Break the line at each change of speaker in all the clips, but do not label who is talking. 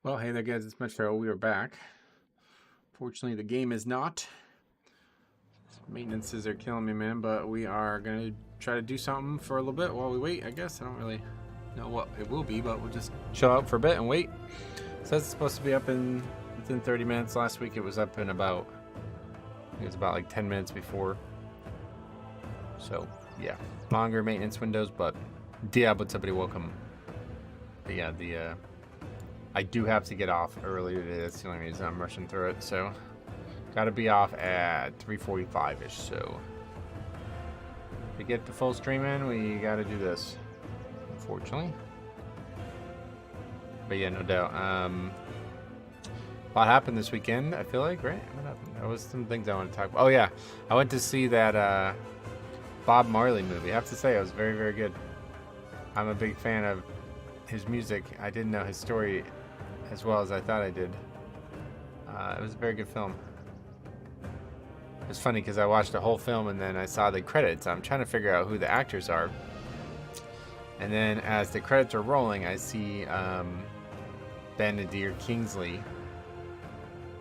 Well, hey there guys, it's Metro. We are back. Fortunately, the game is not. Maintenances are killing me, man, but we are going to try to do something for a little bit while we wait, I guess. I don't really know what it will be, but we'll just chill out for a bit and wait. So it's supposed to be up in within 30 minutes. Last week it was up in about, it was about like 10 minutes before. So, yeah, longer maintenance windows, but Diab, what's up, buddy? Welcome. But yeah, I do have to get off early today. That's the only reason I'm rushing through it. So, got to be off at 3:45-ish. So, to get the full stream in, we got to do this, unfortunately. But yeah, no doubt. A lot happened this weekend, I feel like, right? What happened? There was some things I want to talk about. Oh, yeah. I went to see that Bob Marley movie. I have to say, it was very, very good. I'm a big fan of his music. I didn't know his story as well as I thought I did. It was a very good film. It's funny because I watched the whole film and then I saw the credits. I'm trying to figure out who the actors are. And then as the credits are rolling, I see Benedict Kingsley.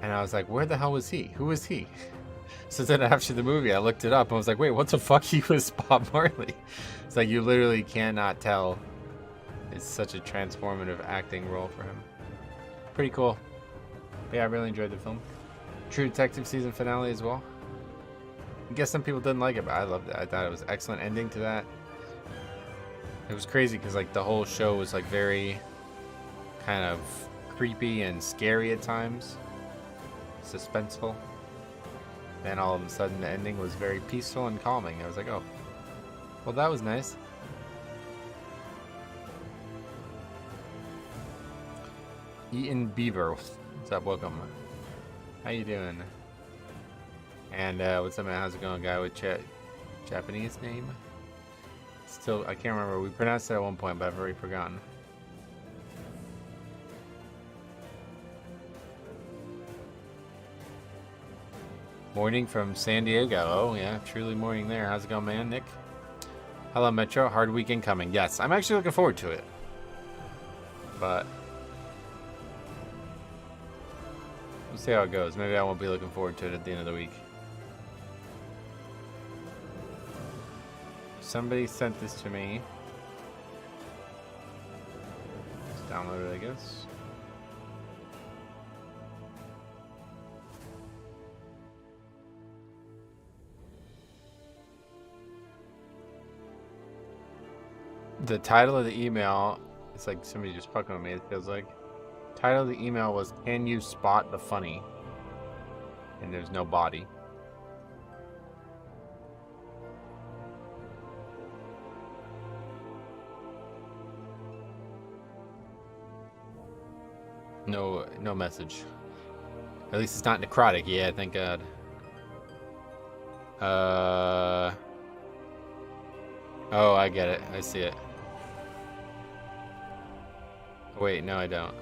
And I was like, where the hell was he? Who was he? So then after the movie, I looked it up and I was like, wait, what the fuck? He was Bob Marley. It's like you literally cannot tell. It's such a transformative acting role for him. Pretty cool. But yeah, I really enjoyed the film. True Detective season finale as well. I guess some people didn't like it, but I loved it. I thought it was an excellent ending to that. It was crazy because like the whole show was like very kind of creepy and scary at times. Suspenseful. Then all of a sudden the ending was very peaceful and calming. I was like, oh, well, that was nice. Eaton Beaver, what's up? Welcome. How you doing? And what's up, man? How's it going, guy with Japanese name? Still, I can't remember. We pronounced it at one point, but I've already forgotten. Morning from San Diego. Oh yeah, truly morning there. How's it going, man? Nick? Hello, Metro. Hard weekend coming. Yes, I'm actually looking forward to it. But we'll see how it goes. Maybe I won't be looking forward to it at the end of the week. Somebody sent this to me. Let's download it, I guess. The title of the email, it's like somebody just fucking with me, it feels like. Title of the email was, "Can you spot the funny?" And there's no body. No message. At least it's not necrotic. Yeah, thank God. Oh, I get it. I see it. Wait, no, I don't.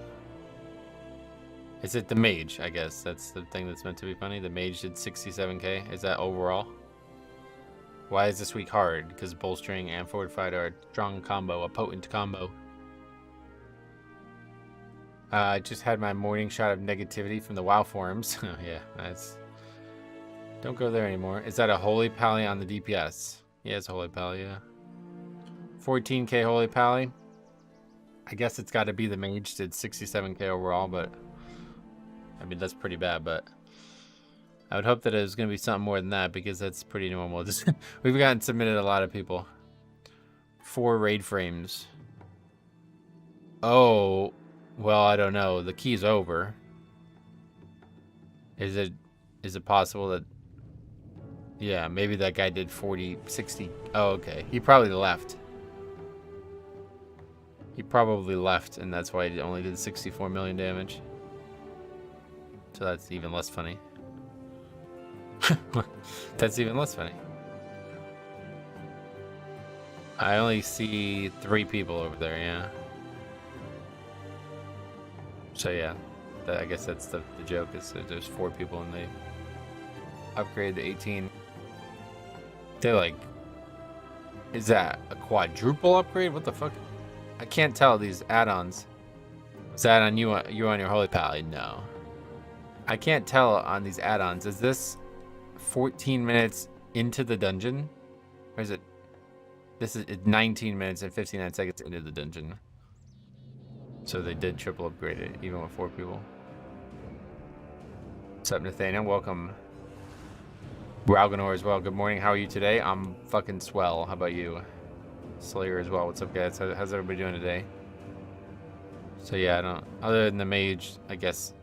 Is it the mage? I guess that's the thing that's meant to be funny. The mage did 67k. Is that overall? Why is this week hard? Because bolstering and fortified are a strong combo, a potent combo. I just had my morning shot of negativity from the WoW forums. Oh, yeah, that's... Don't go there anymore. Is that a Holy Pally on the DPS? Yeah, it's a Holy Pally, yeah. 14k Holy Pally. I guess it's got to be the mage. Did 67k overall, but... I mean, that's pretty bad, but... I would hope that it was going to be something more than that, because that's pretty normal. Just we've gotten submitted a lot of people. 4 raid frames. Oh... Well, I don't know. The key's over. Is it possible that... Yeah, maybe that guy did 40, 60... Oh, okay. He probably left. He probably left, and that's why he only did 64 million damage. So that's even less funny. That's even less funny. I only see 3 people over there, yeah. So yeah, I guess that's the joke, is that there's 4 people and they upgrade to 18. They're like, is that a quadruple upgrade? What the fuck? I can't tell these add-ons. Is that on you on your Holy Pally? No. I can't tell on these add-ons. Is this 14 minutes into the dungeon? Or is it... This is 19 minutes and 59 seconds into the dungeon. So they did triple upgrade it, even with 4 people. What's up, Nathaniel? Welcome. Ralganor as well. Good morning. How are you today? I'm fucking swell. How about you? Slayer as well. What's up, guys? How's everybody doing today? So yeah, I don't... Other than the mage, I guess,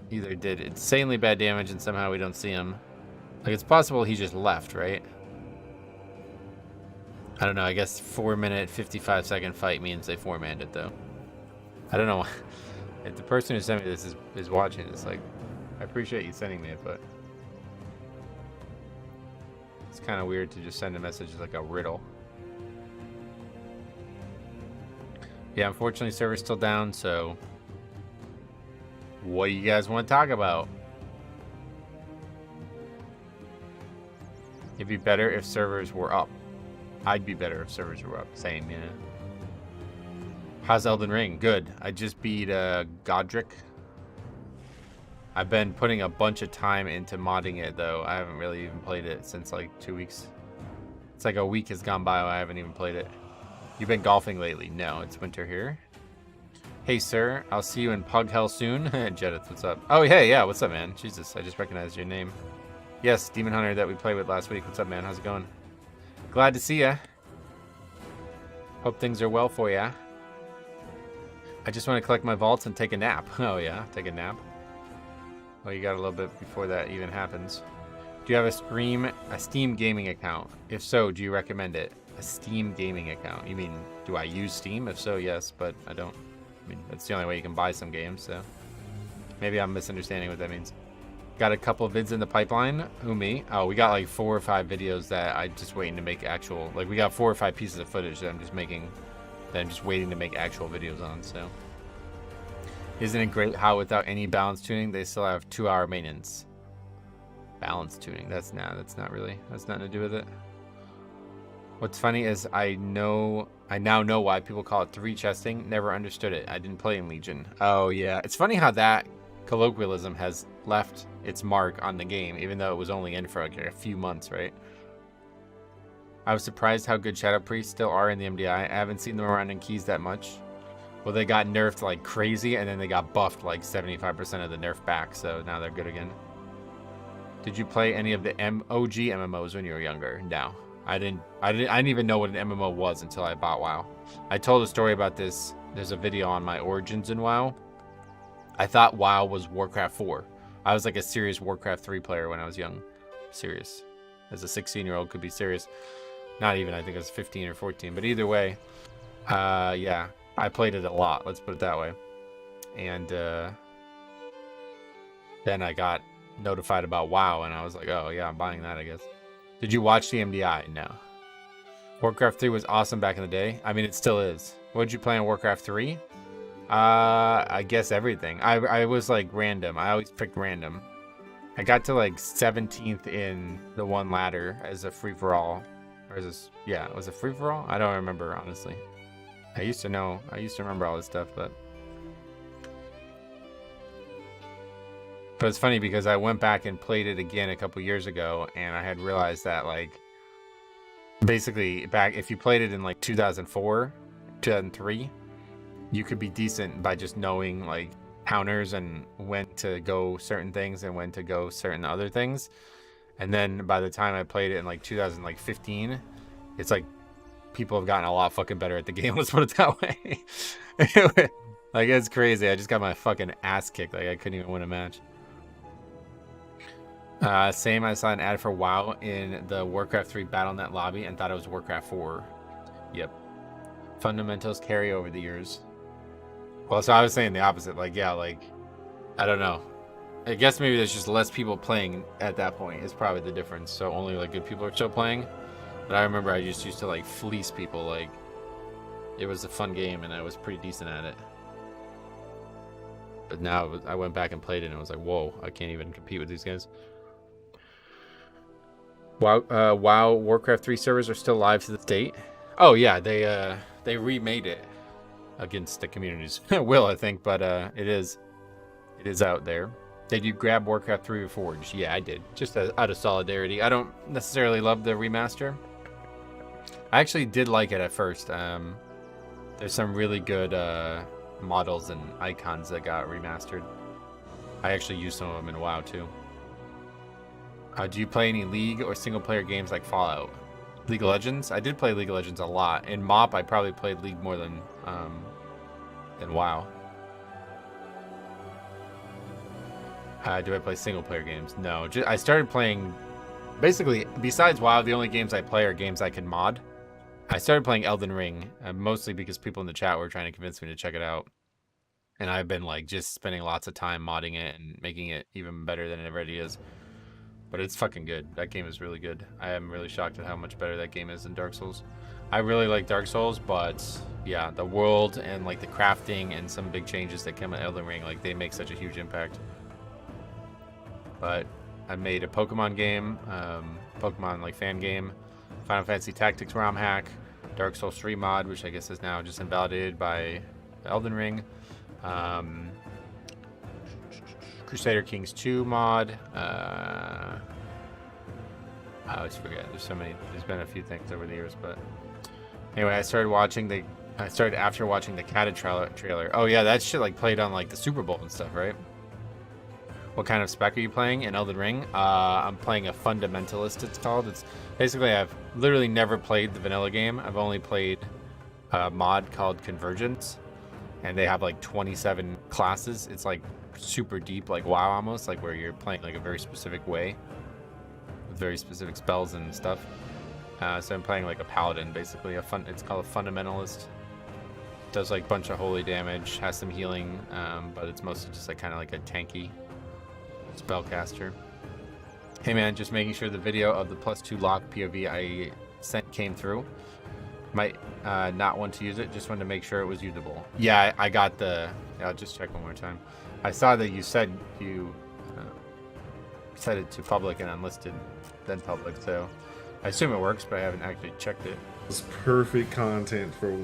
either did insanely bad damage and somehow we don't see him. Like, it's possible he just left, right? I don't know. I guess 4-minute, 55-second fight means they 4-manned it, though. I don't know. If the person who sent me this is watching, it's like, I appreciate you sending me it, but it's kind of weird to just send a message like a riddle. Yeah, unfortunately, server's still down, so what do you guys want to talk about? It'd be better if servers were up. I'd be better if servers were up. Same, yeah. How's Elden Ring? Good. I just beat Godric. I've been putting a bunch of time into modding it, though. I haven't really even played it since like 2 weeks. It's like a week has gone by. I haven't even played it. You've been golfing lately? No, it's winter here. Hey, sir. I'll see you in Pug Hell soon. Jedith, what's up? Oh, hey, yeah. What's up, man? Jesus, I just recognized your name. Yes, Demon Hunter that we played with last week. What's up, man? How's it going? Glad to see ya. Hope things are well for ya. I just want to collect my vaults and take a nap. Oh, yeah? Take a nap? Well, you got a little bit before that even happens. Do you have a Steam gaming account? If so, do you recommend it? A Steam gaming account? You mean, do I use Steam? If so, yes, but I don't. I mean, that's the only way you can buy some games, so maybe I'm misunderstanding what that means. Got a couple of vids in the pipeline. Who, me? Oh, we got like 4 or 5 videos that I'm just waiting to make actual, like we got 4 or 5 pieces of footage that I'm just making, that I'm just waiting to make actual videos on, so. Isn't it great how without any balance tuning, they still have 2-hour maintenance? Balance tuning, that's not really, that's nothing to do with it. What's funny is I now know why people call it 3 chesting. Never understood it. I didn't play in Legion. Oh yeah, it's funny how that colloquialism has left its mark on the game, even though it was only in for like a few months, right? I was surprised how good Shadow Priests still are in the MDI. I haven't seen them around in Keys that much. Well, they got nerfed like crazy, and then they got buffed like 75% of the nerf back, so now they're good again. Did you play any of the OG MMOs when you were younger? No, I didn't even know what an MMO was until I bought WoW. I told a story about this. There's a video on my origins in WoW. I thought WoW was Warcraft 4. I was like a serious Warcraft 3 player when I was young. Serious. As a 16-year-old could be serious. Not even, I think I was 15 or 14. But either way, yeah, I played it a lot. Let's put it that way. And then I got notified about WoW, and I was like, oh, yeah, I'm buying that, I guess. Did you watch the MDI? No. Warcraft 3 was awesome back in the day. I mean, it still is. What did you play on Warcraft 3? I guess everything. I was like random. I always picked random. I got to like 17th in the one ladder as a free-for-all. Or is this, yeah, it was a free-for-all? I don't remember, honestly. I used to know. I used to remember all this stuff, but it's funny because I went back and played it again a couple years ago, and I had realized that like basically back if you played it in like 2004, 2003, you could be decent by just knowing like counters and when to go certain things and when to go certain other things. And then by the time I played it in like 2015, it's like people have gotten a lot fucking better at the game. Let's put it that way. Like, it's crazy. I just got my fucking ass kicked. Like, I couldn't even win a match. Same, I saw an ad for WoW in the Warcraft 3 Battle.net lobby and thought it was Warcraft 4. Yep. Fundamentals carry over the years. Well, so I was saying the opposite. Like, yeah, like, I don't know. I guess maybe there's just less people playing at that point is probably the difference. So only like good people are still playing. But I remember I just used to like fleece people. Like, it was a fun game and I was pretty decent at it. But now I went back and played it and it was like, whoa, I can't even compete with these guys. WoW Warcraft 3 servers are still live to this date. Oh yeah, they remade it. against the community's will, I think, but it is out there. Did you grab Warcraft 3 Reforged? Yeah, I did, just out of solidarity. I don't necessarily love the remaster. I actually did like it at first. There's some really good models and icons that got remastered. I actually used some of them in WoW too. Do you play any League or single player games like Fallout? League of Legends? I did play League of Legends a lot. In MoP, I probably played League more than WoW. Do I play single player games? No. I started playing... Basically, besides WoW, the only games I play are games I can mod. I started playing Elden Ring, mostly because people in the chat were trying to convince me to check it out. And I've been like just spending lots of time modding it and making it even better than it already is. But it's fucking good. That game is really good. I am really shocked at how much better that game is than Dark Souls. I really like Dark Souls, but yeah, the world and like the crafting and some big changes that come in Elden Ring, like they make such a huge impact. But I made a Pokemon game, Pokemon like fan game, Final Fantasy Tactics ROM hack, Dark Souls 3 mod, which I guess is now just invalidated by Elden Ring. Crusader Kings 2 mod. I always forget. There's so many. There's been a few things over the years, but anyway, I started after watching the Cata trailer. Oh yeah, that shit like played on like the Super Bowl and stuff, right? What kind of spec are you playing in Elden Ring? I'm playing a Fundamentalist, it's called. It's basically, I've literally never played the vanilla game. I've only played a mod called Convergence, and they have like 27 classes. It's like super deep, like WoW almost, like where you're playing like a very specific way with very specific spells and stuff. So I'm playing like a paladin, basically. It's called a Fundamentalist. Does like a bunch of holy damage, has some healing, but it's mostly just like kind of like a tanky spellcaster. Hey man, just making sure the video of the +2 lock POV I sent came through. Might not want to use it, just wanted to make sure it was usable. Yeah, I got the... I'll just check one more time. I saw that you said you set it to public and unlisted, then public, so I assume it works, but I haven't actually checked it.
It's perfect content for...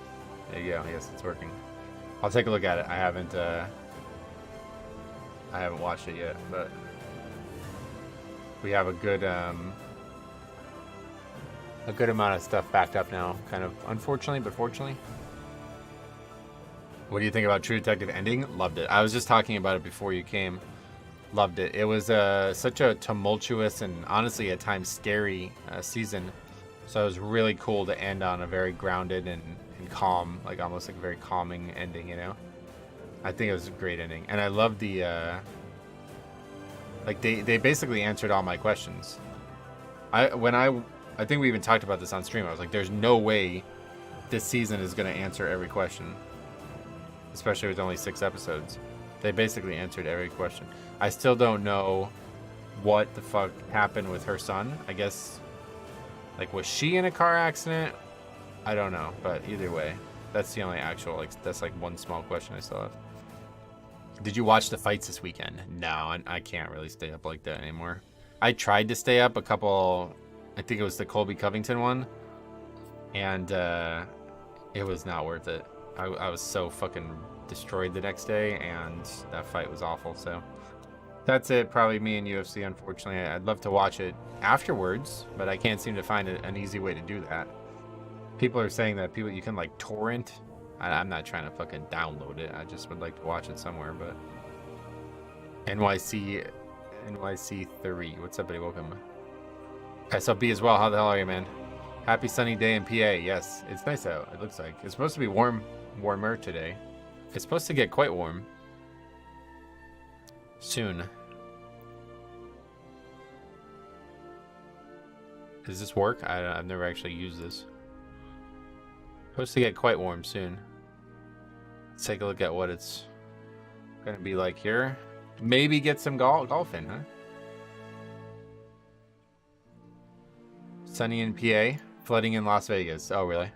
There you go, yes, it's working. I'll take a look at it. I haven't watched it yet, but we have a good amount of stuff backed up now, kind of unfortunately, but fortunately. What do you think about True Detective ending? Loved it. I was just talking about it before you came. Loved it. It was such a tumultuous and honestly at times scary season. So it was really cool to end on a very grounded and calm, like almost like a very calming ending, you know? I think it was a great ending. And I love the, like they basically answered all my questions. I think we even talked about this on stream. I was like, there's no way this season is going to answer every question. Especially with only 6 episodes. They basically answered every question. I still don't know what the fuck happened with her son. I guess, like, was she in a car accident? I don't know. But either way, that's the only actual, like, that's like one small question I still have. Did you watch the fights this weekend? No, I can't really stay up like that anymore. I tried to stay up a couple, I think it was the Colby Covington one. And it was not worth it. I was so fucking destroyed the next day, and that fight was awful. So that's it. Probably me and UFC, unfortunately. I'd love to watch it afterwards, but I can't seem to find an easy way to do that. People are saying that you can like torrent. I'm not trying to fucking download it. I just would like to watch it somewhere. But NYC 3. What's up, buddy? Welcome. SLB as well. How the hell are you, man? Happy sunny day in PA. Yes, it's nice out. It looks like it's supposed to be warmer today. It's supposed to get quite warm soon. Does this work? I've never actually used this. Supposed to get quite warm soon. Let's take a look at what it's gonna be like here. Maybe get some golf in, huh? Sunny in PA, flooding in Las Vegas. Oh, really?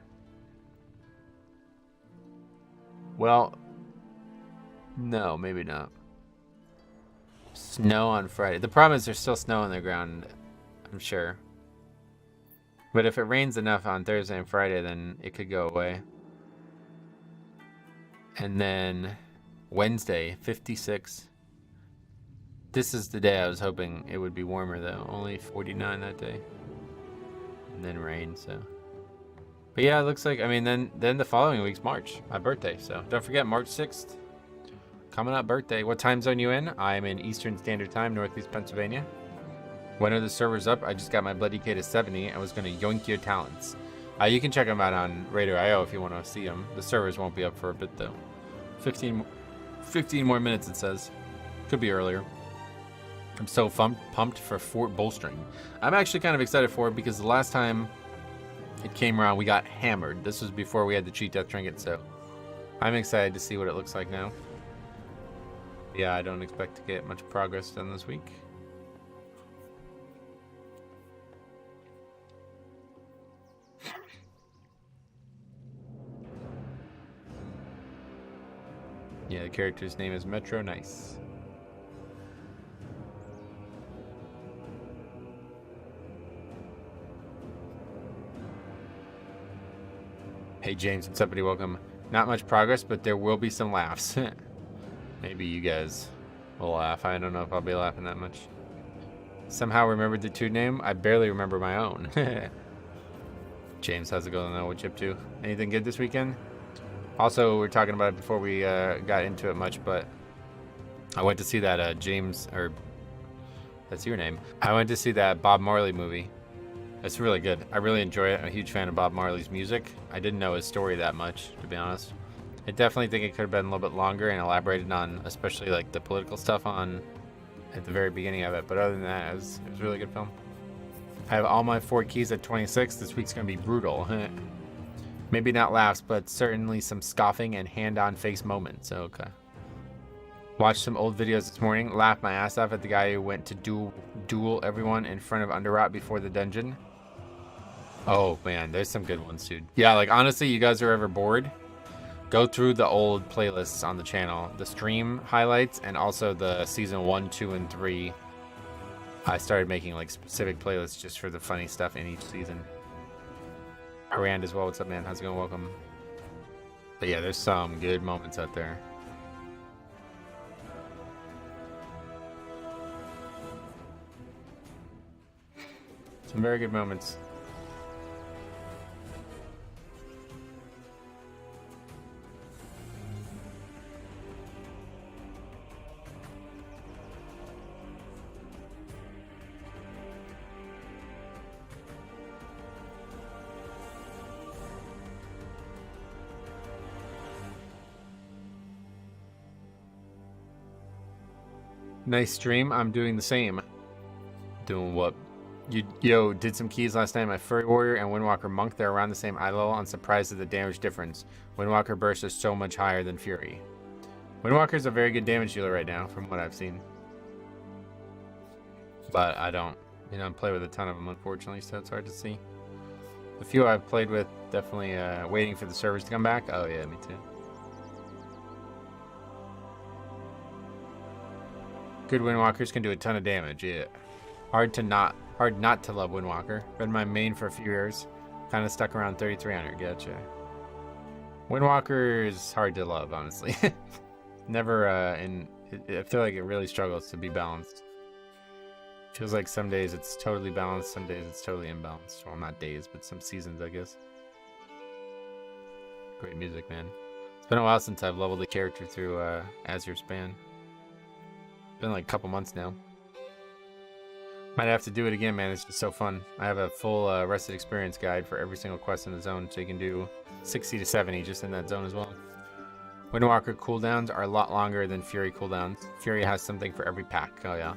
Well, no, maybe not. Snow on Friday. The problem is there's still snow on the ground, I'm sure. But if it rains enough on Thursday and Friday, then it could go away. And then Wednesday, 56. This is the day I was hoping it would be warmer, though. Only 49 that day. And then rain, so. But yeah, it looks like, I mean, then the following week's March, my birthday. So don't forget, March 6th. Coming up birthday. What time zone you in? I'm in Eastern Standard Time, Northeast Pennsylvania. When are the servers up? I just got my Bloody K to 70. I was going to yoink your talents. You can check them out on Raider.io if you want to see them. The servers won't be up for a bit, though. 15 more minutes, it says. Could be earlier. I'm so pumped for Fort Bolstering. I'm actually kind of excited for it because the last time it came around, we got hammered. This was before we had the cheat death trinket, so I'm excited to see what it looks like now. Yeah, I don't expect to get much progress done this week. Yeah, the character's name is Metro Nice. Hey James, what's up, buddy? Welcome. Not much progress, but there will be some laughs. Maybe you guys will laugh. I don't know if I'll be laughing that much. Somehow remembered the two name. I barely remember my own. James, how's it going? What you up to? Anything good this weekend? Also, we were talking about it before we got into it much, but I went to see that James, or that's your name. I went to see that Bob Marley movie. It's really good. I really enjoy it. I'm a huge fan of Bob Marley's music. I didn't know his story that much, to be honest. I definitely think it could have been a little bit longer and elaborated on, especially like the political stuff on at the very beginning of it. But other than that, it was a really good film. I have all my 4 keys at 26. This week's gonna be brutal. Maybe not laughs, but certainly some scoffing and hand-on face moments. Okay. Watched some old videos this morning. Laughed my ass off at the guy who went to duel everyone in front of Underrot before the dungeon. Oh man, there's some good ones, dude. Yeah, like honestly, you guys are ever bored, go through the old playlists on the channel, the stream highlights, and also the season 1, 2, and 3. I started making like specific playlists just for the funny stuff in each season. Rand as well. What's up, man? How's it going? Welcome. But yeah, there's some good moments out there. Some very good moments. Nice stream. I'm doing the same. Doing what? Yo, did some keys last night. My Furry Warrior and Windwalker Monk, they're around the same eye level. I'm surprised at the damage difference. Windwalker Burst is so much higher than Fury. Windwalker's a very good damage dealer right now, from what I've seen. But I don't, play with a ton of them, unfortunately, so it's hard to see. The few I've played with, definitely waiting for the servers to come back. Oh yeah, me too. Good Windwalkers can do a ton of damage, yeah. Hard not to love Windwalker. Been my main for a few years. Kind of stuck around 3,300, gotcha. Windwalker is hard to love, honestly. Never, I feel like it really struggles to be balanced. Feels like some days it's totally balanced, some days it's totally imbalanced. Well, not days, but some seasons, I guess. Great music, man. It's been a while since I've leveled a character through Azure Span. Been like a couple months now. Might have to do it again, man. It's just so fun. I have a full Rested Experience guide for every single quest in the zone, so you can do 60 to 70 just in that zone as well. Windwalker cooldowns are a lot longer than Fury cooldowns. Fury has something for every pack. Oh yeah.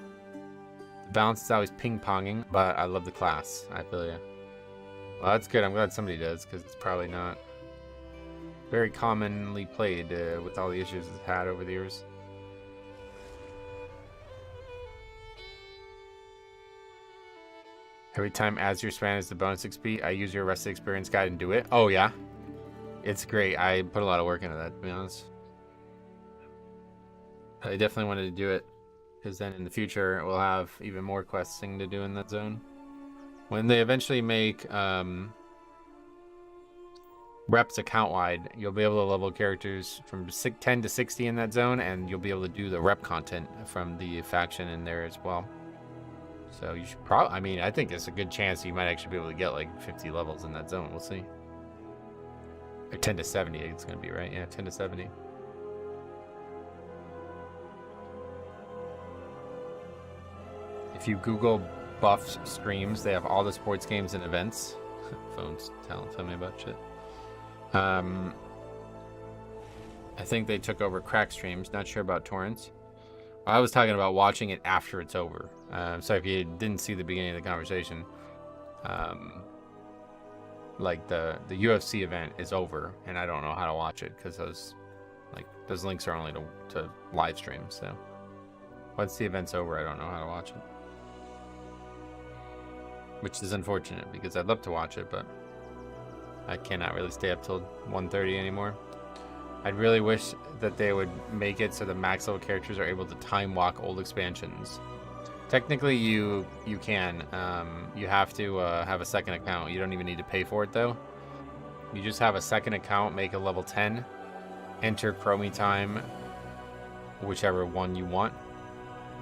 The balance is always ping-ponging, but I love the class. I feel ya. Well, that's good. I'm glad somebody does, because it's probably not very commonly played with all the issues it's had over the years. Every time Azure Span is the bonus XP, I use your Rested Experience guide and do it. Oh, yeah? It's great. I put a lot of work into that, to be honest. I definitely wanted to do it, because then in the future, we'll have even more questing to do in that zone. When they eventually make reps account wide, you'll be able to level characters from 10 to 60 in that zone, and you'll be able to do the rep content from the faction in there as well. So you should probably, I mean, I think it's a good chance you might actually be able to get like 50 levels in that zone. We'll see. Or 10 to 70, it's going to be, right? Yeah, 10 to 70. If you Google Buffs streams, they have all the sports games and events. Phones tell me about shit. I think they took over crack streams. Not sure about torrents. I was talking about watching it after it's over. So if you didn't see the beginning of the conversation, like the UFC event is over, and I don't know how to watch it because those links are only to live streams. So once the event's over, I don't know how to watch it, which is unfortunate because I'd love to watch it, but I cannot really stay up till 1:30 anymore. I'd really wish that they would make it so the max level characters are able to time walk old expansions. Technically, you can. You have to have a second account. You don't even need to pay for it though. You just have a second account, make a level 10, enter Chromie time, whichever one you want.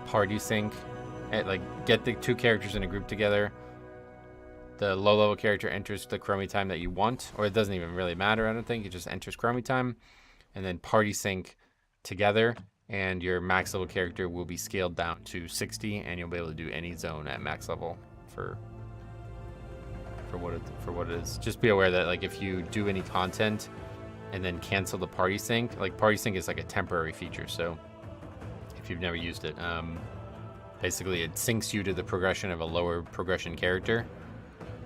Party sync, and get the two characters in a group together. The low level character enters the Chromie time that you want, or it doesn't even really matter. I don't think it just enters Chromie time, and then party sync together. And your max level character will be scaled down to 60, and you'll be able to do any zone at max level for what it is. Just be aware that like if you do any content and then cancel the party sync, like party sync is like a temporary feature. So if you've never used it, basically it syncs you to the progression of a lower progression character.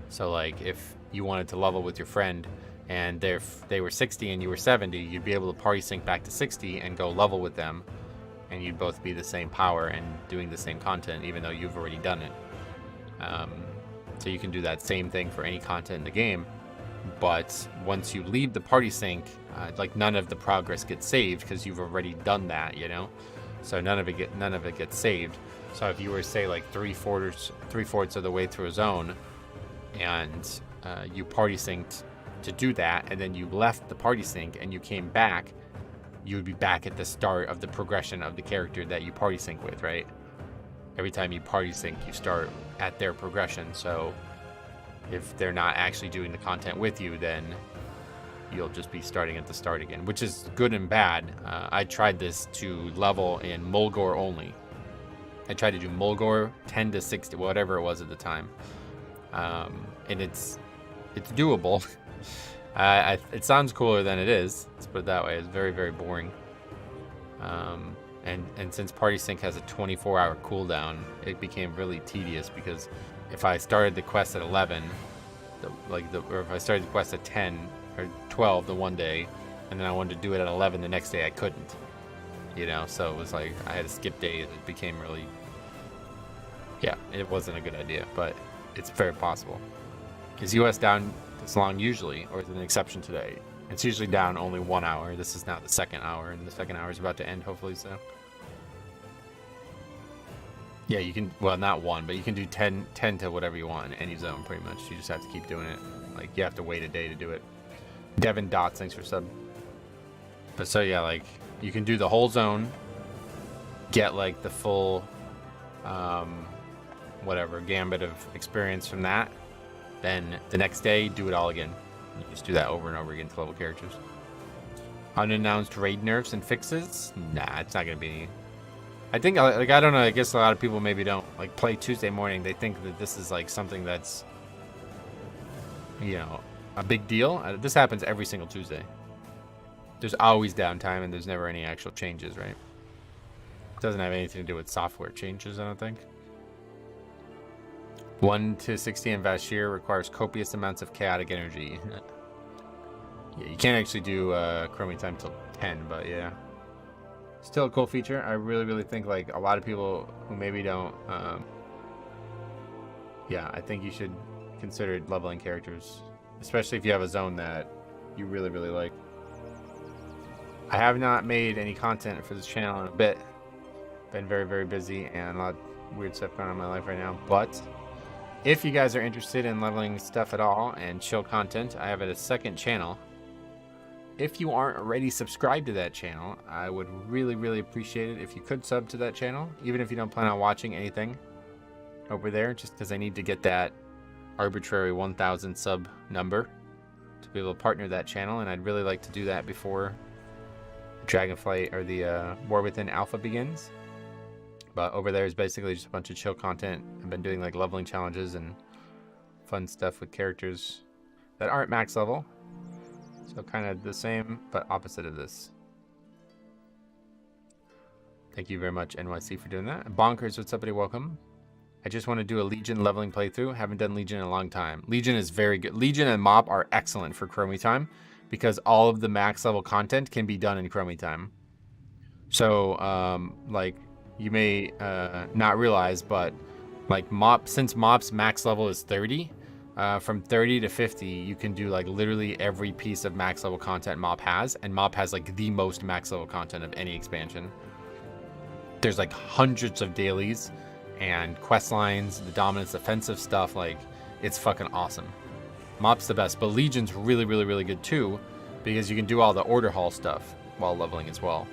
So like if you wanted to level with your friend and they were 60 and you were 70, you'd be able to party sync back to 60 and go level with them, and you'd both be the same power and doing the same content even though you've already done it. So you can do that same thing for any content in the game, but once you leave the party sync, like none of the progress gets saved because you've already done that, you know. So none of it gets saved. So if you were say like three-fourths of the way through a zone, and you party synced to do that, and then you left the party sync and you came back, you would be back at the start of the progression of the character that you party sync with, right? Every time you party sync, you start at their progression. So if they're not actually doing the content with you, then you'll just be starting at the start again, which is good and bad. I tried this to level in Mulgore only. I tried to do Mulgore 10 to 60, whatever it was at the time. And it's doable. It sounds cooler than it is. Let's put it that way. It's very, very boring. And since Party Sync has a 24-hour cooldown, it became really tedious because if I started the quest at 11, or if I started the quest at 10 or 12 the one day, and then I wanted to do it at 11 the next day, I couldn't. You know, so it was like I had to skip days. It became really, yeah, it wasn't a good idea, but it's very possible. Is US down this long usually, or is it an exception today? It's usually down only 1 hour. This is now the second hour, and the second hour is about to end, hopefully so. Yeah, you can, well, not one, but you can do 10 to whatever you want in any zone, pretty much. You just have to keep doing it. Like, you have to wait a day to do it. Devin Dots, thanks for sub. But so, yeah, like, you can do the whole zone, get, like, the full, whatever, gambit of experience from that. Then the next day, do it all again. You just do that over and over again to level characters. Unannounced raid nerfs and fixes? Nah, it's not going to be any. I think, like, I don't know, I guess a lot of people maybe don't, like, play Tuesday morning. They think that this is, like, something that's, you know, a big deal. This happens every single Tuesday. There's always downtime, and there's never any actual changes, right? It doesn't have anything to do with software changes, I don't think. 1 to 60 in Vashir requires copious amounts of chaotic energy. Yeah, you can't actually do Chromie time till 10, but yeah. Still a cool feature. I really, really think, like, a lot of people who maybe don't, yeah, I think you should consider leveling characters, especially if you have a zone that you really, really like. I have not made any content for this channel in a bit. Been very, very busy and a lot of weird stuff going on in my life right now, but if you guys are interested in leveling stuff at all and chill content, I have a second channel if you aren't already subscribed to that channel, I would really, really appreciate it if you could sub to that channel, even if you don't plan on watching anything over there, just because I need to get that arbitrary 1,000 sub number to be able to partner that channel, and I'd really like to do that before Dragonflight or the War Within Alpha begins. But over there is basically just a bunch of chill content. I've been doing like leveling challenges and fun stuff with characters that aren't max level. So kind of the same, but opposite of this. Thank you very much, NYC, for doing that. Bonkers, what's up, buddy? Welcome. I just want to do a Legion leveling playthrough. Haven't done Legion in a long time. Legion is very good. Legion and Mop are excellent for Chromie time because all of the max level content can be done in Chromie time. So, like, you may not realize, but like Mop, since Mop's max level is 30, from 30 to 50, you can do like literally every piece of max level content Mop has, and Mop has like the most max level content of any expansion. There's like hundreds of dailies and quest lines, the dominance offensive stuff. Like, it's fucking awesome. Mop's the best, but Legion's really, really, really good too, because you can do all the order hall stuff while leveling as well.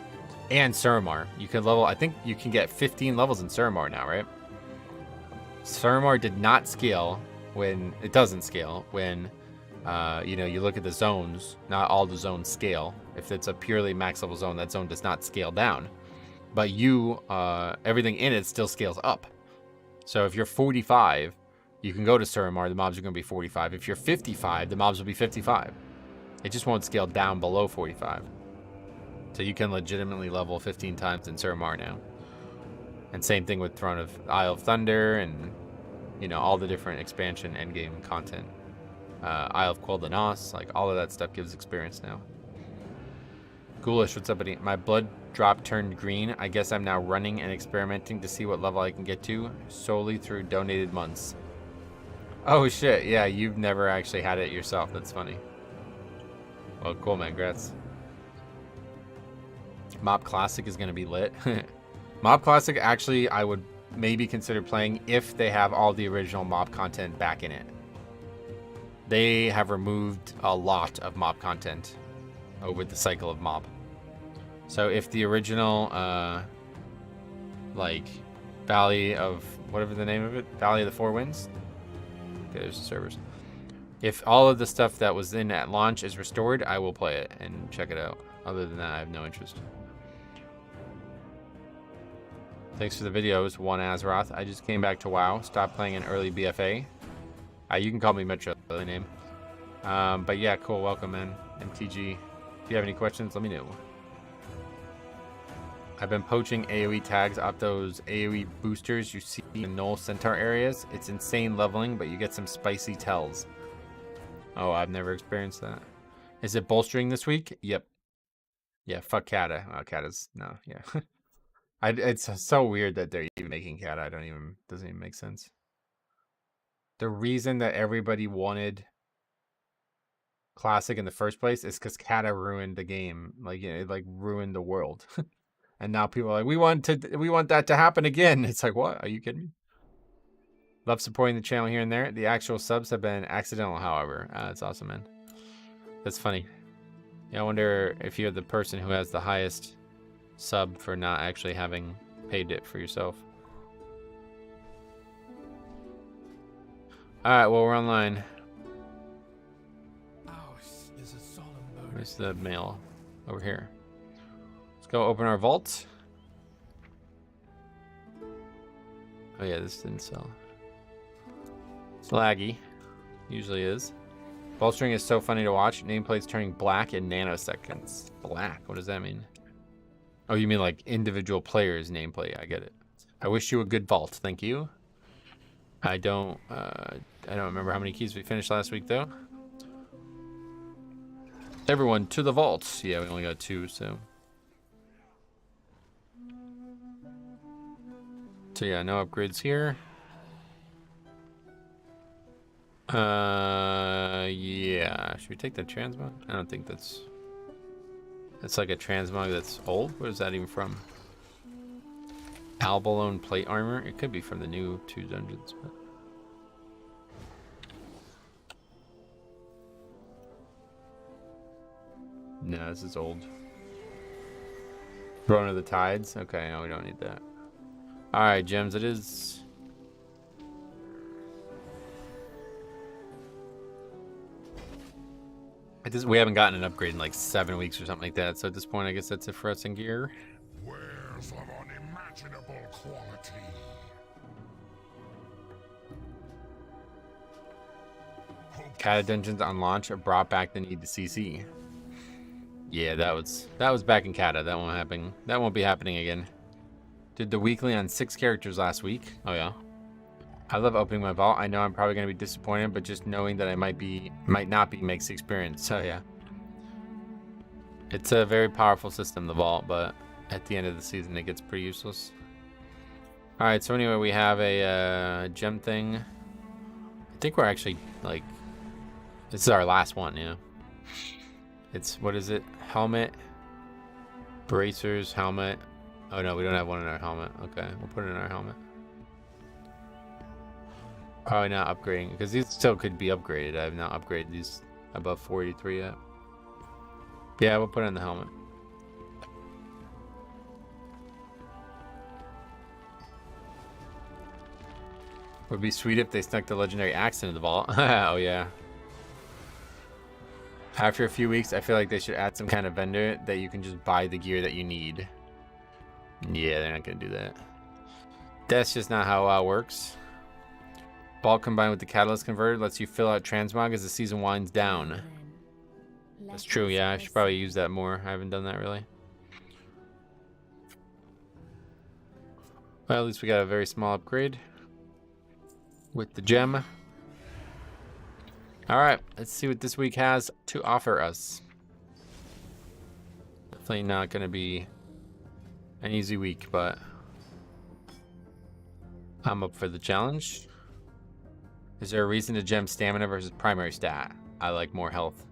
And Suramar, you can level, I think you can get 15 levels in Suramar now, right? Suramar did not scale when, it doesn't scale when, you know, you look at the zones, not all the zones scale. If it's a purely max level zone, that zone does not scale down. But you, everything in it still scales up. So if you're 45, you can go to Suramar, the mobs are going to be 45. If you're 55, the mobs will be 55. It just won't scale down below 45. So you can legitimately level 15 times in Suramar now. And same thing with Throne of Isle of Thunder and, you know, all the different expansion endgame content. Isle of Quel Danos, like all of that stuff gives experience now. Ghoulish, what's up, buddy? My blood drop turned green. I guess I'm now running and experimenting to see what level I can get to solely through donated months. Oh shit, yeah, you've never actually had it yourself. That's funny. Well, cool, man. Congrats. Mob Classic is going to be lit. Mob Classic, actually, I would maybe consider playing if they have all the original mob content back in it. They have removed a lot of mob content over the cycle of mob. So if the original, like, Valley of, whatever the name of it, Valley of the Four Winds? Okay, there's the servers. If all of the stuff that was in at launch is restored, I will play it and check it out. Other than that, I have no interest. Thanks for the videos, One Azeroth. I just came back to WoW. Stopped playing an early BFA. You can call me Metro, the name. But yeah, cool. Welcome, man. MTG. If you have any questions, let me know. I've been poaching AoE tags off those AoE boosters you see in Null Centaur areas. It's insane leveling, but you get some spicy tells. Oh, I've never experienced that. Is it bolstering this week? Yep. Yeah, fuck Kata. Oh, Kata's, no, yeah. It's so weird that they're even making Kata. Doesn't even make sense. The reason that everybody wanted Classic in the first place is because Kata ruined the game. Like, it like ruined the world. And now people are like, we want that to happen again. It's like, what? Are you kidding me? Love supporting the channel here and there. The actual subs have been accidental, however. That's awesome, man. That's funny. Yeah, I wonder if you're the person who has the highest sub for not actually having paid it for yourself. Alright, well, we're online. Where's the mail? Over here. Let's go open our vault. Oh yeah, this didn't sell. It's laggy. Usually is. Bolstering is so funny to watch. Nameplates turning black in nanoseconds. Black? What does that mean? Oh, you mean like individual players' nameplate? I get it. I wish you a good vault. Thank you. I don't remember how many keys we finished last week though. Everyone to the vaults. Yeah, we only got 2, so. So yeah, no upgrades here. Yeah. Should we take the transmog? I don't think that's like a transmog that's old. What is that even from? Albalone plate armor? It could be from the new 2 dungeons, but. No, this is old. Throne of the Tides. Okay, no, we don't need that. All right, gems. It is. We haven't gotten an upgrade in like 7 weeks or something like that. So at this point, I guess that's it for us in gear.
Wares of unimaginable quality.
Kata dungeons on launch brought back the need to CC. Yeah, that was back in Kata. That won't happen. That won't be happening again. Did the weekly on 6 characters last week. Oh yeah. I love opening my vault. I know I'm probably gonna be disappointed, but just knowing that I might not be makes the experience. So yeah. It's a very powerful system, the vault, but at the end of the season it gets pretty useless. Alright, so anyway, we have a gem thing. I think we're actually like this is our last one, yeah. It's what is it? Helmet, bracers, helmet. Oh no, we don't have one in our helmet. Okay, we'll put it in our helmet. Probably not upgrading because these still could be upgraded. I have not upgraded these above 43 yet. Yeah, we'll put it in the helmet. Would be sweet if they snuck the legendary axe into the vault. Oh yeah. After a few weeks, I feel like they should add some kind of vendor that you can just buy the gear that you need. Yeah, they're not gonna do that. That's just not how it works. Vault combined with the catalyst converter lets you fill out transmog as the season winds down. That's true, yeah, I should probably use that more. I haven't done that really. Well, at least we got a very small upgrade with the gem. Alright, let's see what this week has to offer us. Definitely not going to be an easy week, but I'm up for the challenge. Is there a reason to gem stamina versus primary stat? I like more health.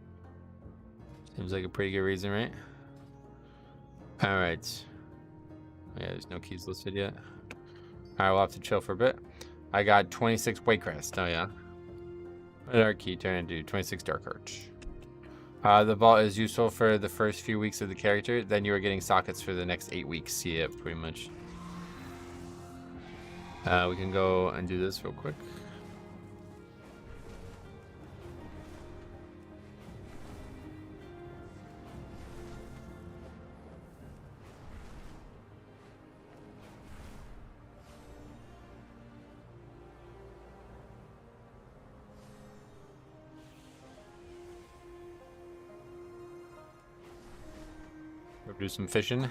Seems like a pretty good reason, right? Alright. Yeah, there's no keys listed yet. Alright, we'll have to chill for a bit. I got 26 Waycrest. Oh, yeah. Dark key, turn into 26 Dark Arch. The vault is useful for the first few weeks of the character. Then you are getting sockets for the next 8 weeks. Yeah, pretty much. We can go and do this real quick. We'll do some fishing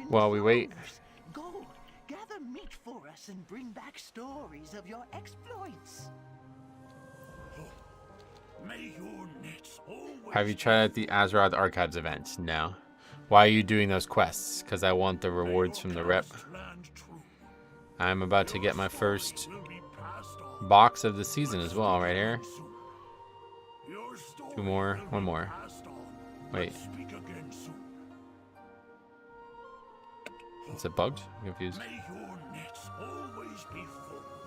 while we wait.
Go, gather meat for us and bring back stories of your exploits.
May your nets always
Have you tried out the Azeroth Archives event? No. Why are you doing those quests? Because I want the rewards from the rep. I'm about to get my first box of the season as well, right here. 2 more, 1 more. Wait. Is it bugged? I'm confused.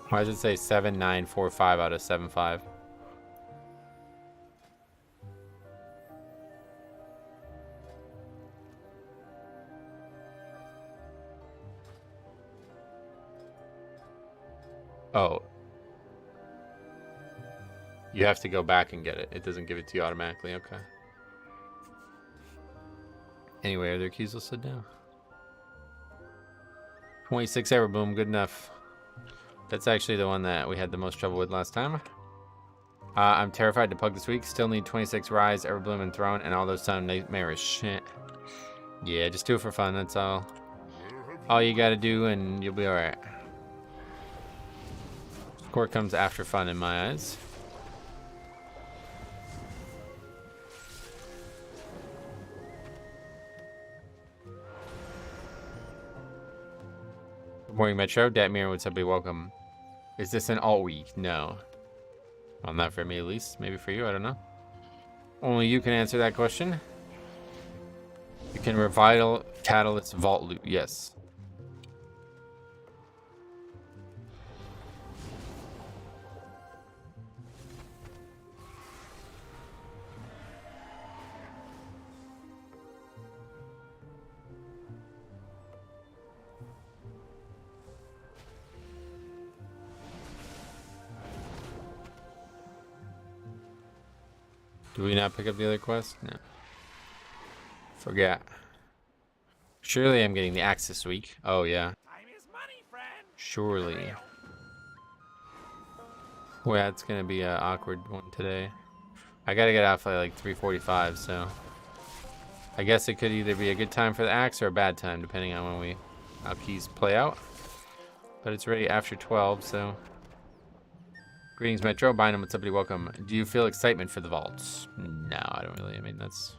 Why does it say 7945 out of 75? Oh. You have to go back and get it. It doesn't give it to you automatically. Okay. Anyway, are there keys listed now? 26 Everbloom, good enough. That's actually the one that we had the most trouble with last time. I'm terrified to pug this week. Still need 26 Rise, Everbloom, and Throne, and all those sound nightmarish. Yeah, just do it for fun. That's all. All you gotta do, and you'll be alright. Score comes after fun in my eyes. Good morning, Metro. Datmir would simply welcome. Is this an alt week? No. Well, not for me at least. Maybe for you, I don't know. Only you can answer that question. You can revital Catalyst Vault loot. Yes. Do we not pick up the other quest? No. Forget. Surely I'm getting the axe this week. Oh, yeah.
Time is money, friend.
Surely. Well, yeah, it's going to be an awkward one today. I got to get off at like 3:45, so... I guess it could either be a good time for the axe or a bad time, depending on when how keys play out. But it's already after 12, so... Greetings, Metro. Bynum, what's up, buddy? Welcome. Do you feel excitement for the vaults? No, I don't really. I mean, that's...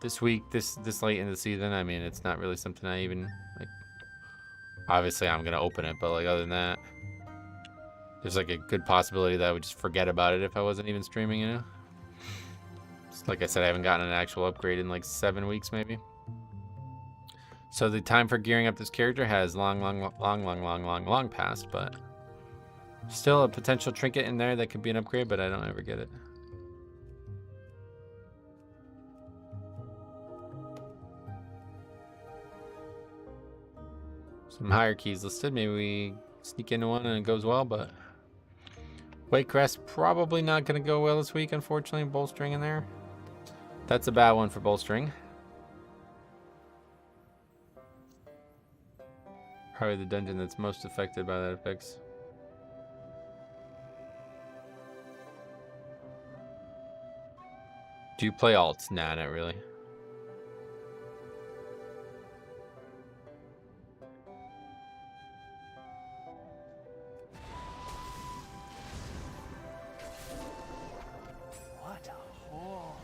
This week, this late in the season, I mean, it's not really something I even, like... Obviously, I'm going to open it, but, like, other than that... There's, like, a good possibility that I would just forget about it if I wasn't even streaming, you know? Like I said, I haven't gotten an actual upgrade in, like, 7 weeks, maybe. So the time for gearing up this character has long passed, but... Still a potential trinket in there that could be an upgrade, but I don't ever get it. Some higher keys listed. Maybe we sneak into one and it goes well, but... White Crest probably not going to go well this week, unfortunately. Bolstering in there. That's a bad one for bolstering. Probably the dungeon that's most affected by that effects. Do you play alts? Nah, not really.
What a haul.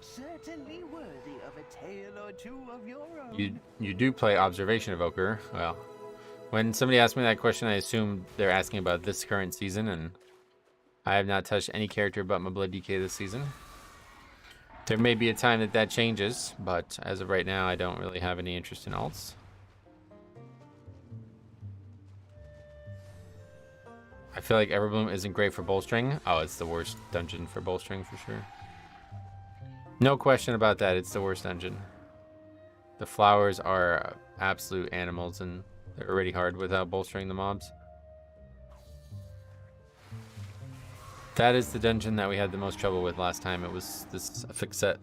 Certainly worthy of a tale or two of your own.
You do play Observation Evoker. Well, when somebody asked me that question, I assumed they're asking about this current season, and I have not touched any character but my Blood DK this season. There may be a time that that changes, but as of right now, I don't really have any interest in alts. I feel like Everbloom isn't great for bolstering. Oh, it's the worst dungeon for bolstering for sure. No question about that, it's the worst dungeon. The flowers are absolute animals, and they're already hard without bolstering the mobs. That is the dungeon that we had the most trouble with last time. It was this fix set.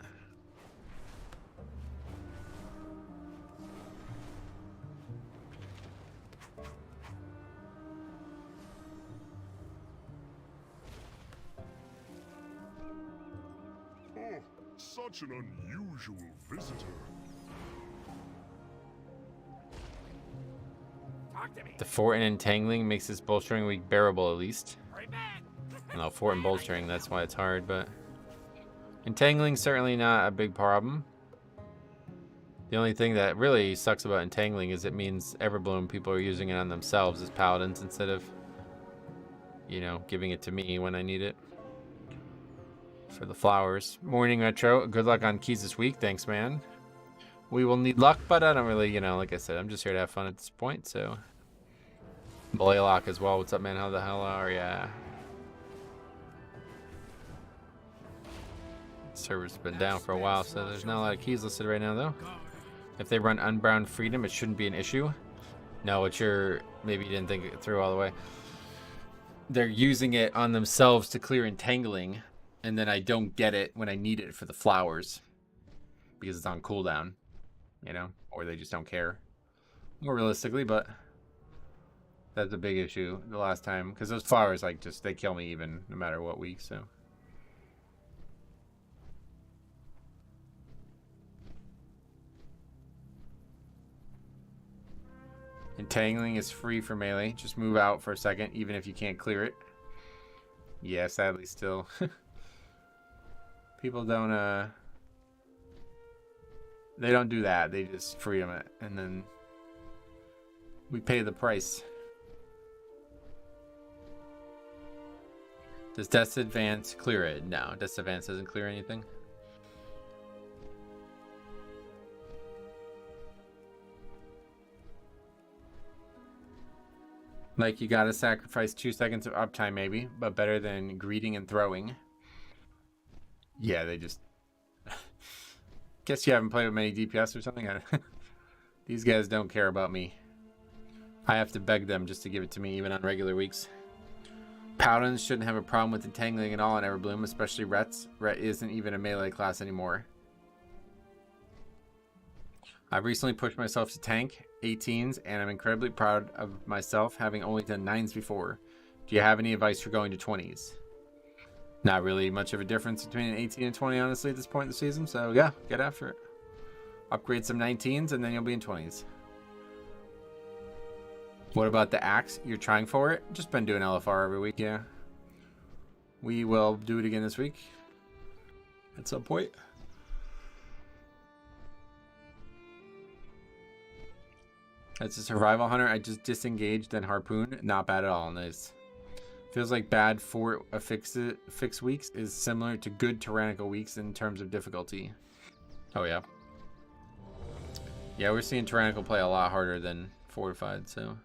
Oh, such an unusual visitor. Talk to me.
The fort and entangling makes this bolstering week bearable at least.
Right back.
No, fort and bolstering, that's why it's hard, but... Entangling certainly not a big problem. The only thing that really sucks about entangling is it means Everbloom people are using it on themselves as paladins instead of, you know, giving it to me when I need it. For the flowers. Morning, Retro. Good luck on keys this week. Thanks, man. We will need luck, but I don't really, you know, like I said, I'm just here to have fun at this point, so... Blaylock as well. What's up, man? How the hell are ya? Server's been down for a while, so there's not a lot of keys listed right now, though. If they run Unbound Freedom, it shouldn't be an issue. No, it's your... Maybe you didn't think it through all the way. They're using it on themselves to clear entangling, and then I don't get it when I need it for the flowers. Because it's on cooldown, you know? Or they just don't care. More realistically, but... That's a big issue the last time. Because those flowers, like, just... They kill me even, no matter what week, so... Entangling is free for melee. Just move out for a second, even if you can't clear it. Yeah, sadly still. People don't, they don't do that. They just freedom it, and then we pay the price. Does Death's Advance clear it? No, Death's Advance doesn't clear anything. Like, you gotta sacrifice 2 seconds of uptime, maybe, but better than greeting and throwing. Yeah, they just... Guess you haven't played with many DPS or something? These guys don't care about me. I have to beg them just to give it to me, even on regular weeks. Paladins shouldn't have a problem with entangling at all in Everbloom, especially Rets. Ret isn't even a melee class anymore. I've recently pushed myself to tank 18s, and I'm incredibly proud of myself having only done 9s before. Do you have any advice for going to 20s? Not really much of a difference between an 18 and 20, honestly, at this point in the season. So yeah, get after it. Upgrade some 19s, and then you'll be in 20s. What about the axe? You're trying for it? Just been doing LFR every week, yeah. We will do it again this week at some point. As a survival hunter, I just disengaged, then harpoon. Not bad at all. Nice. Feels like bad for a fix weeks is similar to good tyrannical weeks in terms of difficulty. Oh yeah. Yeah, we're seeing tyrannical play a lot harder than fortified, so.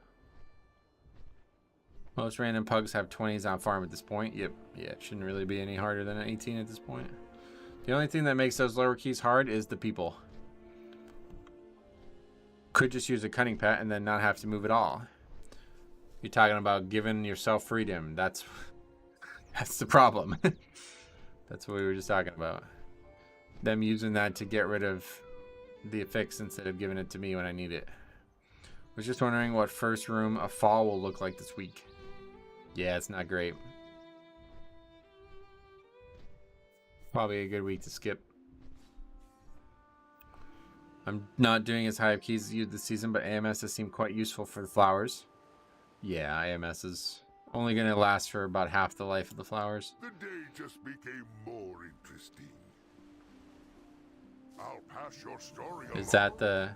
Most random pugs have 20s on farm at this point. Yep. Yeah, it shouldn't really be any harder than an 18 at this point. The only thing that makes those lower keys hard is the people. Could just use a cunning pet and then not have to move at all. You're talking about giving yourself freedom. That's the problem. That's what we were just talking about. Them using that to get rid of the affix instead of giving it to me when I need it. Was just wondering what first room a fall will look like this week. Yeah, it's not great. Probably a good week to skip. I'm not doing as high of keys as you this season, but AMS has seemed quite useful for the flowers. Yeah, AMS is only going to last for about half the life of the flowers.
The day just became more interesting. I'll pass your story along.
Is that the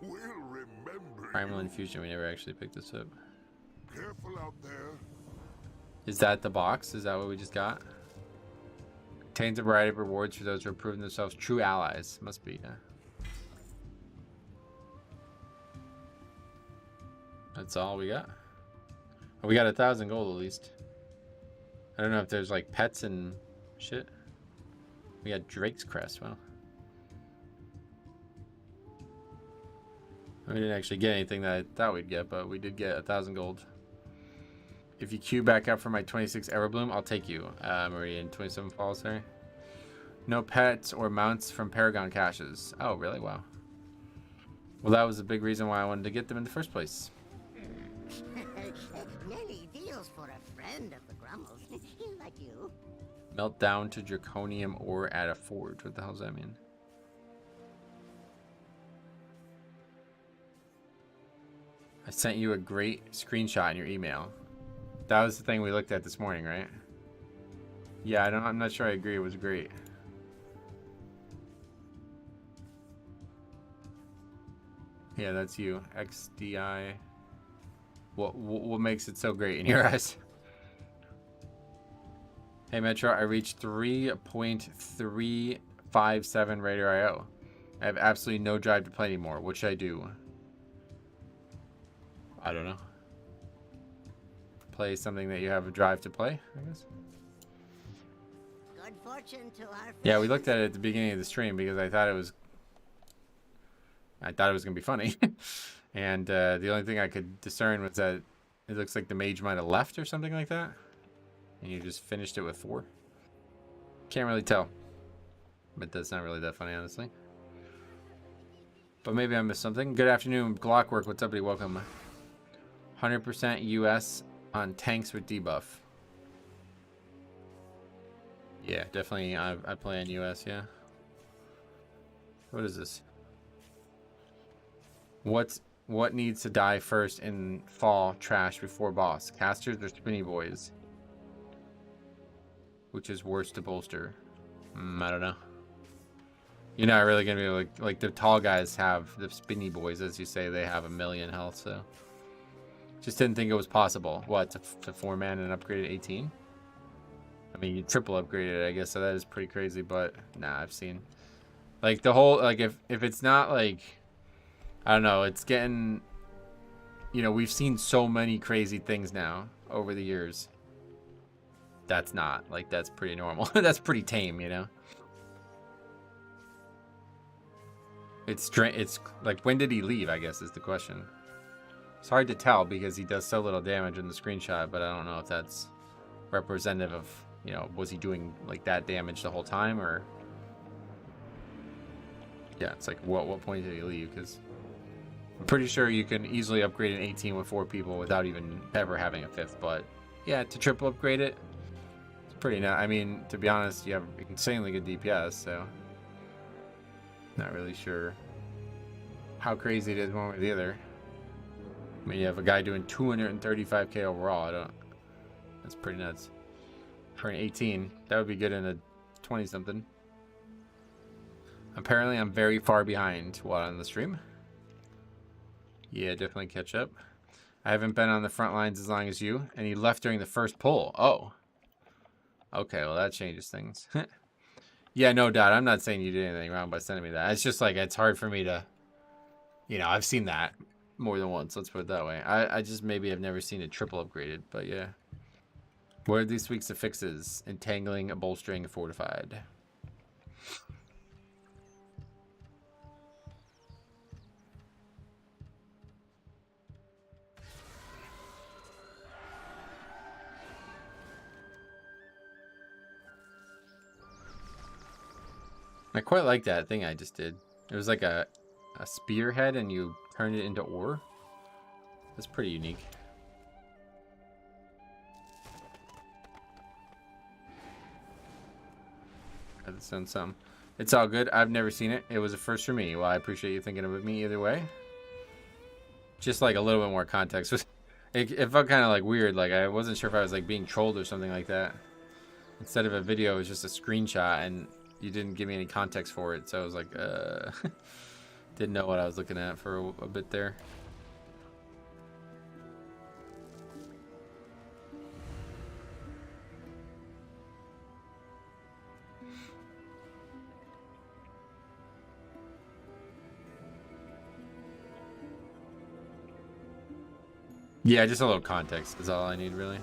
We'll remember
Primal
you.
Infusion? We never actually picked this up.
Careful out there.
Is that the box? Is that what we just got? Contains a variety of rewards for those who have proven themselves true allies. Must be, yeah. That's all we got. Oh, we got 1,000 gold at least. I don't know if there's like pets and shit. We got Drake's Crest. Well, we didn't actually get anything that I thought we'd get, but we did get 1,000 gold. If you queue back up for my 26 Everbloom, I'll take you. Maria in 27 Falls there. No pets or mounts from Paragon caches. Oh, really? Wow. Well, that was a big reason why I wanted to get them in the first place.
Many deals for a friend of the Grummels, like you.
Melt down to draconium ore at a forge. What the hell does that mean? I sent you a great screenshot in your email. That was the thing we looked at this morning, right? Yeah, I'm not sure I agree. It was great. Yeah, that's you. XDI. What makes it so great in your eyes? Hey Metro, I reached 3.357 Raider IO. I have absolutely no drive to play anymore. What should I do? I don't know. Play something that you have a drive to play, I guess.
Good fortune to our
Yeah, we looked at it at the beginning of the stream because I thought it was gonna be funny. And the only thing I could discern was that it looks like the mage might have left or something like that. And you just finished it with 4. Can't really tell. But that's not really that funny, honestly. But maybe I missed something. Good afternoon, Glockwork. What's up, buddy? Welcome. 100% US on tanks with debuff. Yeah, definitely. I play on US, yeah. What is this? What needs to die first in fall trash before boss? Casters or spinny boys? Which is worse to bolster? I don't know. You're not really gonna be able to, like the tall guys have the spinny boys, as you say, they have 1,000,000 health, so just didn't think it was possible. What, to 4-man and upgraded 18? I mean, you triple upgraded it, I guess, so that is pretty crazy, but nah, I've seen like the whole, like if it's not like, I don't know, it's getting, you know, we've seen so many crazy things now over the years. That's not, like, that's pretty normal. That's pretty tame, you know? It's like, when did he leave, I guess, is the question. It's hard to tell because he does so little damage in the screenshot, but I don't know if that's representative of, you know, was he doing like that damage the whole time, or yeah, it's like what point did he leave? Because I'm pretty sure you can easily upgrade an 18 with 4 people without even ever having a 5th, but yeah, to triple upgrade it, it's pretty nice. I mean, to be honest, you have insanely good DPS, so not really sure how crazy it is one way or the other. I mean, you have a guy doing 235k overall. That's pretty nuts. For an 18, that would be good in a 20 something. Apparently, I'm very far behind while on the stream. Yeah, definitely catch up. I haven't been on the front lines as long as you, and you left during the first pull. Oh. Okay, well, that changes things. Yeah, no doubt. I'm not saying you did anything wrong by sending me that. It's just like, it's hard for me to, you know, I've seen that more than once. Let's put it that way. I just maybe have never seen it triple upgraded, but yeah. What are these weeks of fixes? Entangling, bolstering, fortified. I quite like that thing I just did. It was like a spearhead and you turned it into ore. That's pretty unique. That sounds some. It's all good. I've never seen it. It was a first for me. Well, I appreciate you thinking of me either way. Just like a little bit more context. It felt kind of like weird. Like I wasn't sure if I was like being trolled or something like that. Instead of a video, it was just a screenshot and you didn't give me any context for it. So I was like, didn't know what I was looking at for a bit there. Yeah, just a little context is all I need, really.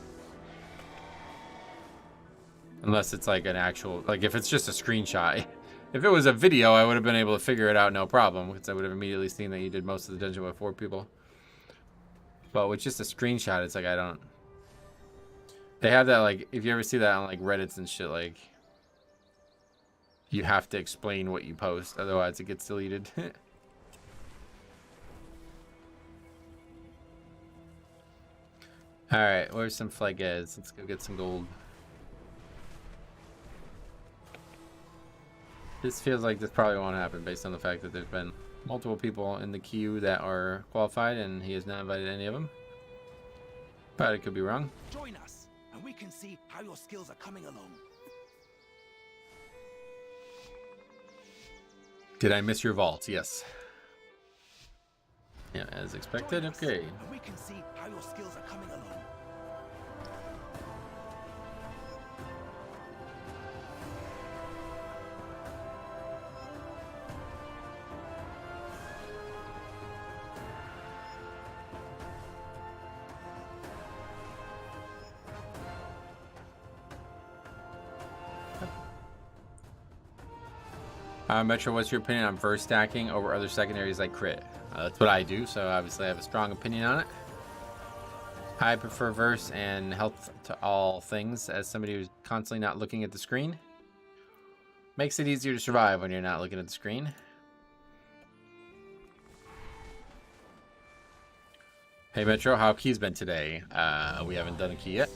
Unless it's like an actual, like if it's just a screenshot. If it was a video, I would have been able to figure it out no problem, because I would have immediately seen that you did most of the dungeon with 4 people. But with just a screenshot, it's like I don't... They have that, like, if you ever see that on like Reddits and shit, like, you have to explain what you post, otherwise it gets deleted. Alright, where's some flaggers? Let's go get some gold. This feels like this probably won't happen based on the fact that there's been multiple people in the queue that are qualified and he has not invited any of them. But it could be wrong.
Join us, and we can see how your skills are coming along.
Did I miss your vault? Yes. Yeah, as expected. Okay.
And we can see how your skills are coming along.
Metro, what's your opinion on verse stacking over other secondaries like crit? That's what I do, so obviously I have a strong opinion on it. I prefer verse and health to all things as somebody who's constantly not looking at the screen. Makes it easier to survive when you're not looking at the screen. Hey Metro, how keys been today? We haven't done a key yet.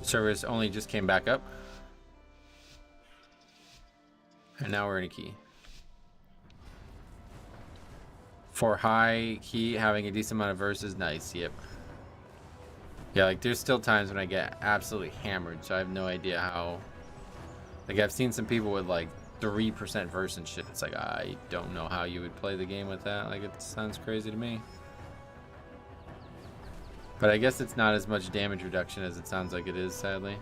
Servers only just came back up. And now we're in a key. For high key, having a decent amount of verse is nice. Yep. Yeah, like there's still times when I get absolutely hammered, so I have no idea how. Like I've seen some people with like 3% verse and shit. It's like I don't know how you would play the game with that. Like it sounds crazy to me. But I guess it's not as much damage reduction as it sounds like it is, sadly.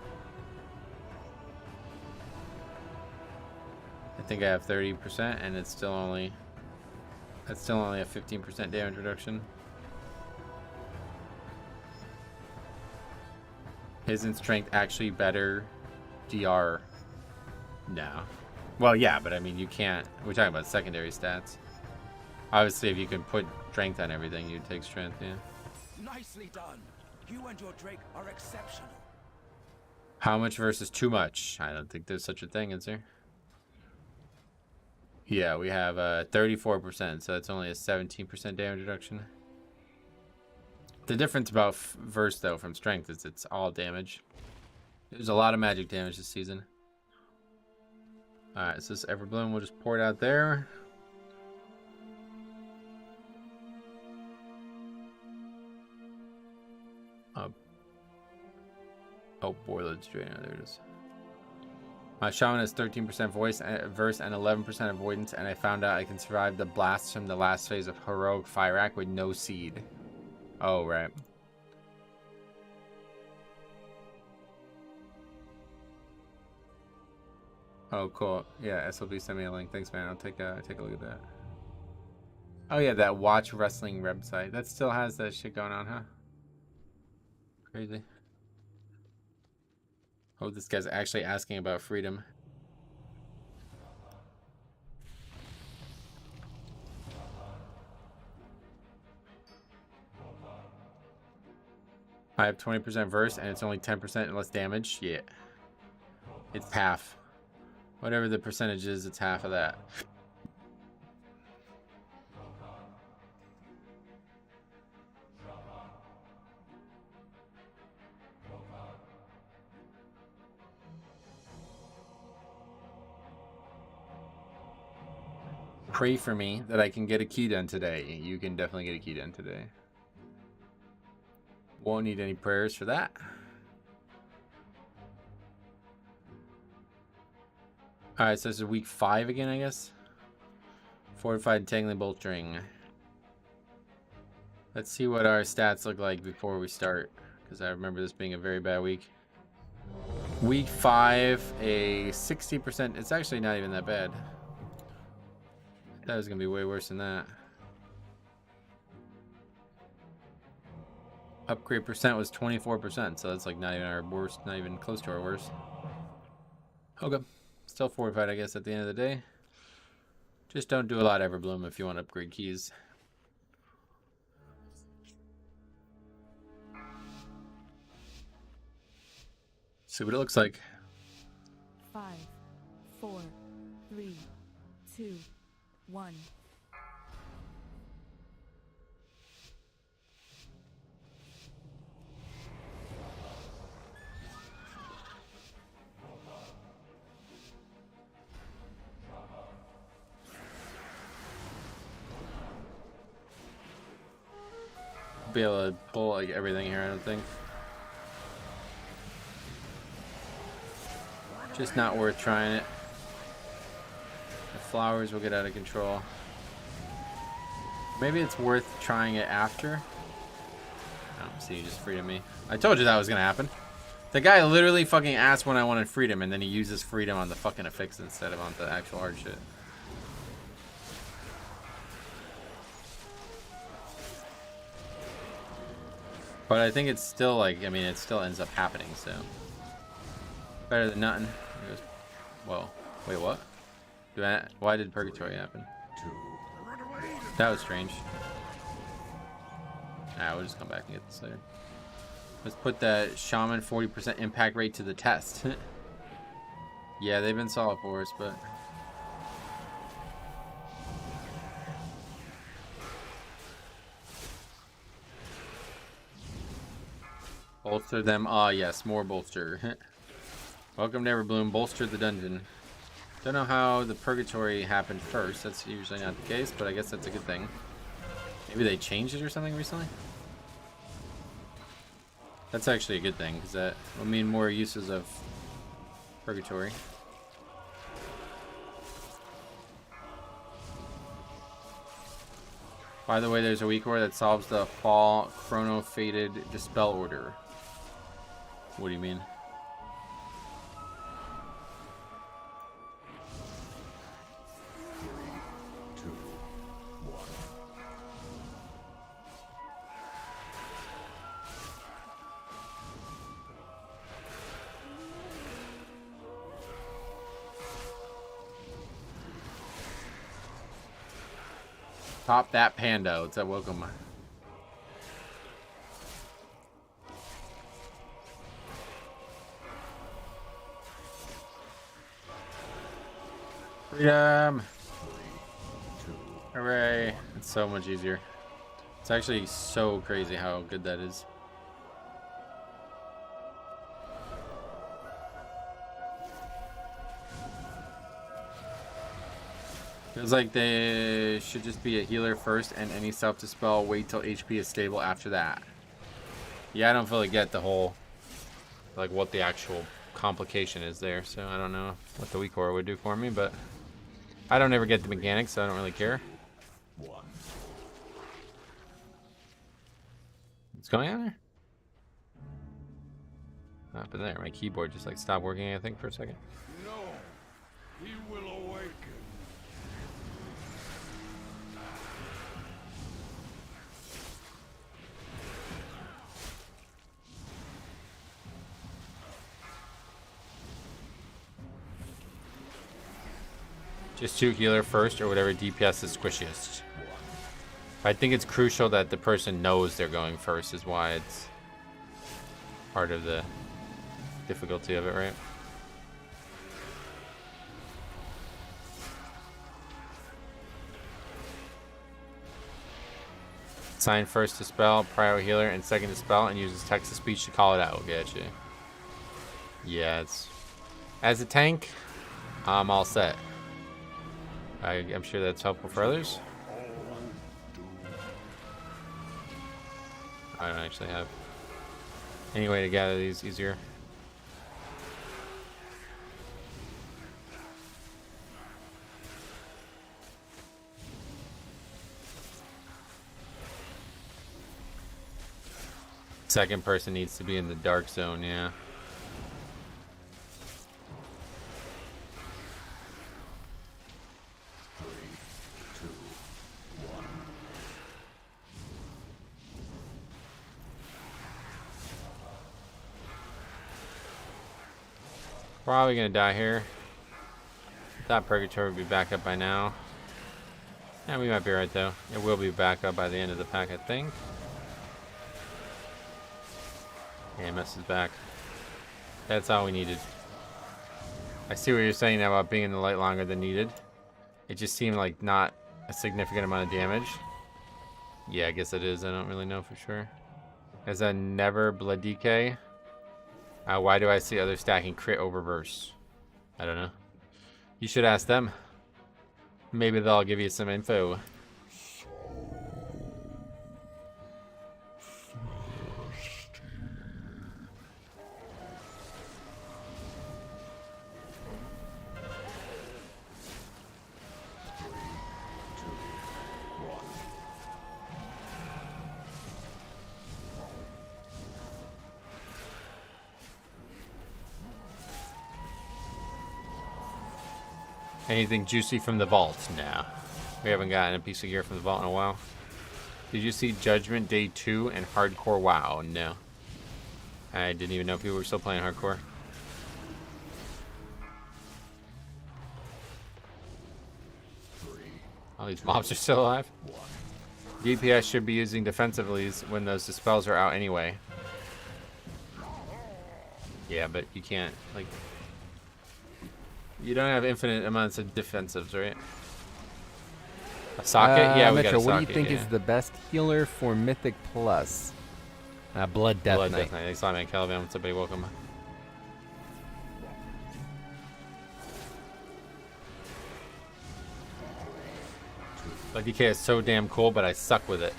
I think I have 30% and it's still only... That's still only a 15% damage reduction. Isn't strength actually better? DR? No. Well, yeah, but I mean, you can't... We're talking about secondary stats. Obviously, if you can put strength on everything, you'd take strength, yeah.
Nicely done. You and your Drake are exceptional.
How much versus too much? I don't think there's such a thing, is there? Yeah, we have 34%, so that's only a 17% damage reduction. The difference about verse, though, from strength is it's all damage. There's a lot of magic damage this season. Alright, so this Everbloom, we'll just pour it out there. Oh, Boiled's Drainer, there it is. My shaman has 13% voice, verse, and 11% avoidance, and I found out I can survive the blasts from the last phase of Heroic Fire Act with no seed. Oh, right. Oh, cool. Yeah, SLB sent me a link. Thanks, man. I'll take a look at that. Oh, yeah, that Watch Wrestling website. That still has that shit going on, huh? Crazy. Oh, this guy's actually asking about freedom. I have 20% verse, and it's only 10% less damage. Yeah. It's half. Whatever the percentage is, it's half of that. Pray for me that I can get a key done today. You can definitely get a key done today. Won't need any prayers for that. Alright, so this is week 5 again, I guess. Fortified Tangling Bolstering. Let's see what our stats look like before we start, because I remember this being a very bad week. Week 5, a 60%. It's actually not even that bad. That was going to be way worse than that. Upgrade percent was 24%, so that's like not even our worst, not even close to our worst. Okay. Still fortified, I guess, at the end of the day. Just don't do a lot of Everbloom if you want to upgrade keys. See what it looks like.
5, 4, 3, 2, 1.
Be able to pull like everything here, I don't think. Just not worth trying it. The flowers will get out of control. Maybe it's worth trying it after. Oh, see, you just freedom me. I told you that was gonna happen. The guy literally fucking asked when I wanted freedom, and then he uses freedom on the fucking affix instead of on the actual hard shit. But I think it's still like, I mean, it still ends up happening, so. Better than nothing. Whoa. Wait, what? Why did Purgatory happen? That was strange. Nah, we'll just come back and get this later. Let's put that Shaman 40% impact rate to the test. Yeah, they've been solid for us, but... Bolster them. Ah, yes, more bolster. Welcome to Everbloom. Bolster the dungeon. Don't know how the Purgatory happened first. That's usually not the case, but I guess that's a good thing. Maybe they changed it or something recently? That's actually a good thing, because that will mean more uses of Purgatory. By the way, there's a weak order that solves the Fall Chrono Faded Dispel order. What do you mean? Pop that panda. What's up? Welcome. Freedom! Hooray! It's so much easier. It's actually so crazy how good that is. Feels like they should just be a healer first and any self-dispel, wait till HP is stable after that. Yeah, I don't fully get the whole, like, what the actual complication is there, so I don't know what the weak aura would do for me, but I don't ever get the mechanics, so I don't really care. What's going on there? Up in there, my keyboard just like stopped working, I think, for a second.
No, he will awaken.
Just 2 healer first or whatever DPS is squishiest. I think it's crucial that the person knows they're going first is why it's part of the difficulty of it, right? Sign first to spell, prior healer, and second to spell, and uses text to speech to call it out. Gotcha. Yeah, it's... As a tank, I'm all set. I'm sure that's helpful for others. I don't actually have any way to gather these easier. Second person needs to be in the dark zone, yeah. Probably gonna die here. Thought Purgatory would be back up by now. Yeah, we might be right though. It will be back up by the end of the pack, I think. AMS is back. That's all we needed. I see what you're saying now about being in the light longer than needed. It just seemed like not a significant amount of damage. Yeah, I guess it is. I don't really know for sure. Is that never blood decay? Why do I see other stacking crit over verse? I don't know. You should ask them. Maybe they'll give you some info. Anything juicy from the vault? Nah. We haven't gotten a piece of gear from the vault in a while. Did you see Judgment Day 2 and Hardcore WoW? No. I didn't even know people were still playing Hardcore. All these mobs are still alive. DPS should be using defensively when those dispels are out anyway. Yeah, but you can't, like... You don't have infinite amounts of defensives, right? A socket? Yeah, we
Metro,
got a socket.
what do you think
yeah.
is the best healer for Mythic Plus? Blood Death
Blood
Knight.
Death Knight. Thanks a lot, man. Calvin, what's up, buddy? Welcome. Blood DK is so damn cool, but I suck with it.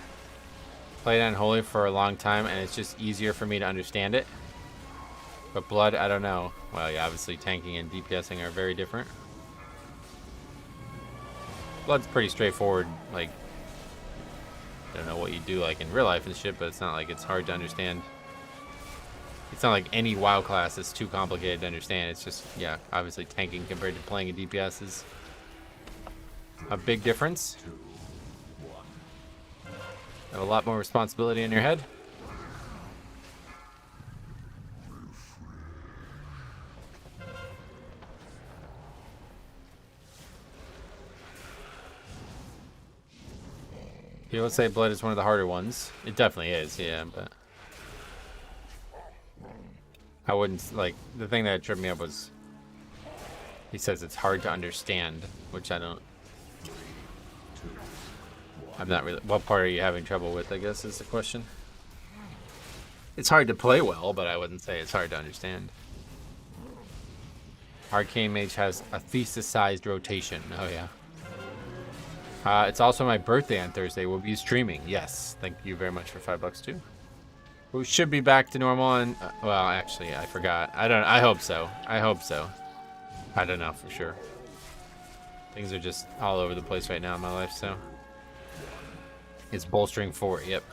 Played on Holy for a long time, and it's just easier for me to understand it. But Blood, I don't know. Well, yeah, obviously tanking and DPSing are very different. Blood's pretty straightforward. Like, I don't know what you do like in real life and shit, but it's not like it's hard to understand. It's not like any WoW class is too complicated to understand. It's just, yeah, obviously tanking compared to playing a DPS is a big difference. Have a lot more responsibility in your head. People say blood is one of the harder ones. It definitely is, yeah, but I wouldn't, like, the thing that tripped me up was he says it's hard to understand, which I'm not really, what part are you having trouble with, I guess is the question. It's hard to play well, but I wouldn't say it's hard to understand. Arcane Mage has a thesis-sized rotation. Oh, yeah. It's also my birthday on Thursday. We'll be streaming. Yes. Thank you very much for $5 too. We should be back to normal and well, actually, I forgot. I hope so. I hope so. I don't know for sure. Things are just all over the place right now in my life, so it's bolstering forward. Yep.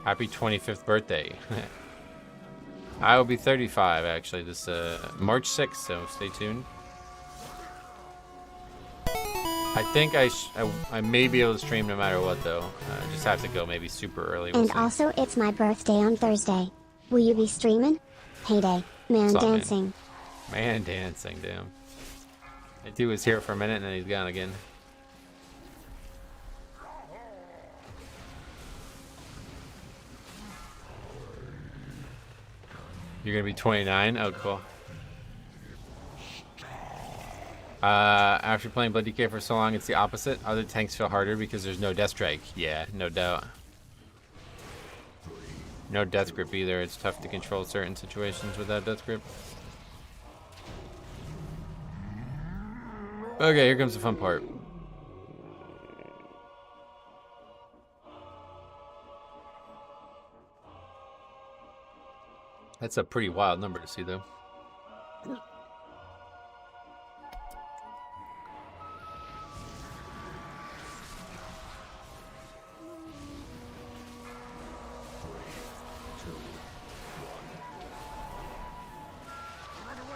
Happy 25th birthday. I will be 35 actually this March 6th, so stay tuned. I think I may be able to stream no matter what though. I just have to go maybe super early. We'll
and
see.
Also, it's my birthday on Thursday. Will you be streaming? Heyday, man
What's up, man?
dancing.
Man dancing, damn. That dude was here for a minute and then he's gone again. You're gonna be 29? Oh, cool. After playing Blood DK for so long, it's the opposite. Other tanks feel harder because there's no death strike. Yeah, no doubt. No death grip either. It's tough to control certain situations without death grip. Okay, here comes the fun part. That's a pretty wild number to see, though.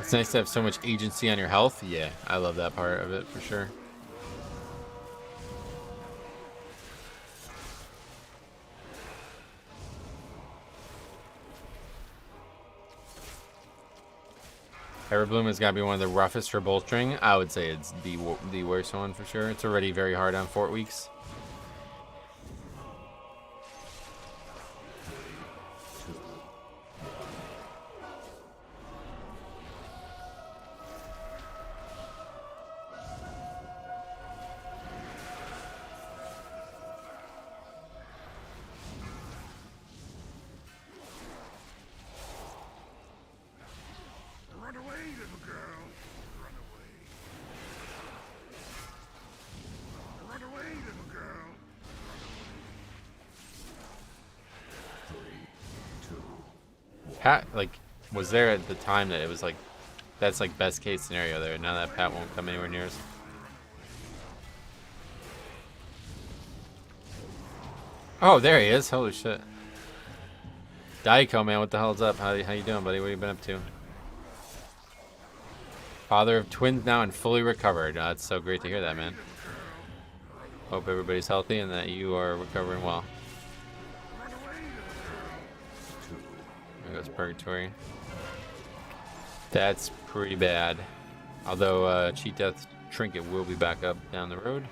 It's nice to have so much agency on your health. Yeah, I love that part of it for sure. Everbloom has got to be one of the roughest for bolstering. I would say it's the worst one for sure. It's already very hard on Fort Weeks.
Run away, little girl. Run away. Run away, little girl.
Pat, like, was there at the time that it was like, that's like best case scenario there. Now that Pat won't come anywhere near us. Oh, there he is. Holy shit. Daiko, man, what the hell's up? How you doing, buddy? What have you been up to? Father of twins now and fully recovered. It's so great to hear that, man. Hope everybody's healthy and that you are recovering well. There goes Purgatory. That's pretty bad. Although Cheat Death Trinket will be back up down the road.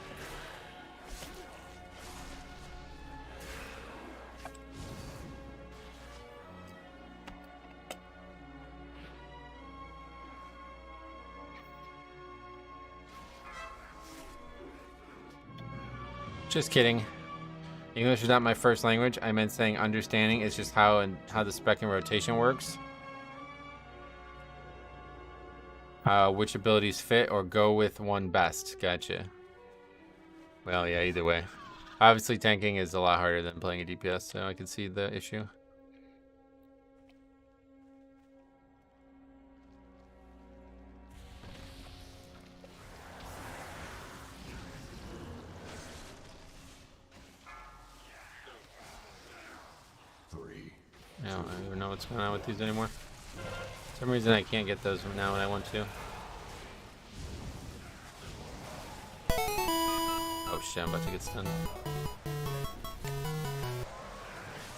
Just kidding. English is not my first language. I meant saying understanding is just how the spec and rotation works. Which abilities fit or go with one best. Gotcha. Well, yeah, either way. Obviously, tanking is a lot harder than playing a DPS, so I can see the issue. I don't even know what's going on with these anymore. For some reason I can't get those now when I want to. Oh shit, I'm about to get stunned.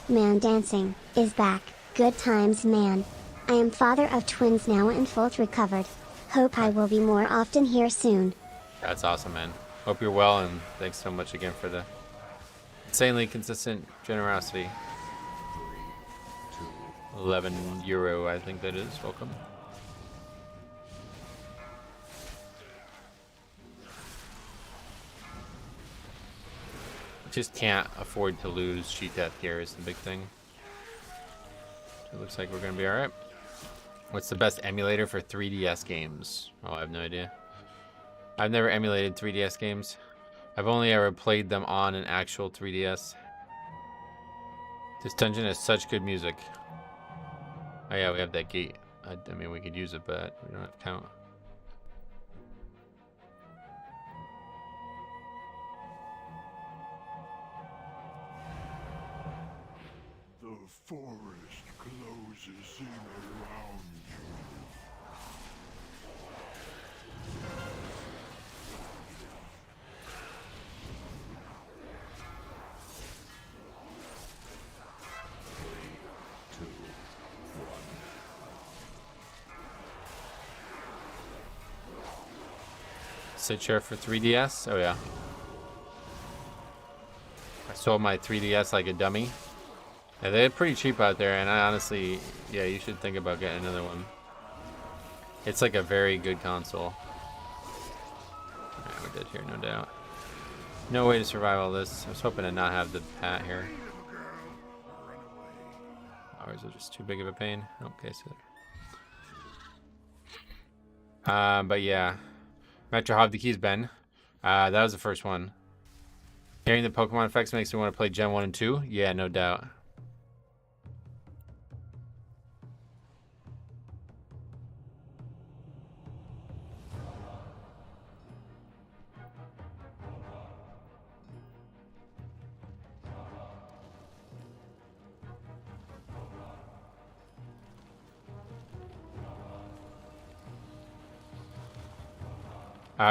Man dancing is back. Good times, man. I am father of twins now and full recovered. Hope I will be more often here soon.
That's awesome, man. Hope you're well, and thanks so much again for the insanely consistent generosity. 11 euro, I think that is. Welcome. Just can't afford to lose cheat death gear is the big thing. It looks like we're gonna be all right. What's the best emulator for 3DS games? Oh, I have no idea. I've never emulated 3DS games. I've only ever played them on an actual 3DS. This dungeon has such good music. Oh yeah, we have that gate. I mean, we could use it, but we don't have to count.
The forest closes in around you.
Sit chair for 3DS? Oh yeah. I sold my 3DS like a dummy. Yeah, they're pretty cheap out there, and I honestly, yeah, you should think about getting another one. It's like a very good console. Alright, we're dead here, no doubt. No way to survive all this. I was hoping to not have the pat here. Ours are just too big of a pain. Okay, so. But yeah. Metro Hob the keys, Ben. That was the first one. Hearing the Pokemon effects makes me want to play Gen 1 and 2. Yeah, no doubt.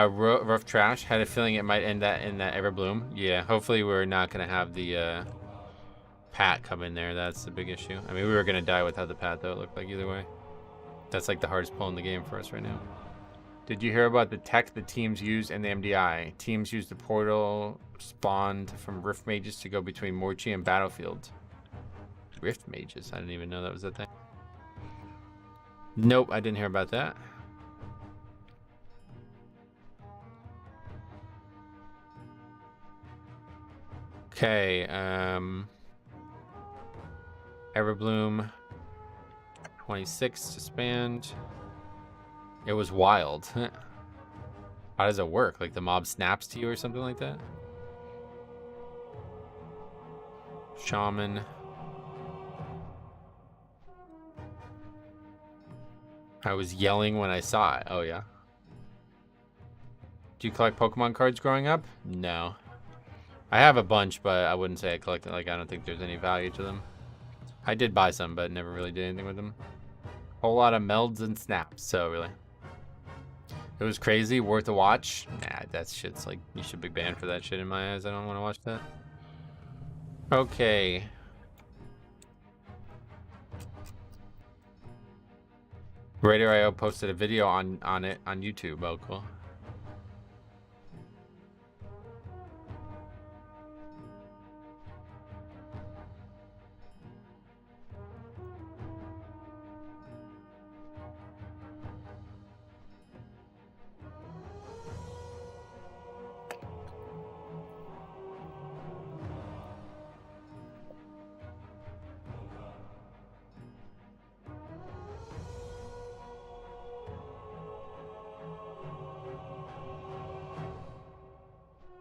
Rough Trash. Had a feeling it might end that in that Everbloom. Yeah, hopefully we're not going to have the Pat come in there. That's the big issue. I mean, we were going to die without the Pat, though, it looked like either way. That's like the hardest pull in the game for us right now. Did you hear about the tech the teams use in the MDI? Teams use the portal spawned from Rift Mages to go between Morchi and Battlefield. Rift Mages? I didn't even know that was a thing. Nope, I didn't hear about that. Okay, Everbloom 26 to spend. It was wild. How does it work? Like the mob snaps to you or something like that? Shaman. I was yelling when I saw it. Oh yeah. Do you collect Pokemon cards growing up? No. I have a bunch, but I wouldn't say I collected. Like, I don't think there's any value to them. I did buy some, but never really did anything with them. Whole lot of melds and snaps, so really. It was crazy, worth a watch. Nah, that shit's like, you should be banned for that shit in my eyes. I don't want to watch that. Okay. Raider.io posted a video on it on YouTube. Oh, cool.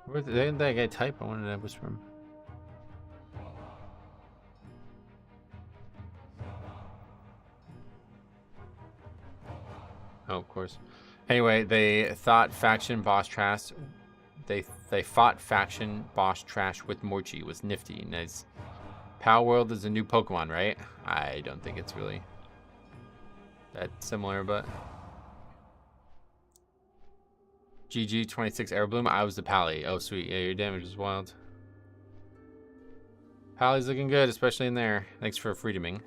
Where did that guy type? I wondered that was from. Oh, of course. Anyway, they thought faction boss trash. They fought faction boss trash with Morchi. Was nifty, nice. Pal World is a new Pokemon, right? I don't think it's really that similar, but. GG 26 Everbloom. I was the Pally. Oh sweet. Yeah, your damage is wild. Pally's looking good, especially in there. Thanks for freedoming.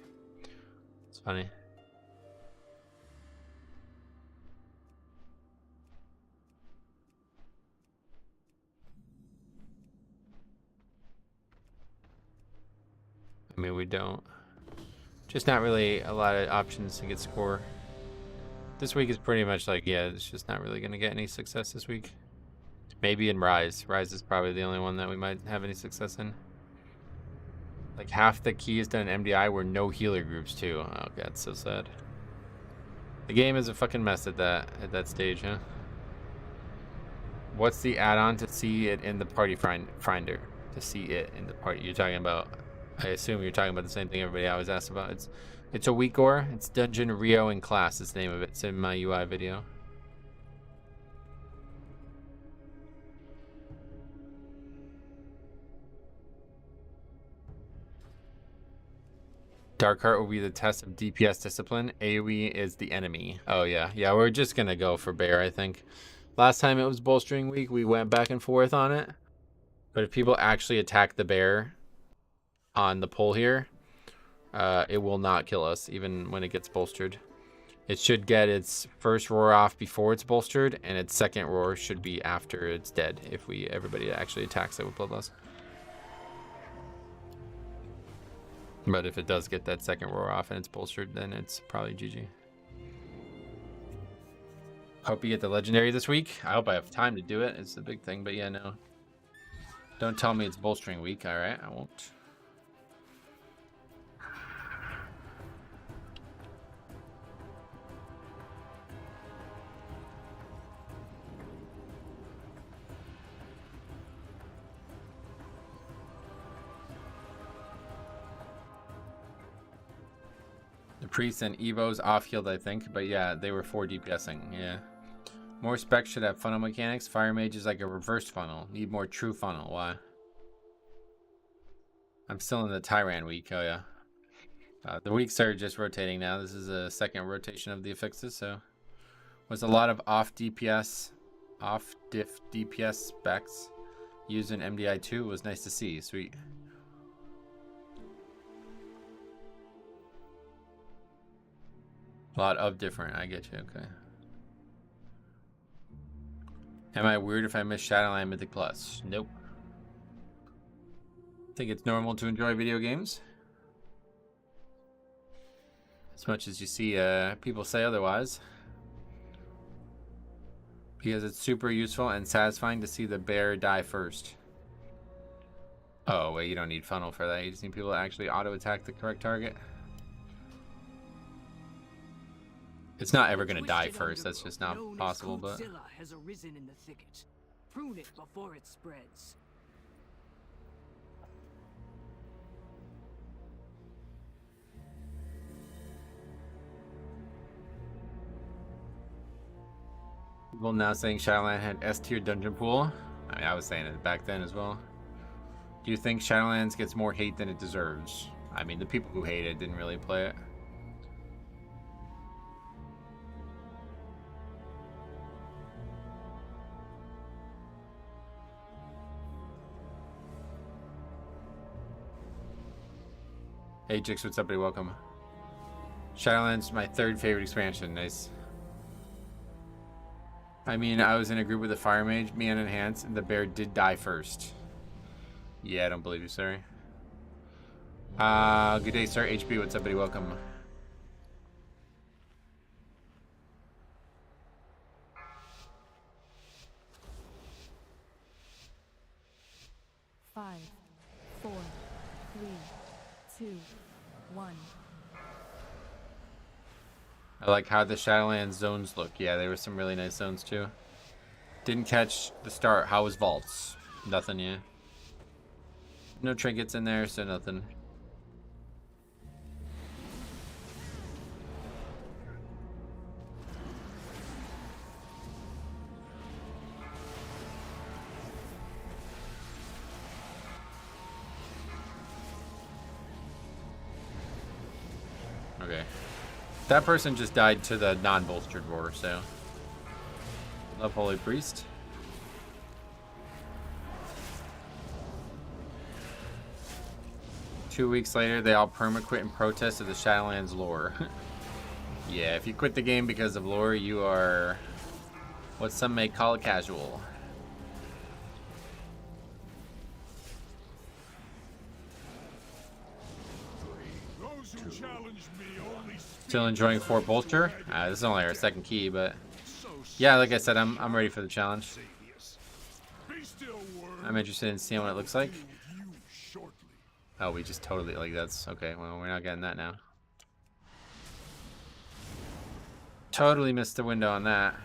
It's funny. I mean, we don't. Just not really a lot of options to get score. This week is pretty much like, yeah, it's just not really going to get any success this week. Maybe in Rise. Rise is probably the only one that we might have any success in. Like half the keys done in MDI were no healer groups too. Oh god, that's so sad. The game is a fucking mess at that stage, huh? What's the add-on to see it in the party finder? To see it in the party. You're talking about, I assume you're talking about the same thing everybody always asks about. It's a weak ore. It's Dungeon Rio in class is the name of it. It's in my UI video. Darkheart will be the test of DPS discipline. AoE is the enemy. Oh yeah. Yeah, we're just gonna go for bear, I think. Last time it was bolstering week, we went back and forth on it. But if people actually attack the bear on the pole here, it will not kill us, even when it gets bolstered. It should get its first roar off before it's bolstered, and its second roar should be after it's dead, if everybody actually attacks it with Bloodlust. But if it does get that second roar off and it's bolstered, then it's probably GG. Hope you get the legendary this week. I hope I have time to do it. It's the big thing, but yeah, no. Don't tell me it's bolstering week. All right, I won't. The priest and Evo's off-healed, I think, but yeah, they were 4 DPSing, yeah. More specs should have funnel mechanics. Fire Mage is like a reverse funnel. Need more true funnel. Why? I'm still in the Tyran week. Oh, yeah. The weeks are just rotating now. This is a second rotation of the affixes, so. Was a lot of off-diff DPS specs used in MDI2. It was nice to see. Sweet. A lot of different. I get you. Okay. Am I weird if I miss Shadowland Mythic Plus? Nope. I think it's normal to enjoy video games. As much as you see people say otherwise. Because it's super useful and satisfying to see the bear die first. Oh, wait, you don't need funnel for that. You just need people to actually auto-attack the correct target. It's not ever going to die first. That's just not possible, but...
has arisen in the thicket. Prune it before it spreads.
People now saying Shadowland had S-tier dungeon pool. I mean, I was saying it back then as well. Do you think Shadowlands gets more hate than it deserves? I mean, the people who hate it didn't really play it. Hey Jix, what's up, buddy? Welcome. Shadowlands, my 3rd favorite expansion. Nice. I mean, I was in a group with a Fire Mage, me and Enhance, and the bear did die first. Yeah, I don't believe you, sorry. Good day, sir. HB, what's up, buddy? Welcome.
Five, 4, 3, 2, 1.
I like how the Shadowlands zones look. Yeah, there were some really nice zones too. Didn't catch the start. How was vaults? Nothing, yeah. No trinkets in there, so nothing. Okay. That person just died to the non-bolstered roar, so. Love Holy Priest. Two weeks later, they all perma-quit in protest of the Shadowlands lore. Yeah, if you quit the game because of lore, you are what some may call a casual.
challenge me only
Still enjoying Fort Bolster? This is only our second key, but yeah, like I said, I'm ready for the challenge.
be still word.
I'm interested in seeing what it looks like.
You shortly.
Oh, we just totally, like, that's okay. Well, we're not getting that now. Totally missed the window on that.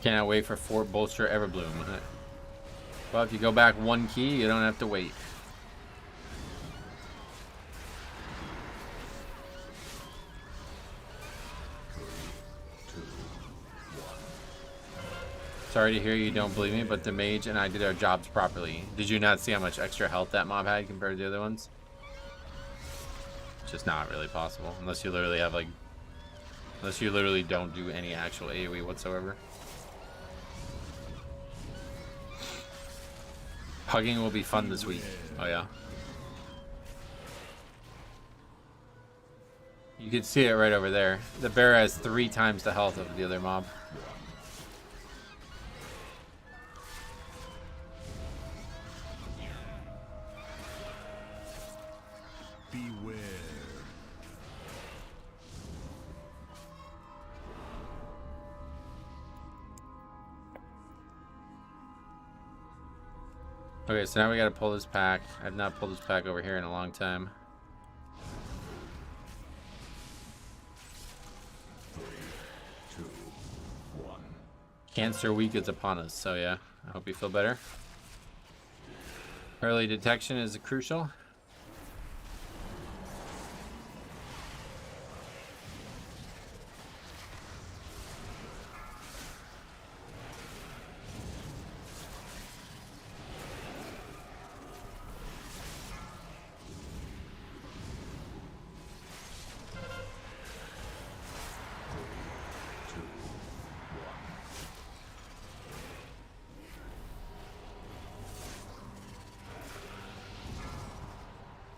Cannot wait for Fort Bolster Everbloom. Well, if you go back one key, you don't have to wait. Sorry to hear you don't believe me, but the mage and I did our jobs properly. Did you not see how much extra health that mob had compared to the other ones? It's just not really possible. Unless you literally have, like... Unless you literally don't do any actual AoE whatsoever. Pugging will be fun this week. Oh yeah. You can see it right over there. The bear has 3 times the health of the other mob.
Beware.
Okay, so now we gotta pull this pack. I've not pulled this pack over here in a long time.
3, 2, 1.
Cancer week is upon us, so yeah. I hope you feel better. Early detection is crucial.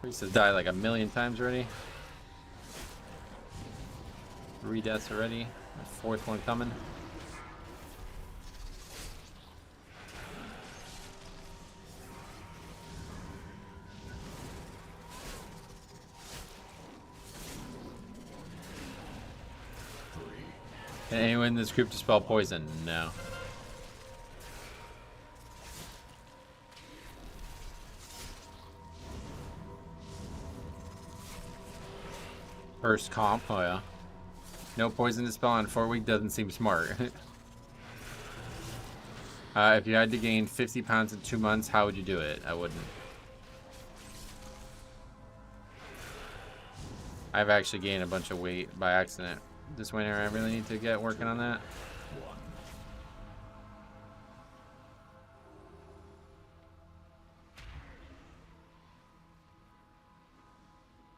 Priest has died like 1,000,000 times already. 3 deaths already. The 4th one coming. Can anyone in this group dispel poison? No. First comp, oh yeah. No poison dispel on 4 week doesn't seem smart. If you had to gain 50 pounds in 2 months, how would you do it? I wouldn't. I've actually gained a bunch of weight by accident this winter. I really need to get working on that.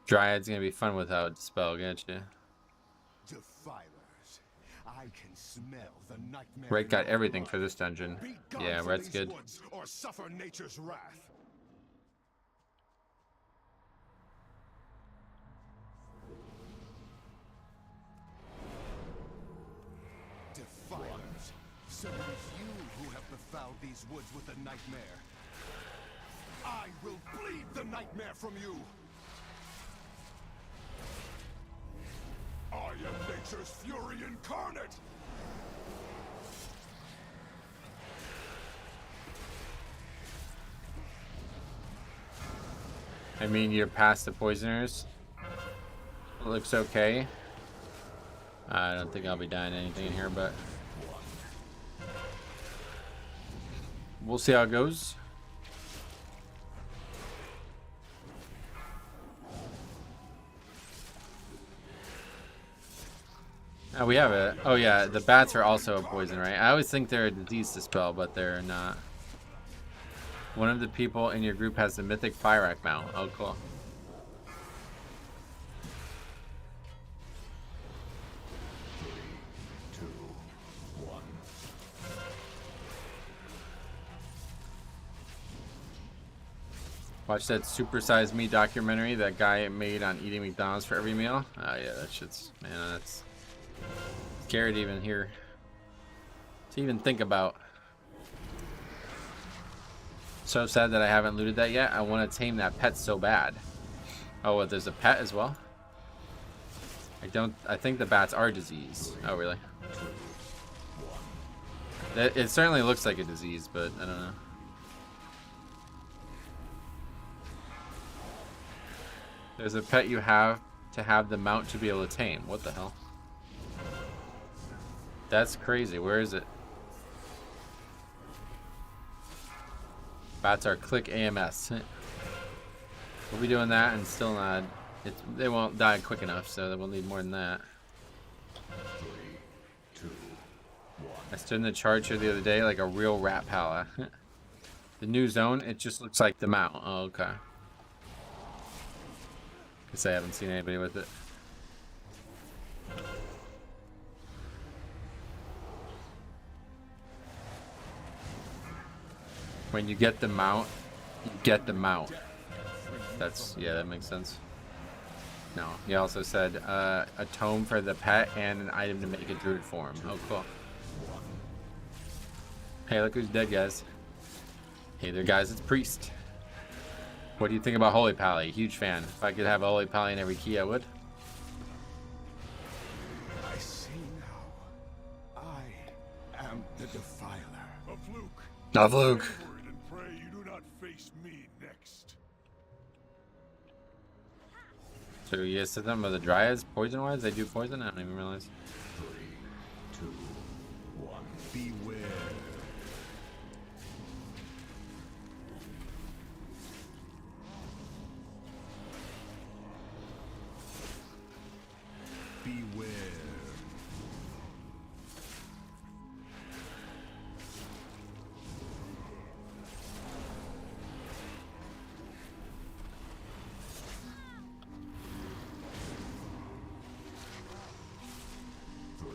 Dryad's gonna be fun without dispel, gotcha.
Defilers. I can smell the nightmare.
Red got everything for this dungeon. Yeah, Red's good.
Or suffer nature's wrath. Defilers. So it is you who have befouled these woods with the nightmare. I will bleed the nightmare from you. I am nature's fury incarnate!
I mean, you're past the poisoners. It looks okay. I don't think I'll be dying anything in here, but we'll see how it goes. Oh, we have it. Oh yeah, the bats are also a poison, right? I always think they're a disease dispel, but they're not. One of the people in your group has the Mythic Fire mount. Oh, cool. Watch that Super Size Me documentary that guy made on eating McDonald's for every meal. Oh yeah, that shit's, man, that's scary to even hear, to even think about. So sad that I haven't looted that yet. I want to tame that pet so bad. Oh, well, there's a pet as well? I think the bats are disease. Oh, really? It certainly looks like a disease, but I don't know. There's a pet you have to have the mount to be able to tame. What the hell? That's crazy. Where is it? Bats are click AMS. We'll be doing that and still not. They won't die quick enough, so we'll need more than that.
3, 2, 1.
I stood in the charge here the other day like a real rat pala. The new zone, it just looks like the mount. Oh, okay. Guess I haven't seen anybody with it. When you get the mount, you get the mount. That's, yeah, that makes sense. No, he also said a tome for the pet and an item to make a druid form. Oh, cool. Hey, look who's dead, guys. Hey there, guys, it's Priest. What do you think about Holy Pally? Huge fan. If I could have a Holy Pally in every key, I would.
I see now. I am the Defiler. A fluke.
Not Luke.
Onward and pray you do not face me next.
So you guys said them with the Dryads, poison-wise? They do poison? I don't even realize.
3, 2, 1. Beware. Beware.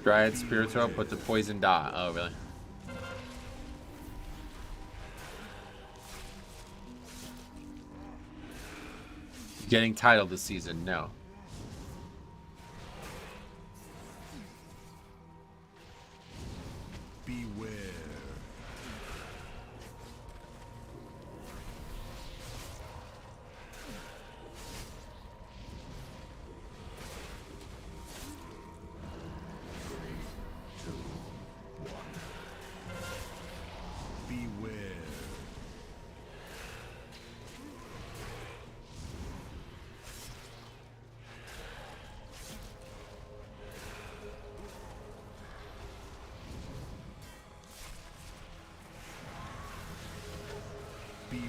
Dryad Spiritual, put the poison dot. Oh, really? Getting title this season? No.
Beware. Beware. Beware.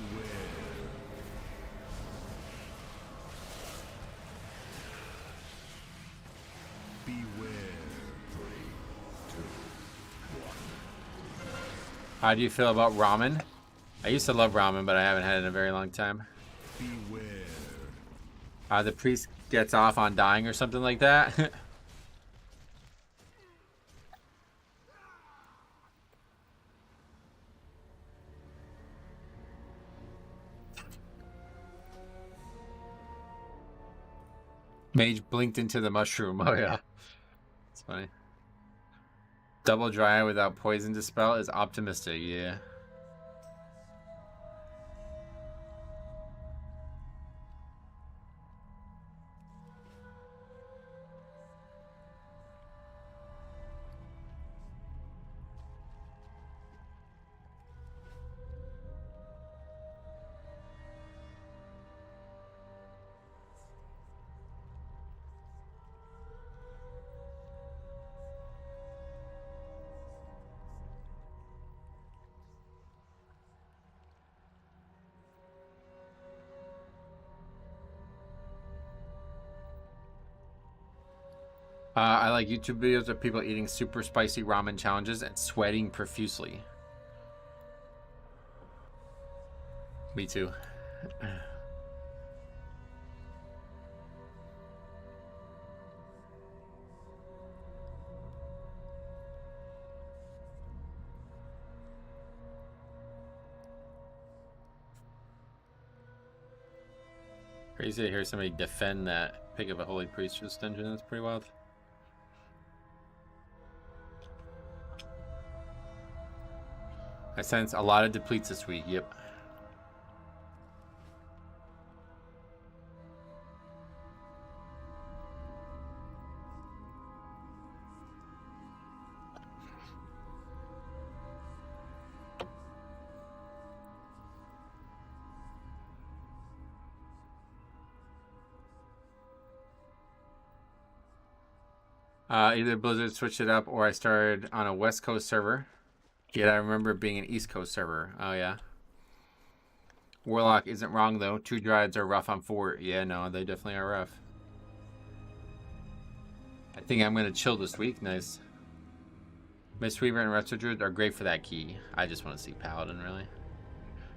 Beware. 3, 2, 1.
How do you feel about ramen? I used to love ramen, but I haven't had it in a very long time.
Beware.
The priest gets off on dying or something like that. Mage blinked into the mushroom. Oh yeah, it's funny. Double dry without poison dispel is optimistic. Yeah. I like YouTube videos of people eating super spicy ramen challenges and sweating profusely. Me too. Crazy to hear somebody defend that pick of a Holy Priest for this dungeon. That's pretty wild. I sense a lot of depletes this week. Yep. Either Blizzard switched it up or I started on a West Coast server. Yet I remember being an East Coast server. Oh, yeah. Warlock isn't wrong, though. 2 Dryads are rough on 4. Yeah, no, they definitely are rough. I think I'm going to chill this week. Nice. Mistweaver and Retro Druid are great for that key. I just want to see Paladin, really.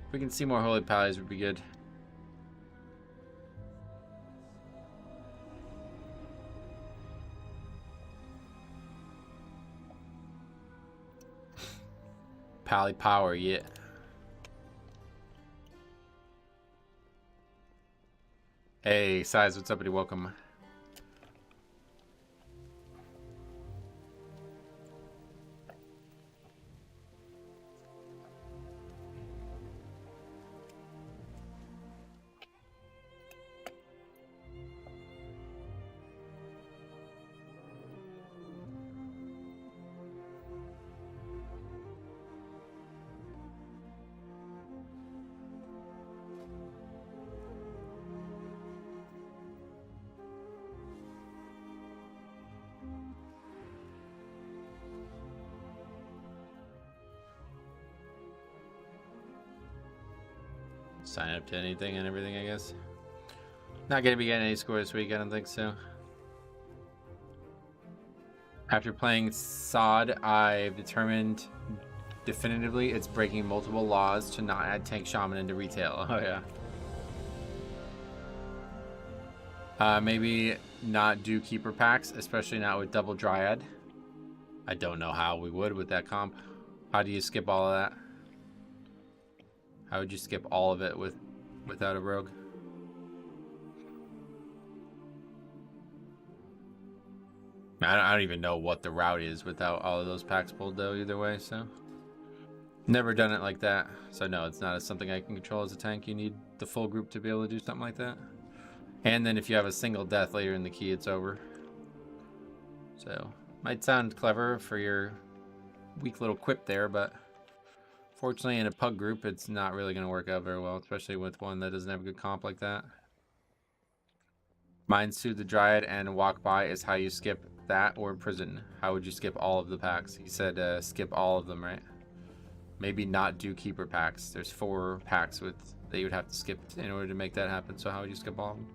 If we can see more Holy Paladins, would be good. Pally power, yeah. Hey, Size, what's up, buddy? Welcome. Sign up to anything and everything, I guess. Not gonna be getting any score this week, I don't think so. After playing Sod, I've determined definitively it's breaking multiple laws to not add Tank Shaman into retail. Oh yeah. Maybe not do Keeper packs, especially not with Double Dryad. I don't know how we would with that comp. How do you skip all of that? How would you skip all of it without a rogue? I don't even know what the route is without all of those packs pulled though either way, so. Never done it like that. So no, it's not something I can control as a tank. You need the full group to be able to do something like that. And then if you have a single death later in the key, it's over. So, might sound clever for your weak little quip there, but fortunately, in a pug group, it's not really going to work out very well, especially with one that doesn't have a good comp like that. Mind Soothe the Dryad and Walk By is how you skip that or Prison. How would you skip all of the packs? He said skip all of them, right? Maybe not do Keeper packs. There's 4 packs that you would have to skip in order to make that happen, so how would you skip all of them?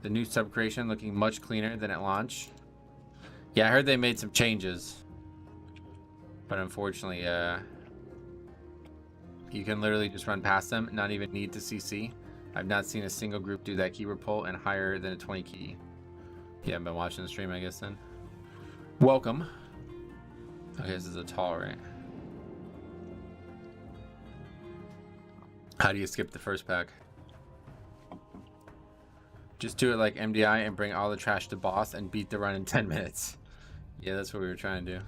The new sub creation looking much cleaner than at launch. Yeah, I heard they made some changes. But unfortunately, you can literally just run past them, not even need to CC. I've not seen a single group do that keeper pull and higher than a 20 key. Yeah, I've been watching the stream, I guess, then. Welcome. Okay, this is a tall, right? How do you skip the first pack? Just do it like MDI and bring all the trash to boss and beat the run in 10 minutes. Yeah, that's what we were trying to do.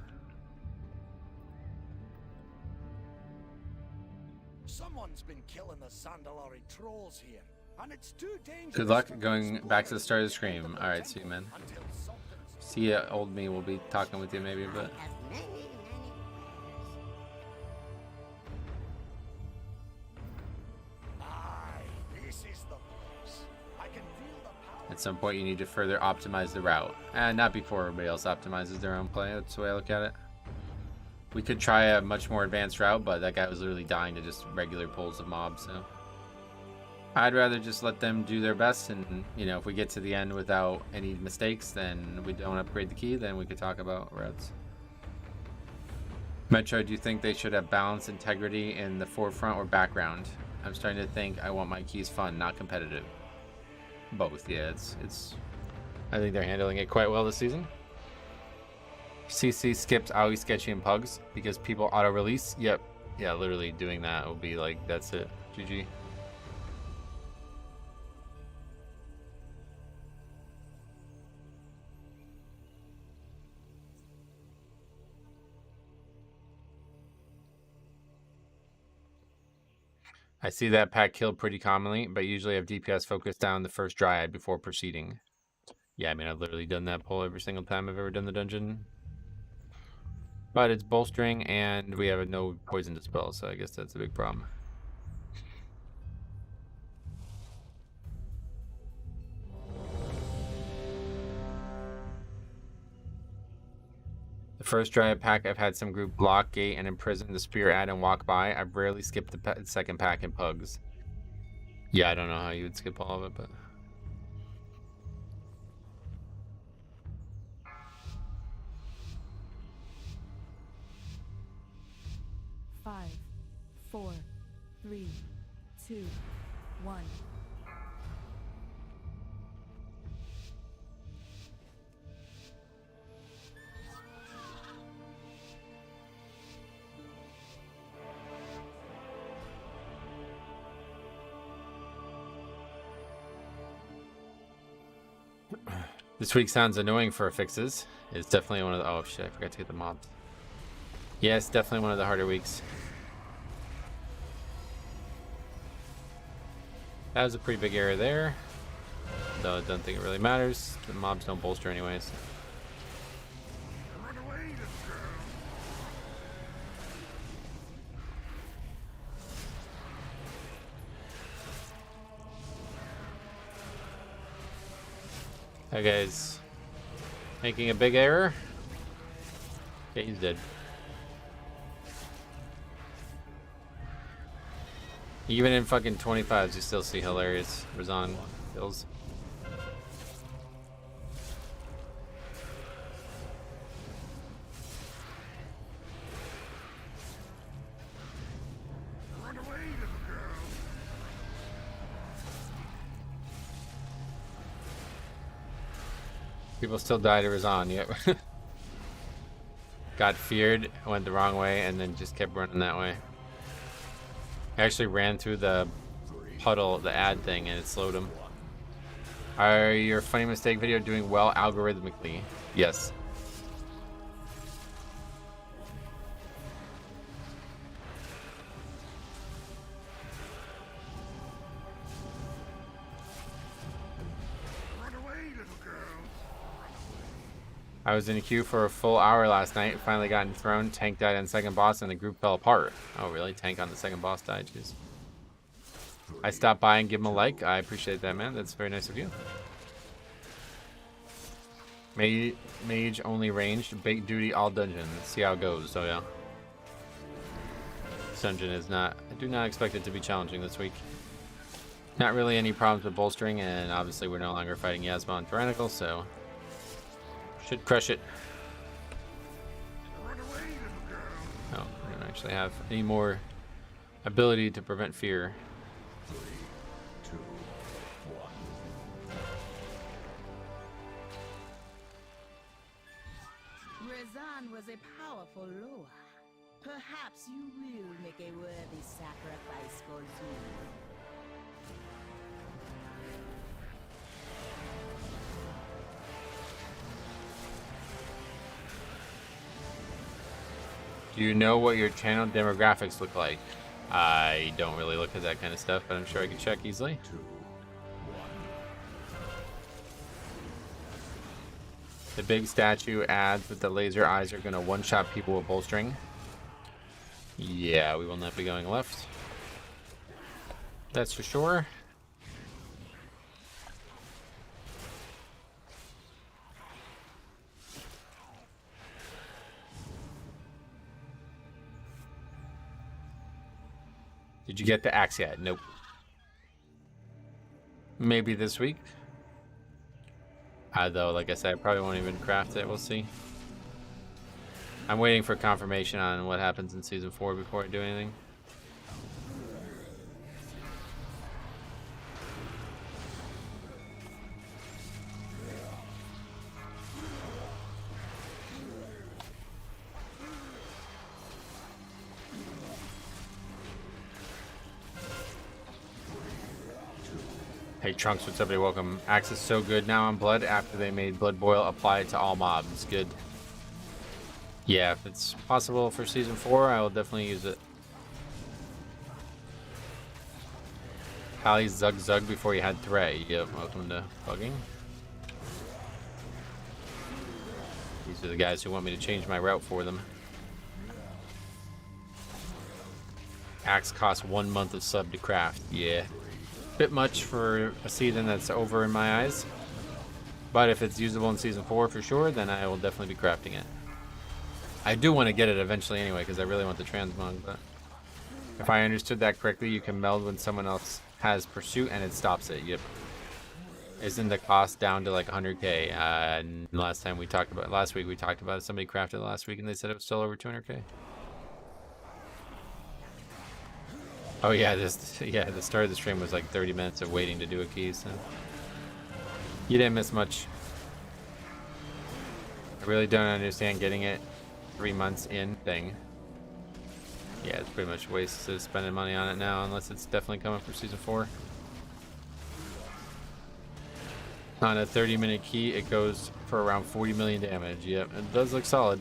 Someone's been killing the Sandalari trolls here, and it's too dangerous.
Good luck going back to the start of the stream. All right, see you, man. See ya, old me. We'll be talking with you maybe, but. At some point, you need to further optimize the route, and not before everybody else optimizes their own play. That's the way I look at it. We could try a much more advanced route, but that guy was literally dying to just regular pulls of mobs, so I'd rather just let them do their best, and you know, if we get to the end without any mistakes, then we don't upgrade the key, then we could talk about routes. Metro, do you think they should have balance integrity in the forefront or background? I'm starting to think I want my keys fun, not competitive. Both, yeah, it's I think they're handling it quite well this season. CC skips always sketchy and pugs because people auto release. Yep, yeah, literally doing that will be like, that's it, GG. I see that pack killed pretty commonly, but usually have DPS focus down the first dryad before proceeding. Yeah, I mean, I've literally done that pull every single time I've ever done the dungeon. But it's bolstering, and we have no poison dispel, so I guess that's a big problem. The first dryad pack, I've had some group block, gate, and imprison the spear ad and walk by. I've rarely skipped the second pack in pugs. Yeah, I don't know how you would skip all of it, but...
5, 4, 3, 2, 1.
This week sounds annoying for fixes. It's definitely one of the... Oh shit, I forgot to get the mobs. Yeah, it's definitely one of the harder weeks. That was a pretty big error there. Though I don't think it really matters. The mobs don't bolster anyways.
Run away, little girl.
That guy's making a big error. Okay, he's dead. Even in fucking 25s, you still see hilarious Razan kills.
Run away, little girl.
People still die to Razan, yep. Got feared, went the wrong way, and then just kept running that way. I actually ran through the puddle, the ad thing, and it slowed him. Are your funny mistake video doing well algorithmically? Yes.
Run away, little girl.
I was in a queue for a full hour last night, finally got enthroned, tank died on second boss, and the group fell apart. Oh really? Tank on the second boss died, jeez. I stopped by and give him a like. I appreciate that, man. That's very nice of you. Mage only ranged, bait duty all dungeon. Let's see how it goes, so yeah. This dungeon is not, I do not expect it to be challenging this week. Not really any problems with bolstering, and obviously we're no longer fighting Yasma and Tyrannical, so should crush it.
Run away, little girl.
Oh, we don't actually have any more ability to prevent fear.
3, 2, 1.
Razan was a powerful Loa. Perhaps you will make a worthy sacrifice for Zul.
Do you know what your channel demographics look like? I don't really look at that kind of stuff, but I'm sure I can check easily.
2, 1.
The big statue ads with the laser eyes are going to one-shot people with bolstering. Yeah, we will not be going left. That's for sure. Did you get the axe yet? Nope. Maybe this week. Though, like I said, I probably won't even craft it. We'll see. I'm waiting for confirmation on what happens in Season 4 before I do anything. Hey Trunks, what's up, buddy? Welcome. Axe is so good now on Blood after they made Blood Boil apply it to all mobs. Good. Yeah, if it's possible for Season 4, I will definitely use it. Pally Zug Zug before you had Thray. Yep, welcome to Pugging. These are the guys who want me to change my route for them. Axe costs 1 month of sub to craft. Yeah. Bit much for a season that's over in my eyes. But if it's usable in Season 4 for sure, then I will definitely be crafting it. I do want to get it eventually anyway, because I really want the transmog, but... If I understood that correctly, you can meld when someone else has pursuit and it stops it. Yep. Isn't the cost down to like 100k? Last week we talked about it. Somebody crafted it last week and they said it was still over 200k. Oh yeah, the start of the stream was like 30 minutes of waiting to do a key, so you didn't miss much. I really don't understand getting it 3 months in thing. Yeah, it's pretty much a waste of spending money on it now, unless it's definitely coming for Season 4. On a 30-minute key, it goes for around 40 million damage. Yep, it does look solid.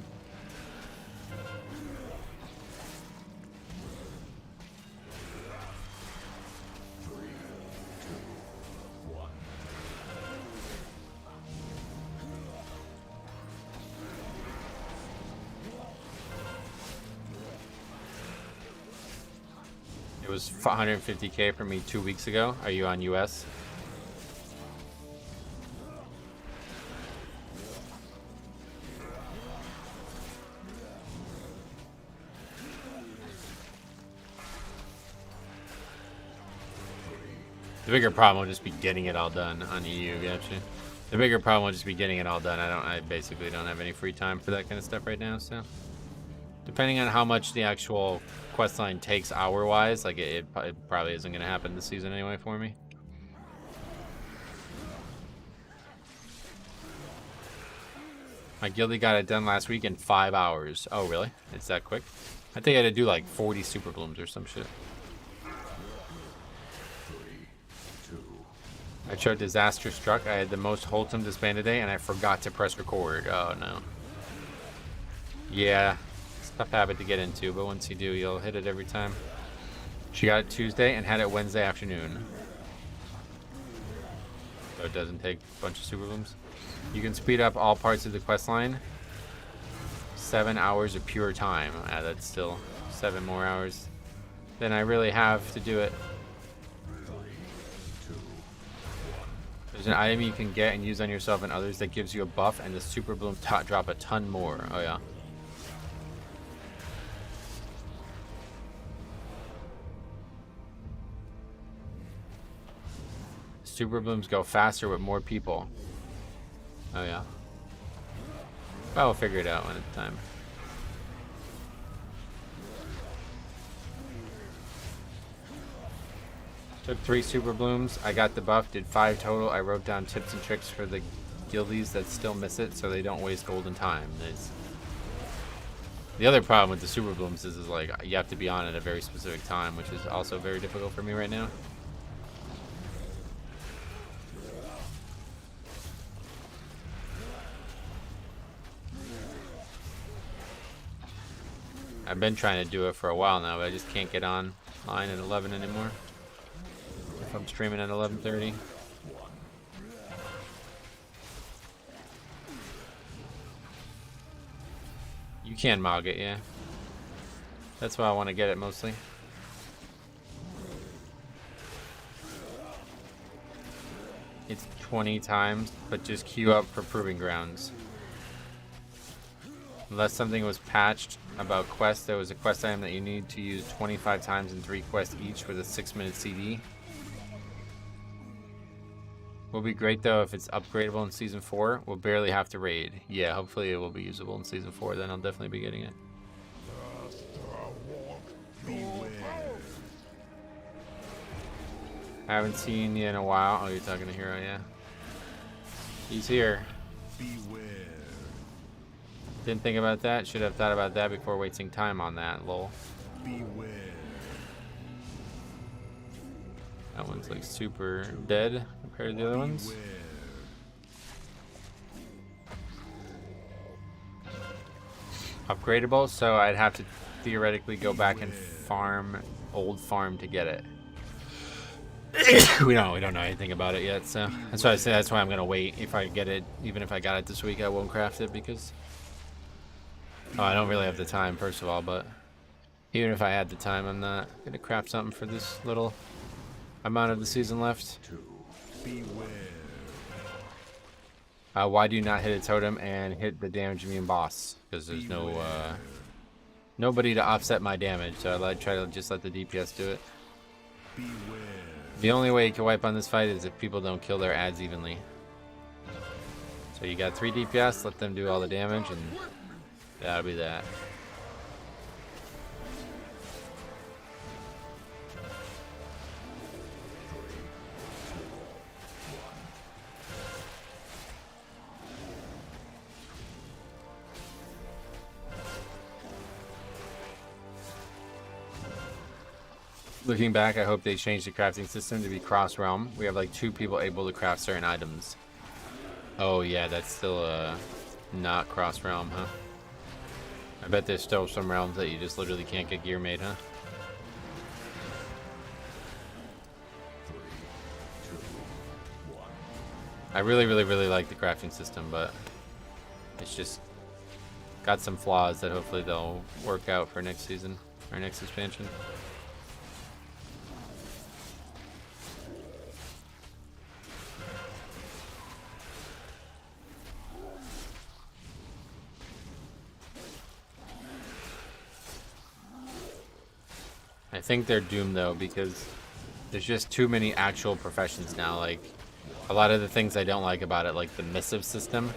It was 150k for me 2 weeks ago. Are you on US? The bigger problem will just be getting it all done on EU, gotcha. The bigger problem will just be getting it all done. I basically don't have any free time for that kind of stuff right now, so. Depending on how much the actual questline takes hour-wise, like it probably isn't going to happen this season anyway for me. My guildie got it done last week in 5 hours. Oh, really? It's that quick? I think I had to do like 40 super blooms or some shit. I tried Disaster Struck. I had the most wholesome disband today, and I forgot to press record. Oh, no. Yeah. Tough habit to get into, but once you do, you'll hit it every time. She got it Tuesday and had it Wednesday afternoon. So it doesn't take a bunch of super blooms. You can speed up all parts of the quest line. 7 hours of pure time. That's still 7 more hours than I really have to do it. There's an item you can get and use on yourself and others that gives you a buff, and the super bloom drop a ton more. Oh yeah. Super blooms go faster with more people. Oh yeah. Well, we'll figure it out one at a time. Took 3 super blooms. I got the buff, did 5 total. I wrote down tips and tricks for the guildies that still miss it so they don't waste golden time. The other problem with the super blooms is like you have to be on at a very specific time, which is also very difficult for me right now. I've been trying to do it for a while now, but I just can't get online at 11 anymore. If I'm streaming at 11:30. You can mog it, yeah. That's why I want to get it mostly. It's 20 times, but just queue up for Proving Grounds. Unless something was patched about quests, there was a quest item that you need to use 25 times in 3 quests each with a 6-minute CD. Will be great though if it's upgradable in Season 4. We'll barely have to raid. Yeah, hopefully it will be usable in Season 4, then I'll definitely be getting it. I haven't seen you in a while. Oh, you're talking to Hero, yeah. He's here.
Beware.
Didn't think about that. Should have thought about that before wasting time on that, lol.
Beware.
That one's like super dead compared to the other ones. Upgradable, so I'd have to theoretically go back and farm old farm to get it. we don't know anything about it yet, so that's why I say that's why I'm gonna wait. If I get it, even if I got it this week, I won't craft it because I don't really have the time, first of all. But even if I had the time, I'm not gonna craft something for this little amount of the season left. Why do you not hit a totem and hit the damage immune boss? Because there's no nobody to offset my damage, so I try to just let the DPS do it. The only way you can wipe on this fight is if people don't kill their ads evenly. So you got 3 DPS, let them do all the damage, and that'll be that. Looking back, I hope they changed the crafting system to be cross-realm. We have like 2 people able to craft certain items. Oh yeah, that's still not cross-realm, huh? I bet there's still some realms that you just literally can't get gear made, huh? I really like the crafting system, but it's just got some flaws that hopefully they'll work out for next season or next expansion. I think they're doomed though, because there's just too many actual professions now. Like a lot of the things I don't like about it, like the missive system,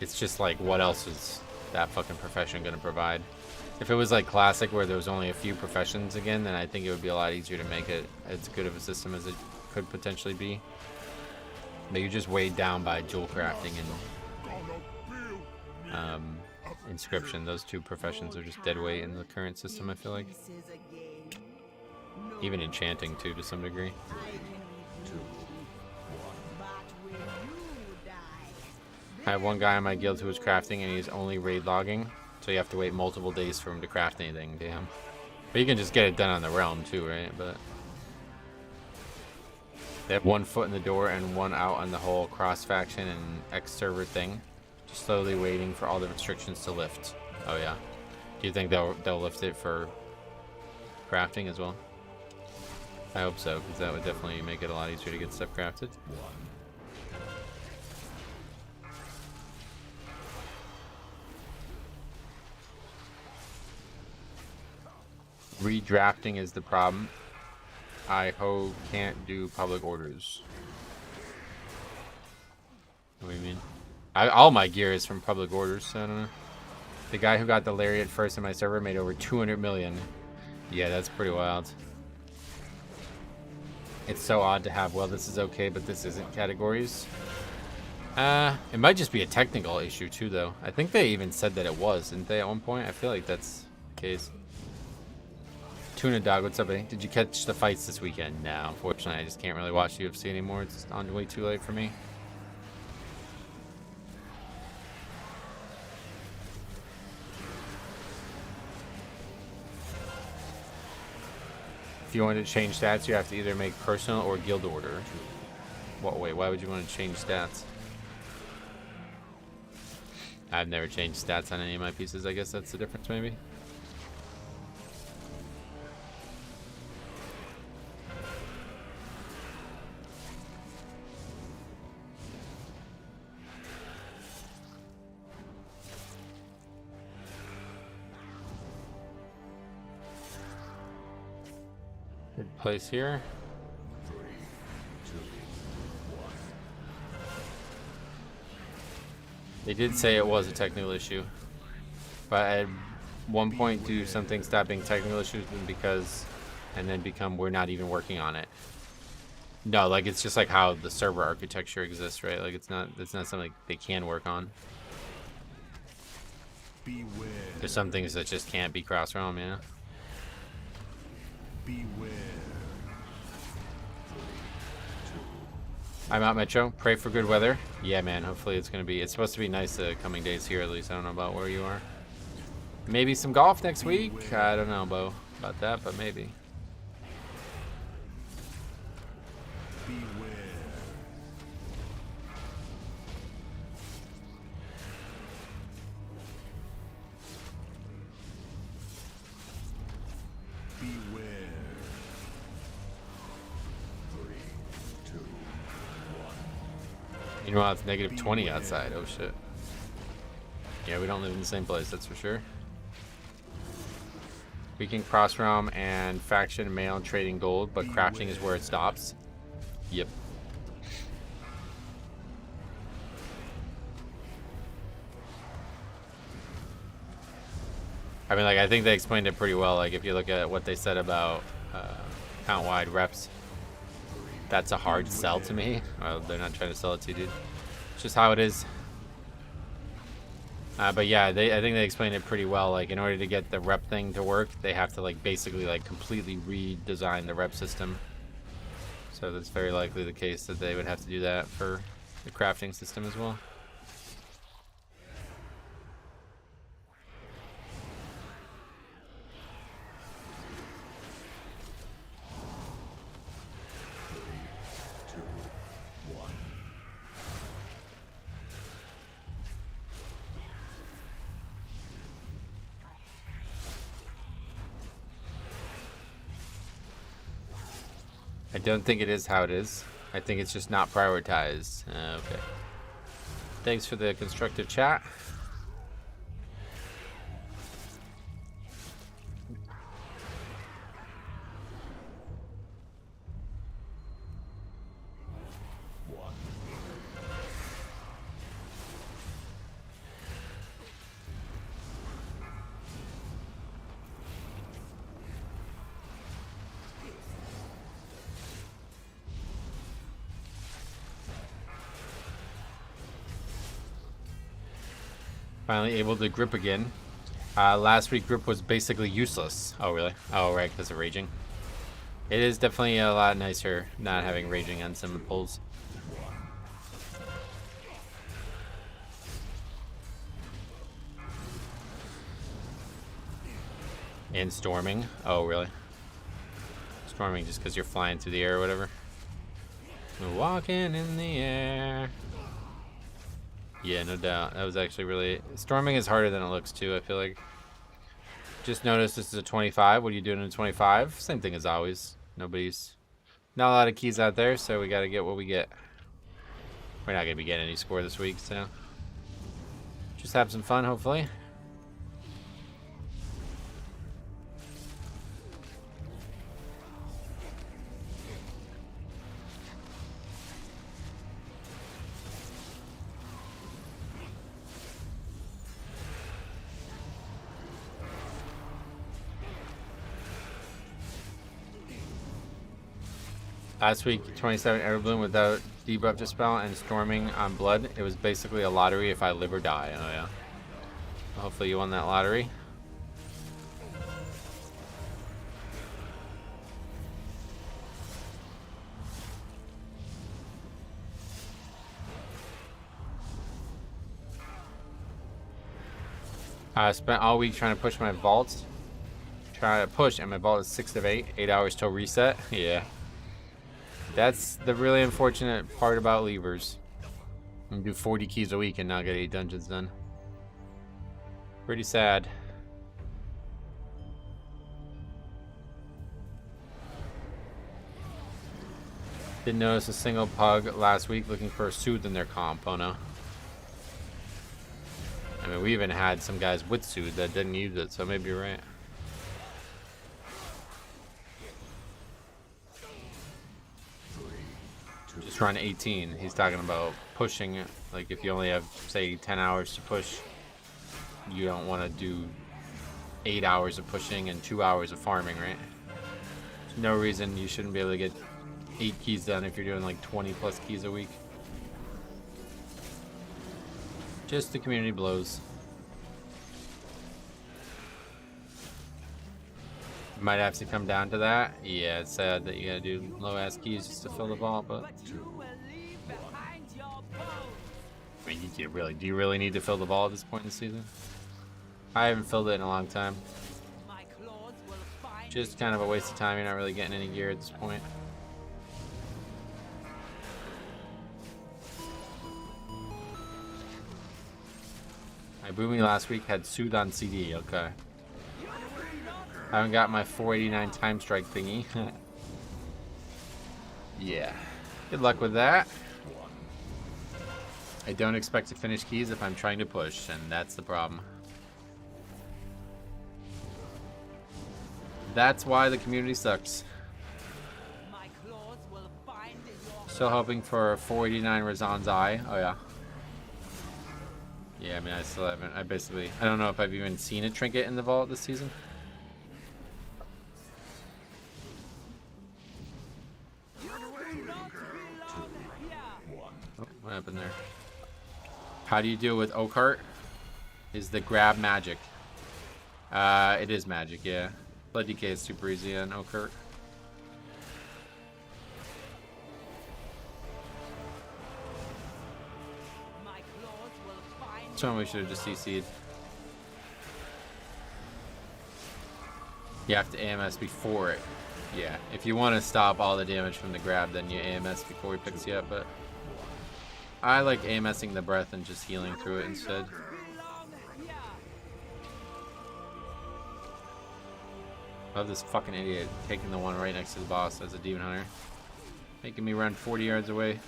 it's just like, what else is that fucking profession gonna provide? If it was like classic where there was only a few professions again, then I think it would be a lot easier to make it as good of a system as it could potentially be. But you're just weighed down by jewel crafting and inscription. Those 2 professions are just dead weight in the current system, I feel like. Even enchanting too, to some degree. I have one guy in my guild who is crafting and he's only raid logging, so you have to wait multiple days for him to craft anything. Damn. But you can just get it done on the realm too, right? But they have 1 foot in the door and 1 out on the whole cross faction and X server thing, just slowly waiting for all the restrictions to lift. Oh yeah. Do you think they'll lift it for crafting as well? I hope so, because that would definitely make it a lot easier to get stuff crafted. Redrafting is the problem. I hope can't do public orders. What do you mean? All my gear is from public orders, so I don't know. The guy who got the lariat first in my server made over 200 million. Yeah, that's pretty wild. It's so odd to have, well, this is okay, but this isn't categories. It might just be a technical issue too, though. I think they even said that it was, didn't they, at one point? I feel like that's the case. Tuna Dog, what's up, buddy? Did you catch the fights this weekend? No, unfortunately, I just can't really watch UFC anymore. It's on way too late for me. If you wanted to change stats, you have to either make personal or guild order. What? Wait, why would you want to change stats? I've never changed stats on any of my pieces. I guess that's the difference, maybe. Good place here. They did say it was a technical issue, but at one point do something stop being technical issues and then become we're not even working on it. No, like it's just like how the server architecture exists, right? Like it's not something they can work on.
Beware.
There's some things that just can't be cross-realm, yeah.
Beware.
I'm out, Metro. Pray for good weather. Yeah, man. Hopefully it's supposed to be nice the coming days here, at least. I don't know about where you are. Maybe some golf next week? I don't know, Bo, about that, but maybe. Meanwhile, it's negative 20 outside. Oh shit. Yeah, we don't live in the same place, that's for sure. We can cross realm and faction mail trading gold, but crafting is where it stops. Yep. I mean, like, I think they explained it pretty well. Like, if you look at what they said about count-wide reps, that's a hard sell to me. Well, they're not trying to sell it to you, dude. It's just how it is. But yeah, I think they explained it pretty well. Like, in order to get the rep thing to work, they have to, like, basically, like, completely redesign the rep system. So that's very likely the case that they would have to do that for the crafting system as well. I don't think it is how it is. I think it's just not prioritized. Okay. Thanks for the constructive chat. Finally able to grip again. Last week grip was basically useless. Oh really? Oh right, because of raging. It is definitely a lot nicer not having raging on some pulls. And storming. Oh really? Storming just because you're flying through the air or whatever. Walking in the air. Yeah, no doubt. That was actually really... Storming is harder than it looks, too, I feel like. Just noticed this is a 25. What are you doing in 25? Same thing as always. Nobody's... Not a lot of keys out there, so we gotta get what we get. We're not gonna be getting any score this week, so... Just have some fun, hopefully. Last week, 27 Everbloom without debuff dispel and storming on blood. It was basically a lottery if I live or die. Oh yeah. Hopefully you won that lottery. I spent all week trying to push my vaults. Try to push, and my vault is 6 of 8. 8 hours till reset. Yeah. That's the really unfortunate part about levers. You can do 40 keys a week and not get 8 dungeons done. Pretty sad. Didn't notice a single pug last week looking for a soothe in their comp. Oh no. I mean, we even had some guys with soothe that didn't use it, so maybe you're right. Just run 18. He's talking about pushing. Like if you only have, say, 10 hours to push, you don't want to do 8 hours of pushing and 2 hours of farming, right? There's no reason you shouldn't be able to get 8 keys done if you're doing like 20 plus keys a week. Just the community blows. Might have to come down to that. Yeah, it's sad that you gotta do low ass keys just to fill the vault, but I mean, do you really need to fill the vault at this point in the season? I haven't filled it in a long time. Just kind of a waste of time. You're not really getting any gear at this point. My booming last week had Soothe on CD. Okay. I haven't got my 489 time strike thingy. Yeah. Good luck with that. I don't expect to finish keys if I'm trying to push, and that's the problem. That's why the community sucks.
My claws will find your
Still hoping for 489 Razan's Eye. Oh yeah. Yeah, I mean, I still haven't. I don't know if I've even seen a trinket in the vault this season. Oh, what happened there? How do you deal with Oakheart? Is the grab magic? It is magic, yeah. Blood DK is super easy on Oakheart.
my claws will find
So we should have just CC'd. You have to AMS before it. Yeah, if you want to stop all the damage from the grab, then you AMS before he picks you up, but I like AMSing the breath and just healing through it instead. Love this fucking idiot taking the one right next to the boss as a demon hunter. Making me run 40 yards away.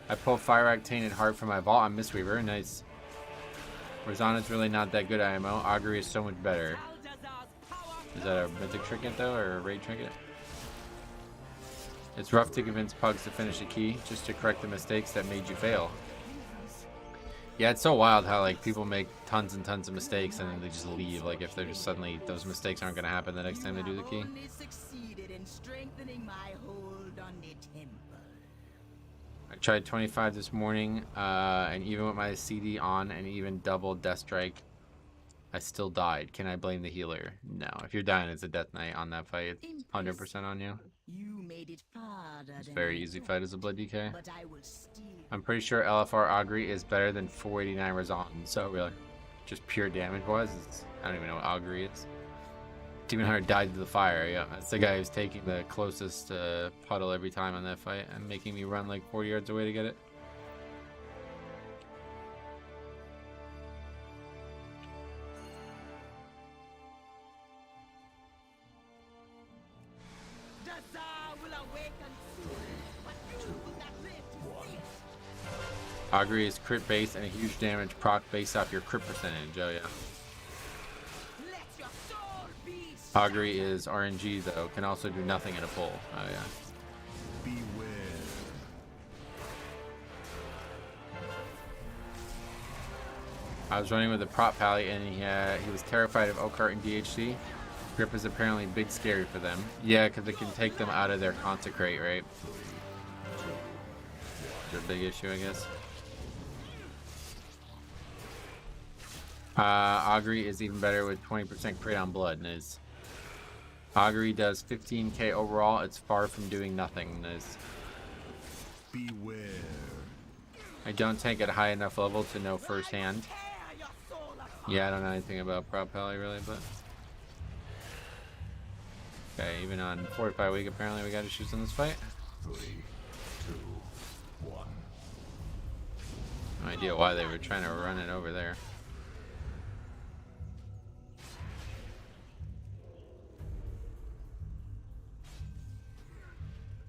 I pull Fire Act Tainted Heart from my vault on Mistweaver. Nice. Razana's really not that good IMO. Augury is so much better. Is that a mythic trinket though, or a raid trinket? It's rough to convince pugs to finish a key just to correct the mistakes that made you fail. Yeah, it's so wild how like people make tons and tons of mistakes and then they just leave. Like if they're just suddenly those mistakes aren't gonna happen the next time they do the key.
only succeeded in strengthening my hold on the temple.
I tried 25 this morning, and even with my CD on and even double Death Strike, I still died. Can I blame the healer? No. If you're dying, it's a Death Knight on that fight. It's 100% on you.
You made it farther
It's a
than
very
I
easy
thought,
fight as a Blood DK.
but I will still
I'm pretty sure LFR Augury is better than 489 Razan. So really, just pure damage wise, I don't even know what Augury is. Demon Hunter died to the fire. Yeah, that's the guy who's taking the closest puddle every time on that fight and making me run like 40 yards away to get it.
the Tsar will awaken soon, but you will not live to see it.
Augury is crit base and a huge damage proc based off your crit percentage. Oh yeah.
Let your soul be
Augury is RNG though, can also do nothing in a pull. Oh yeah.
Beware.
I was running with a prop pally and he was terrified of Oakheart and DHC. Grip is apparently big scary for them. Yeah, because it can take them out of their consecrate, right? It's a big issue, I guess. Augury is even better with 20% crit on blood. Nice. Augury does 15k overall. It's far from doing nothing. Nice.
Beware.
I don't tank at a high enough level to know firsthand. Yeah, I don't know anything about prop pally really, but okay. Even on 45 week, apparently we got issues in this fight.
3, 2, 1.
No idea why they were trying to run it over there.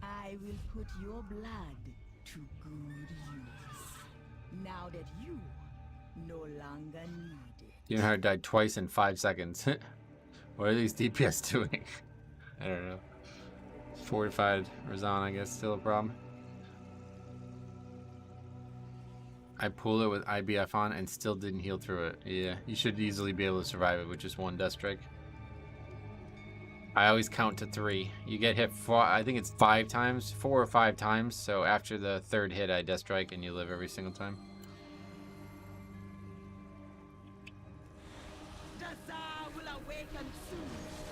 I will put your blood to good use. Now that you no longer need it.
Demon Hunter died twice in 5 seconds. What are these DPS doing? I don't know. Fortified Razan, I guess, still a problem. I pulled it with IBF on and still didn't heal through it. Yeah, you should easily be able to survive it with just one Death Strike. I always count to 3. You get hit, I think it's 5 times, 4 or 5 times. So after the 3rd hit, I Death Strike and you live every single time.
The Tsar will awaken soon,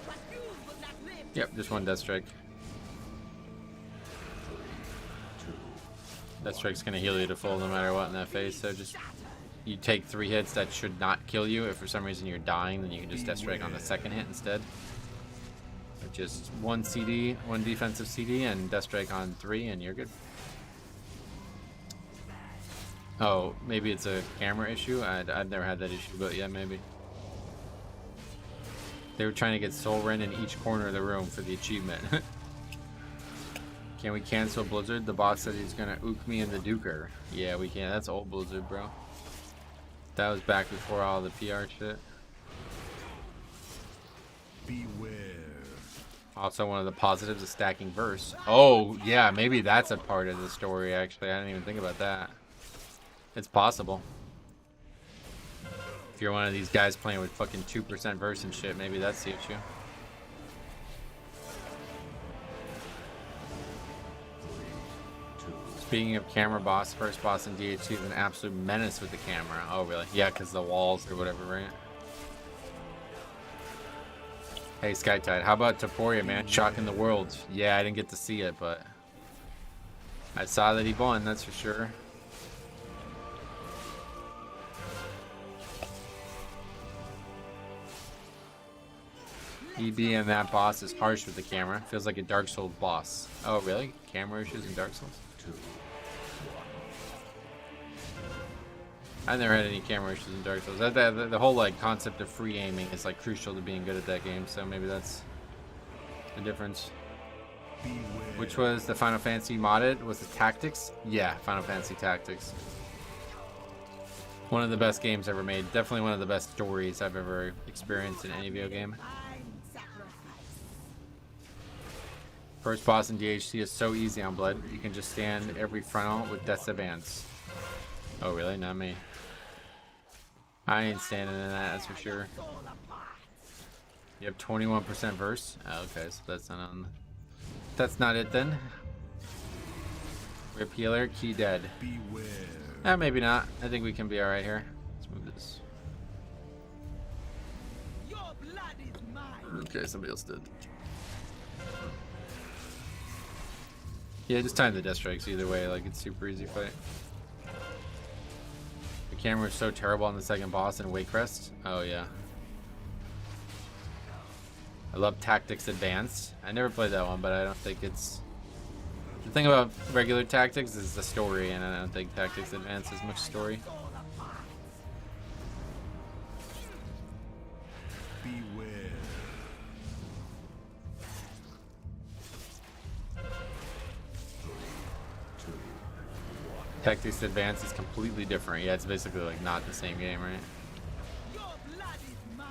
but you will not live.
Yep, just one Death Strike. Death Strike's gonna heal you to full no matter what in that phase, so just you take 3 hits that should not kill you. If for some reason you're dying, then you can just Death Strike on the 2nd hit instead. Just 1 CD, 1 defensive CD, and Death Strike on 3, and you're good. Oh, maybe it's a camera issue? I've never had that issue, but yeah, maybe. They were trying to get Soul Ren in each corner of the room for the achievement. Can we cancel Blizzard? The boss said he's gonna ook me in the Duker. Yeah, we can. That's old Blizzard, bro. That was back before all the PR shit.
Beware.
Also, one of the positives of stacking verse. Oh, yeah, maybe that's a part of the story, actually. I didn't even think about that. It's possible. If you're one of these guys playing with fucking 2% verse and shit, maybe that's the issue. Speaking of camera boss, first boss in DH2 is an absolute menace with the camera. Oh, really? Yeah, because the walls or whatever, right? Hey, Skytide, how about Taporia, man? Shocking the world. Yeah, I didn't get to see it, but I saw that he won, that's for sure. EB and that boss is harsh with the camera. Feels like a Dark Souls boss. Oh, really? Camera issues in Dark Souls? I never had any camera issues in Dark Souls. The whole like concept of free aiming is like crucial to being good at that game, so maybe that's the difference.
Beware.
Which was the Final Fantasy modded? Was it Tactics? Yeah, Final Fantasy Tactics. One of the best games ever made. Definitely one of the best stories I've ever experienced in any video game. First boss in DHC is so easy on Blood. You can just stand every frontal with Death's Advance. Oh, really? Not me. I ain't standing in that, that's for sure. You have 21% verse? Oh, okay, so that's not on. That's not it then. Rip healer, key dead.
Beware.
Maybe not. I think we can be alright here. Let's move this.
Your blood is mine.
Okay, somebody else did. Yeah, just time the death strikes either way, like it's super easy fight. The camera is so terrible on the second boss in Wakecrest. Oh yeah. I love Tactics Advanced. I never played that one, but I don't think it's... The thing about regular Tactics is the story, and I don't think Tactics Advanced has much story.
Beware.
Tactics Advanced is completely different. Yeah, it's basically like not the same game, right?
Your blood is mine.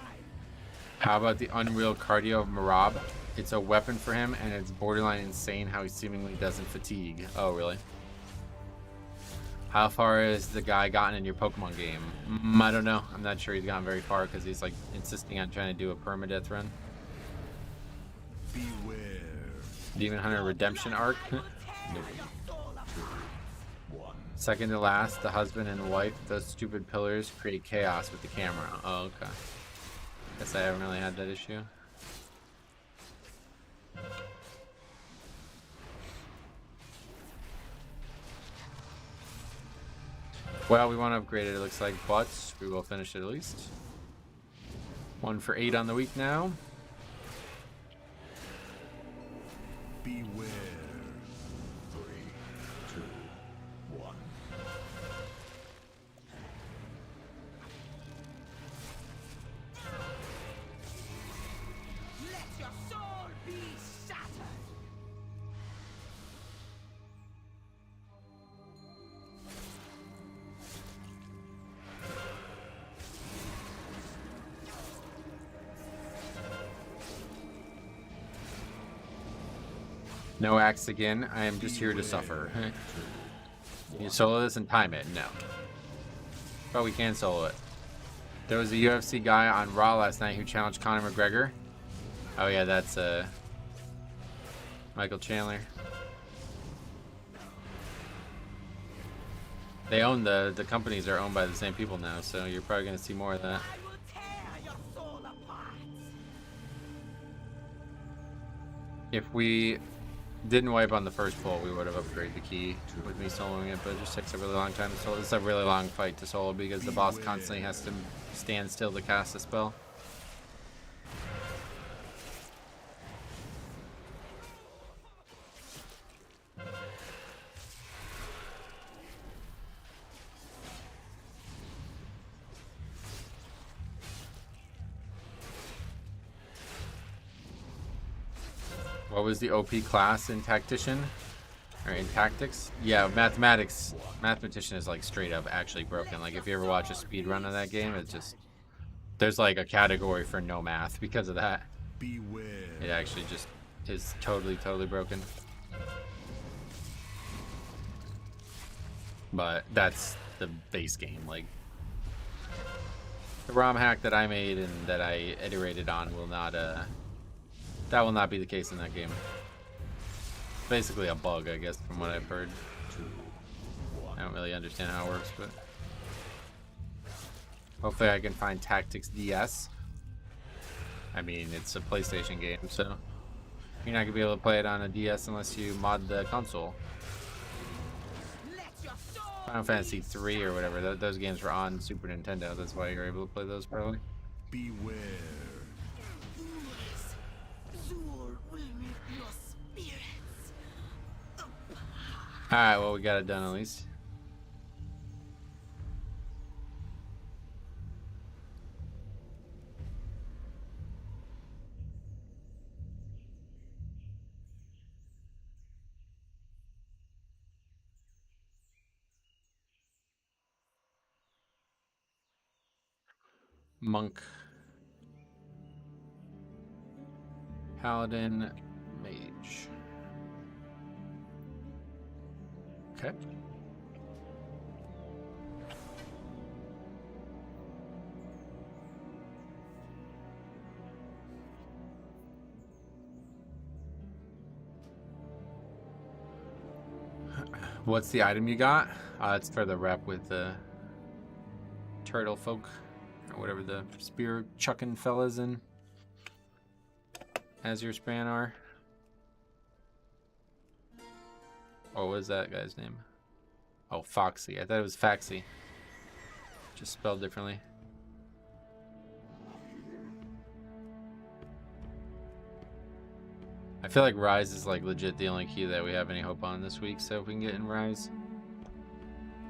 How about the Unreal Cardio of Marab? It's a weapon for him, and it's borderline insane how he seemingly doesn't fatigue. Oh, really? How far has the guy gotten in your Pokemon game? I don't know. I'm not sure he's gotten very far because he's like insisting on trying to do a permadeath run.
Beware.
Demon Hunter Redemption arc. Nope. Second to last, the husband and wife. Those stupid pillars create chaos with the camera. Oh, okay. Guess I haven't really had that issue. Well, we want to upgrade it, it looks like, but we will finish it at least. 1 for 8 on the week now.
Beware.
Let your soul be shattered.
No axe again. I am just here to suffer. Can you solo this and time it? No. But we can solo it. There was a UFC guy on Raw last night who challenged Conor McGregor. Oh yeah, that's Michael Chandler. They own the companies are owned by the same people now, so you're probably gonna see more of that.
I will tear your soul apart.
If we didn't wipe on the first pull, we would have upgraded the key with me soloing it, but it just takes a really long time to solo. This is a really long fight to solo because the boss constantly has to stand still to cast a spell. What was the OP class in Tactician? Or in tactics? Yeah, mathematics. Mathematician is like straight up actually broken. Like if you ever watch a speed run of that game, it's just there's like a category for no math because of that.
Beware.
It actually just is totally broken. But that's the base game. Like the ROM hack that I made and that I iterated on will not that will not be the case in that game. Basically a bug, I guess, from what I've heard. I don't really understand how it works, but hopefully I can find Tactics DS. I mean, it's a PlayStation game, so you're not gonna be able to play it on a DS unless you mod the console. Final Fantasy 3 or whatever, those games were on Super Nintendo. That's why you're able to play those, probably.
Beware.
Alright, well, we got it done at least. Monk. Paladin. Mage. Okay. What's the item you got? It's for the rep with the turtle folk, or whatever the spear chucking fellas in as your span are. Or what is that guy's name? Oh, Foxy. I thought it was Faxy. Just spelled differently. I feel like Rise is like legit the only key that we have any hope on this week, so if we can get in Rise,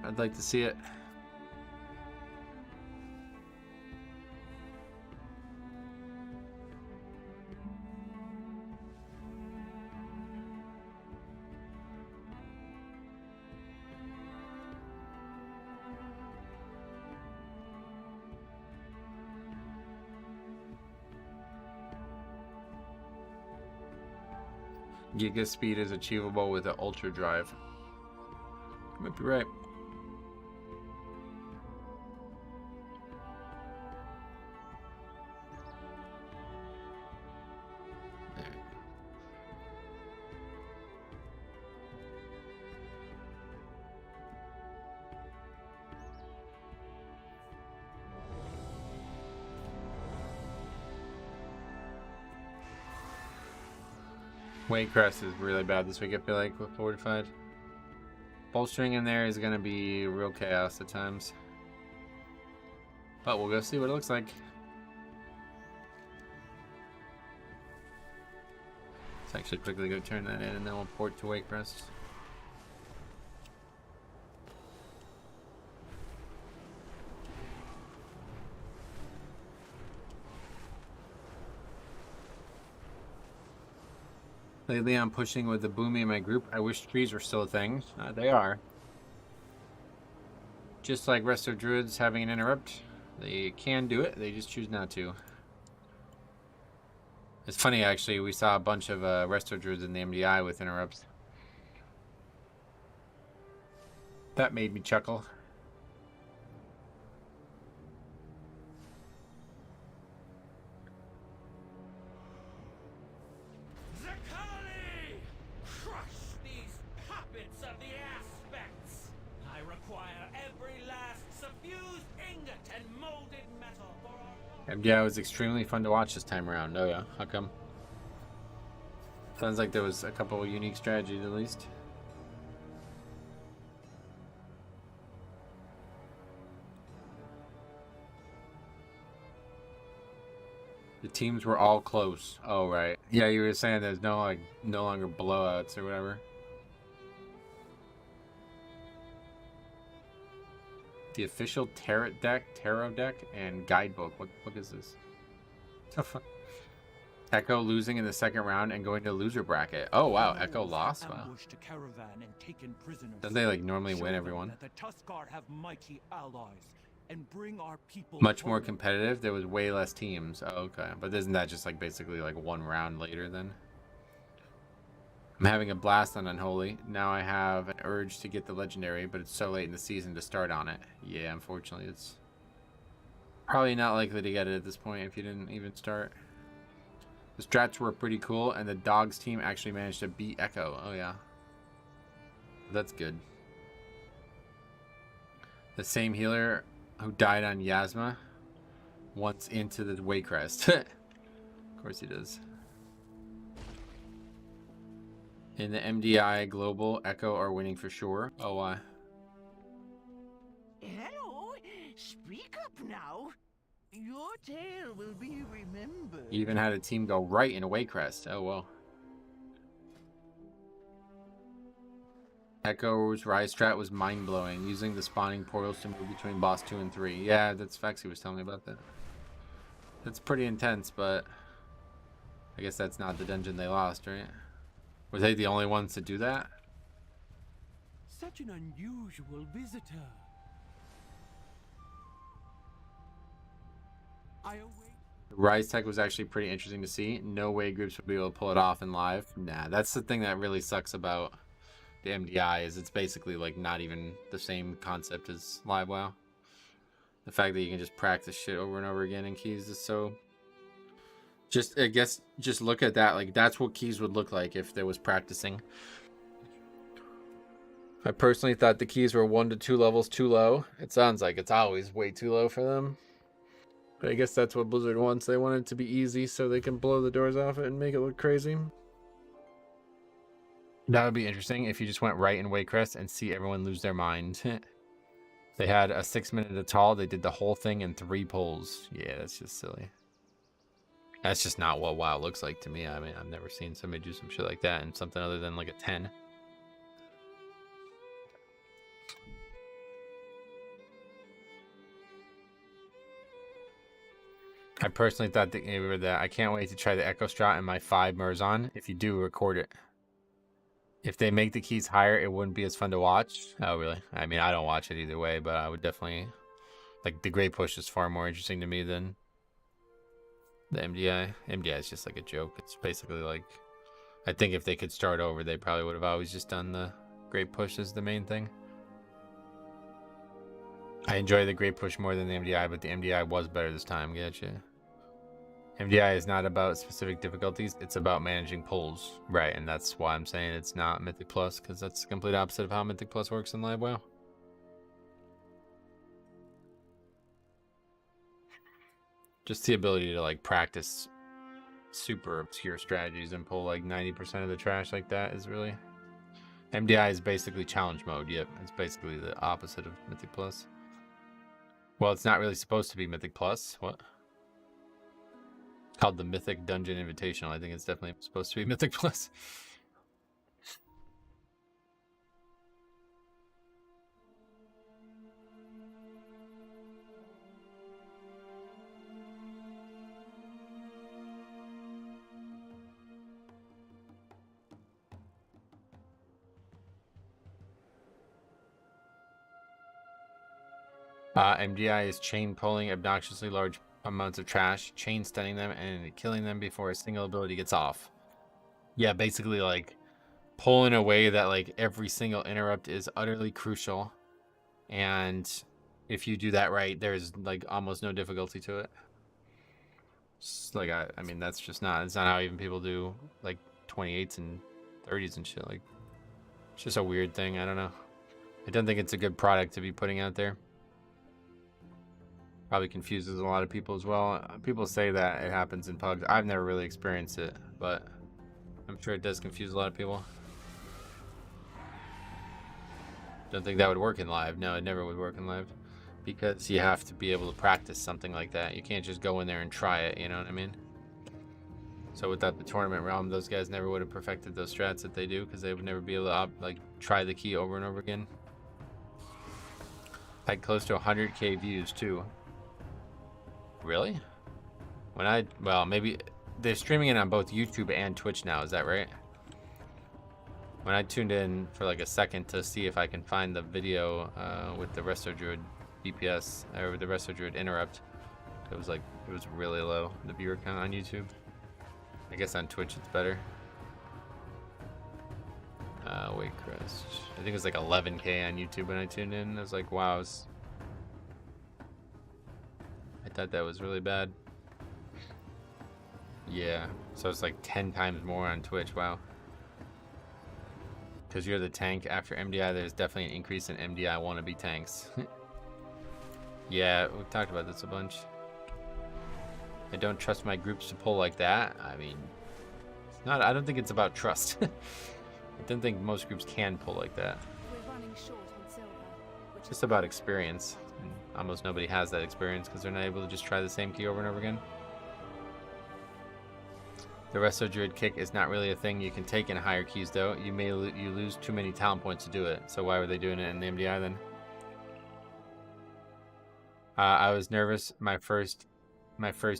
I'd like to see it. Giga speed is achievable with an ultra drive. You might be right. Waycrest is really bad this week, I feel like, with Fortified. Bolstering in there is going to be real chaos at times. But we'll go see what it looks like. Let's actually quickly go turn that in and then we'll port to Waycrest. Lately I'm pushing with the Boomy in my group. I wish trees were still a thing. They are. Just like Resto Druids having an interrupt. They can do it, they just choose not to. It's funny actually, we saw a bunch of Resto Druids in the MDI with interrupts. That made me chuckle. Yeah, it was extremely fun to watch this time around. Oh yeah, how come? Sounds like there was a couple of unique strategies at least. The teams were all close. Oh right. Yeah, you were saying there's no longer blowouts or whatever. The official tarot deck, and guidebook. What is this? Echo losing in the second round and going to loser bracket. Oh wow, Echo lost. Wow.
Ambushed a caravan and taken prisoners.
Don't they like normally
Show
win
them
everyone?
that the Tuskarr have mighty allies and bring our people
Much more
home.
competitive. There was way less teams. Oh, okay, but isn't that just like basically like one round later then? I'm having a blast on Unholy. Now I have an urge to get the legendary, but it's so late in the season to start on it. Yeah, unfortunately, it's probably not likely to get it at this point if you didn't even start. The strats were pretty cool, and the dogs team actually managed to beat Echo. Oh yeah, that's good. The same healer who died on Yasma once into the Waycrest. Of course he does. In the MDI Global, Echo are winning for sure. Oh, why?
Hello, speak up now. Your tale will be remembered.
You even had a team go right in a Waycrest. Oh, well. Echo's Rise strat was mind-blowing, using the spawning portals to move between boss 2 and 3. Yeah, that's Fexy was telling me about that. That's pretty intense, but I guess that's not the dungeon they lost, right? Were they the only ones to do that?
Such an unusual visitor. I await.
Rise Tech was actually pretty interesting to see. No way groups would be able to pull it off in live. Nah, that's the thing that really sucks about the MDI is it's basically like not even the same concept as live WoW. The fact that you can just practice shit over and over again in keys is so... I guess just look at that. Like, that's what keys would look like if there was practicing. I personally thought the keys were 1 to 2 levels too low. It sounds like it's always way too low for them. But I guess that's what Blizzard wants. They want it to be easy so they can blow the doors off it and make it look crazy. That would be interesting if you just went right in Waycrest and see everyone lose their mind. They had a 6-minute Atal. They did the whole thing in 3 pulls. Yeah, that's just silly. That's just not what WoW looks like to me. I mean, I've never seen somebody do some shit like that in something other than like a 10. I personally thought that I can't wait to try the Echo Strat in my 5 Murzon. If you do, record it. If they make the keys higher, it wouldn't be as fun to watch. Oh, really? I mean, I don't watch it either way, but I would definitely... Like, the Great Push is far more interesting to me than the MDI. MDI is just like a joke. It's basically like... I think if they could start over, they probably would have always just done the Great Push as the main thing. I enjoy the Great Push more than the MDI, but the MDI was better this time. Gotcha. MDI is not about specific difficulties, it's about managing pulls. Right, and that's why I'm saying it's not Mythic Plus, because that's the complete opposite of how Mythic Plus works in live WoW. Just the ability to like practice super obscure strategies and pull like 90% of the trash like that is really... MDI is basically challenge mode. Yep, it's basically the opposite of Mythic Plus. Well, it's not really supposed to be Mythic Plus. What? It's called the Mythic Dungeon Invitational. I think it's definitely supposed to be Mythic Plus. MDI is chain pulling obnoxiously large amounts of trash, chain stunning them, and killing them before a single ability gets off. Yeah, basically like pull in a way that like every single interrupt is utterly crucial, and if you do that right, there's like almost no difficulty to it. Just like I mean that's just not, it's not how even people do like 28s and 30s and shit. Like it's just a weird thing. I don't know. I don't think it's a good product to be putting out there. Probably confuses a lot of people as well. People say that it happens in pugs. I've never really experienced it, but I'm sure it does confuse a lot of people. Don't think that would work in live. No, it never would work in live, because you have to be able to practice something like that. You can't just go in there and try it, you know what I mean? So without the tournament realm, those guys never would have perfected those strats that they do, because they would never be able to like try the key over and over again. Had close to 100k views too. Really? Well, maybe they're streaming it on both YouTube and Twitch now. Is that right? When I tuned in for like a second to see if I can find the video with the Resto Druid DPS or the Resto Druid interrupt, it was really low, the viewer count on YouTube. I guess on Twitch it's better. Wait, Chris. I think it was like 11K on YouTube when I tuned in. I was like, wow. I thought that was really bad. Yeah, so it's like 10 times more on Twitch. Wow. Because you're the tank after MDI, there's definitely an increase in MDI wannabe tanks. Yeah, we've talked about this a bunch. I don't trust my groups to pull like that. I mean, it's not. I don't think it's about trust. I don't think most groups can pull like that.
We're running short on silver, which
It's just about experience. And almost nobody has that experience because they're not able to just try the same key over and over again. The Resto Druid kick is not really a thing you can take in higher keys, though. You lose too many talent points to do it. So why were they doing it in the MDI then? I was nervous my first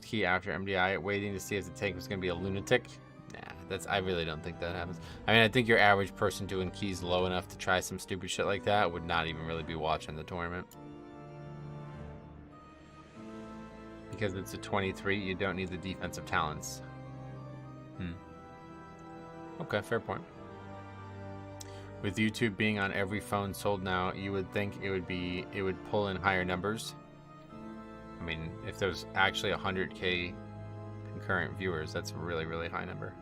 key after MDI, waiting to see if the tank was going to be a lunatic. Nah, I really don't think that happens. I mean, I think your average person doing keys low enough to try some stupid shit like that would not even really be watching the tournament. Because it's a 23, you don't need the defensive talents. Okay, fair point. With YouTube being on every phone sold now, you would think it would pull in higher numbers. I mean, if there's actually 100K concurrent viewers, that's a really, really high number.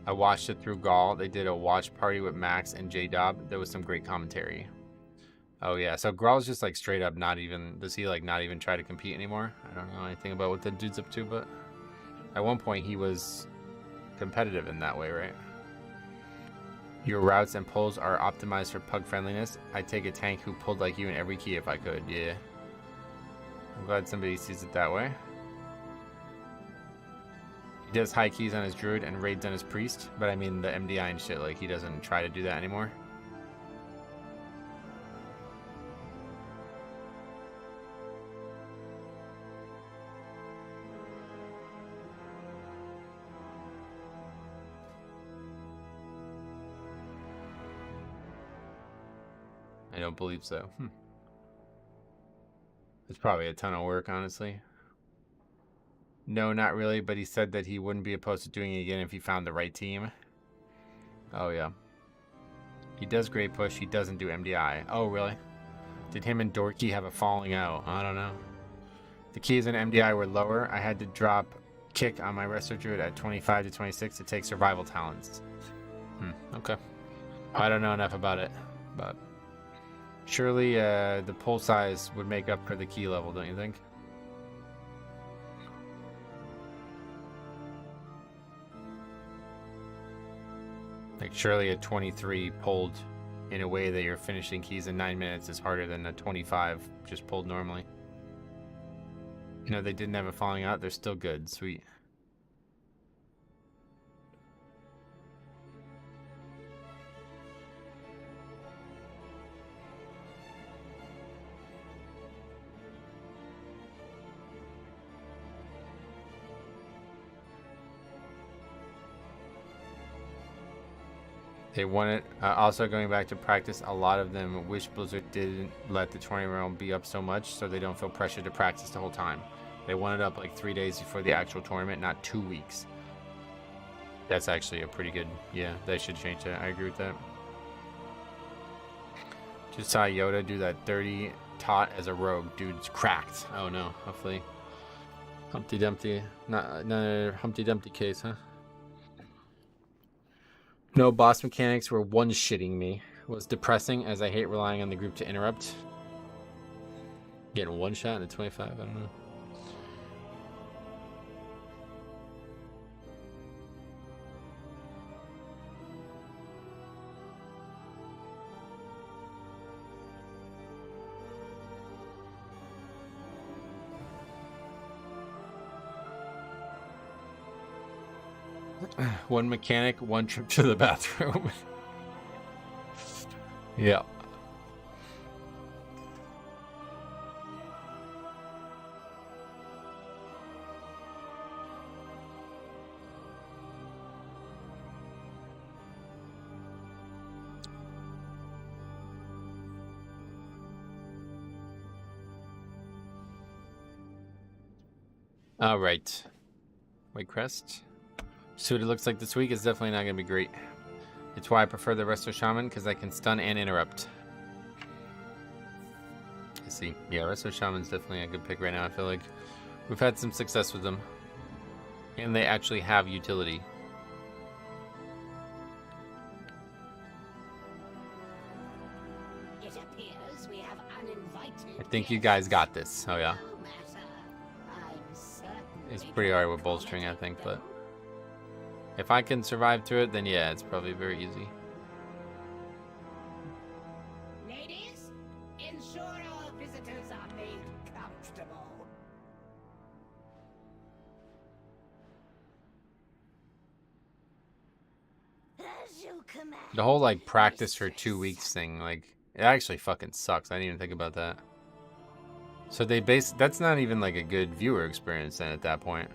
I watched it through Gall. They did a watch party with Max and J-Dob. There was some great commentary. Oh yeah, so Grall's just like straight up not even, does he like not even try to compete anymore? I don't know anything about what the dude's up to, but at one point he was competitive in that way, right? Your routes and pulls are optimized for pug friendliness. I'd take a tank who pulled like you in every key if I could, yeah. I'm glad somebody sees it that way. He does high keys on his druid and raids on his priest, but I mean the MDI and shit, like he doesn't try to do that anymore. I don't believe so. It's probably a ton of work, honestly. No, not really, but he said that he wouldn't be opposed to doing it again if he found the right team. Oh, yeah. He does great push. He doesn't do MDI. Oh, really? Did him and Dorky have a falling out? I don't know. The keys in MDI were lower. I had to drop kick on my Resto Druid at 25 to 26 to take survival talents. Okay. I don't know enough about it, but surely the pull size would make up for the key level, don't you think? Like surely a 23 pulled in a way that you're finishing keys in 9 minutes is harder than a 25 just pulled normally. You know, they didn't have a falling out. They're still good. Sweet. They won it. Also, going back to practice, a lot of them wish Blizzard didn't let the tournament realm be up so much so they don't feel pressured to practice the whole time. They won it up like 3 days before the actual tournament, not 2 weeks. That's actually a pretty good... Yeah, they should change that. I agree with that. Just saw Yoda do that 30 tot as a rogue. Dude's cracked. Oh no, hopefully. Humpty Dumpty. Not another Humpty Dumpty case, huh? No, boss mechanics were one-shitting me. It was depressing as I hate relying on the group to interrupt. Getting one shot in a 25, I don't know. One mechanic, one trip to the bathroom. Yeah. All right. White Crest. So what it looks like this week is definitely not going to be great. It's why I prefer the Resto Shaman, because I can stun and interrupt. I see. Yeah, Resto Shaman's definitely a good pick right now. I feel like we've had some success with them. And they actually have utility.
It appears we have uninvited.
I think you guys got this. Oh, yeah.
No matter. I'm certain
It's pretty hard with bolstering, I think, but if I can survive through it, then yeah, it's probably very easy.
Ladies, ensure our visitors are made comfortable. As you command.
The whole, like, practice for 2 weeks thing, like, it actually fucking sucks. I didn't even think about that. So that's not even, like, a good viewer experience then at that point.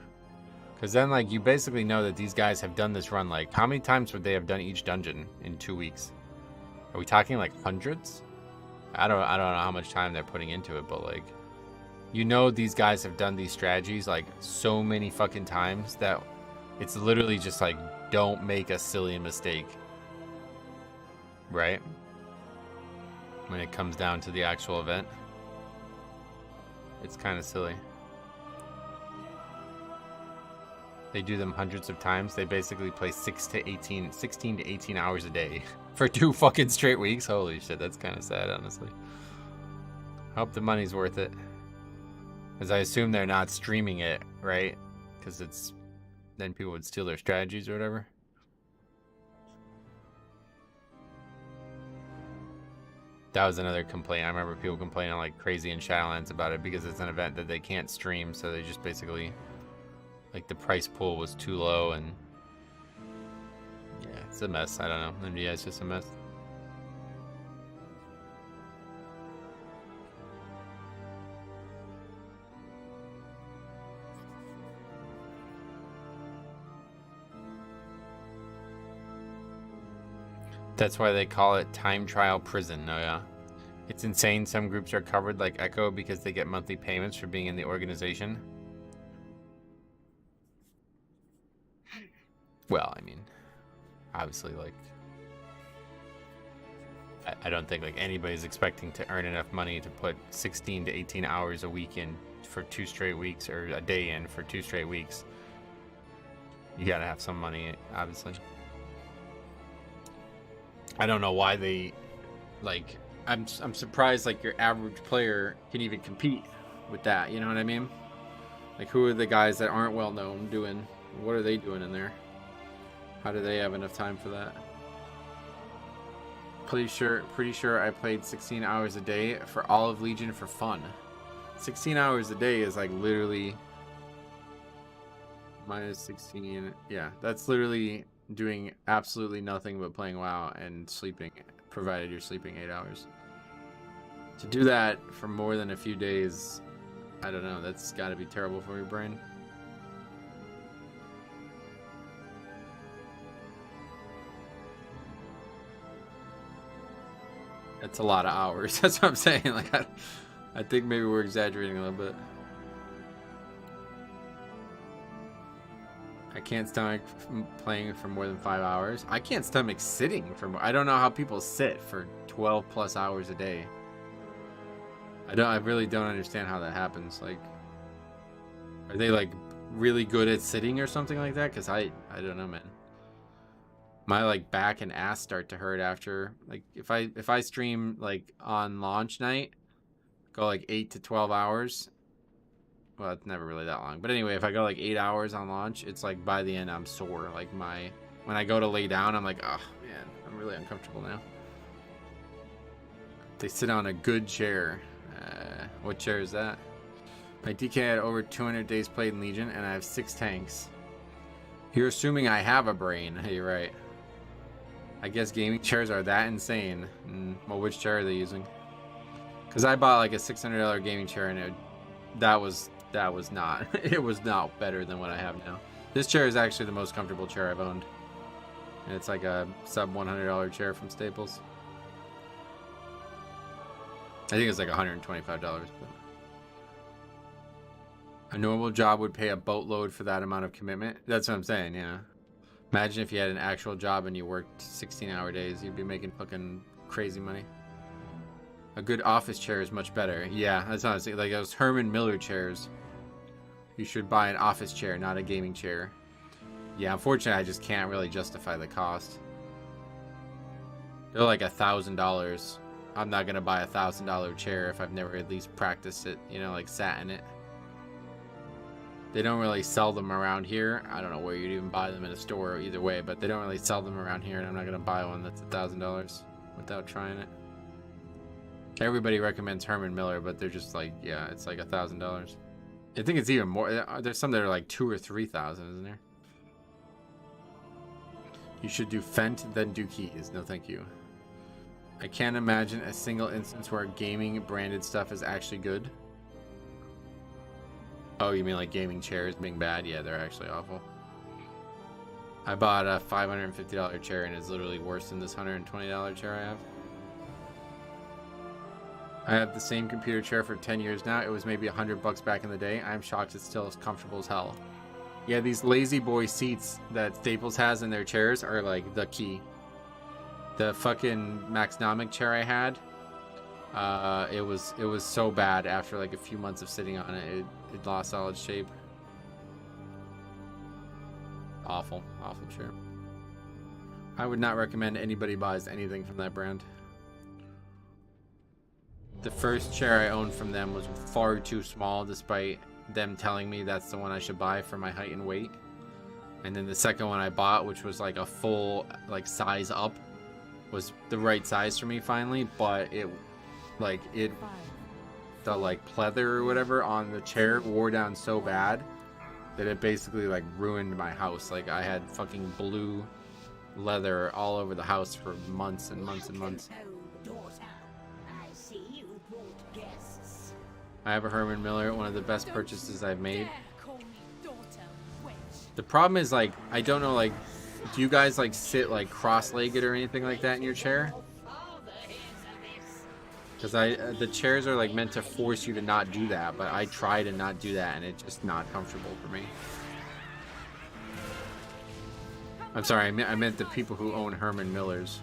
Because then, like, you basically know that these guys have done this run, like, how many times would they have done each dungeon in 2 weeks? Are we talking, like, hundreds? I don't know how much time they're putting into it, but, like, you know these guys have done these strategies, like, so many fucking times that it's literally just, like, don't make a silly mistake. Right? When it comes down to the actual event. It's kind of silly. They do them hundreds of times. They basically play 16 to 18 hours a day for 2 fucking straight weeks. Holy shit, that's kind of sad, honestly. I hope the money's worth it. As I assume they're not streaming it, right? Because then people would steal their strategies or whatever. That was another complaint. I remember people complaining like crazy in Shadowlands about it because it's an event that they can't stream, so they just basically, like, the price pool was too low, and yeah, it's a mess. I don't know. MDI is just a mess. That's why they call it time trial prison. Oh yeah, it's insane. Some groups are covered like Echo because they get monthly payments for being in the organization. Well, I mean, obviously, like, I don't think like anybody's expecting to earn enough money to put 16 to 18 hours a week in for 2 straight weeks, or a day in for 2 straight weeks. You gotta have some money, obviously. I don't know why they, like, I'm surprised, like, your average player can even compete with that, you know what I mean? Like, who are the guys that aren't well known doing, what are they doing in there? How do they have enough time for that? Pretty sure I played 16 hours a day for all of Legion for fun. 16 hours a day is, like, literally minus 16, yeah, that's literally doing absolutely nothing but playing WoW and sleeping, provided you're sleeping 8 hours. To do that for more than a few days, I don't know, that's got to be terrible for your brain. That's a lot of hours. That's what I'm saying. Like, I think maybe we're exaggerating a little bit. I can't stomach playing for more than 5 hours. I can't stomach sitting for more. I don't know how people sit for 12 plus hours a day. I really don't understand how that happens. Like, are they like really good at sitting or something like that? Because I don't know, man. My like back and ass start to hurt after, like, if I stream like on launch night, go like 8 to 12 hours. Well, it's never really that long. But anyway, if I go like 8 hours on launch, it's like by the end I'm sore. Like when I go to lay down, I'm like, oh man, I'm really uncomfortable now. They sit on a good chair. What chair is that? My DK had over 200 days played in Legion, and I have 6 tanks. You're assuming I have a brain. Hey, you're right. I guess gaming chairs are that insane. Well, which chair are they using? Because I bought like a $600 gaming chair, and that was not. It was not better than what I have now. This chair is actually the most comfortable chair I've owned, and it's like a sub $100 chair from Staples. I think it's like $125, but A normal job would pay a boatload for that amount of commitment. That's what I'm saying, yeah. Imagine if you had an actual job and you worked 16-hour days. You'd be making fucking crazy money. A good office chair is much better. Yeah, that's honestly like those Herman Miller chairs. You should buy an office chair, not a gaming chair. Yeah, unfortunately, I just can't really justify the cost. They're like $1,000. I'm not gonna buy $1,000 chair if I've never at least practiced it, you know, like sat in it. They don't really sell them around here. I don't know where you'd even buy them in a store either way, but they don't really sell them around here, and I'm not gonna buy one that's $1,000 without trying it. Everybody recommends Herman Miller, but they're just like, yeah, it's like $1,000. I think it's even more. There's some that are like 2,000 or 3,000, isn't there? You should do Fent, then do keys. No, thank you. I can't imagine a single instance where gaming branded stuff is actually good. Oh, you mean like gaming chairs being bad? Yeah, they're actually awful. I bought a $550 chair and it's literally worse than this $120 chair I have. I have the same computer chair for 10 years now. It was maybe $100 back in the day. I'm shocked it's still as comfortable as hell. Yeah, these lazy boy seats that Staples has in their chairs are like the key. The fucking Maxnomic chair I had, it was so bad after like a few months of sitting on it. It lost all its shape. Awful chair. I would not recommend anybody buys anything from that brand. The first chair I owned from them was far too small, despite them telling me that's the one I should buy for my height and weight. And then the second one I bought, which was like a full like size up, was the right size for me finally, but the like pleather or whatever on the chair wore down so bad that it basically like ruined my house. Like I had fucking blue leather all over the house for months and months and months. I have a Herman Miller, one of the best purchases I've made. The problem is, like, I don't know, like, do you guys like sit like cross-legged or anything like that in your chair? Because the chairs are like meant to force you to not do that, but I try to not do that and it's just not comfortable for me. I'm sorry, I meant the people who own Herman Millers.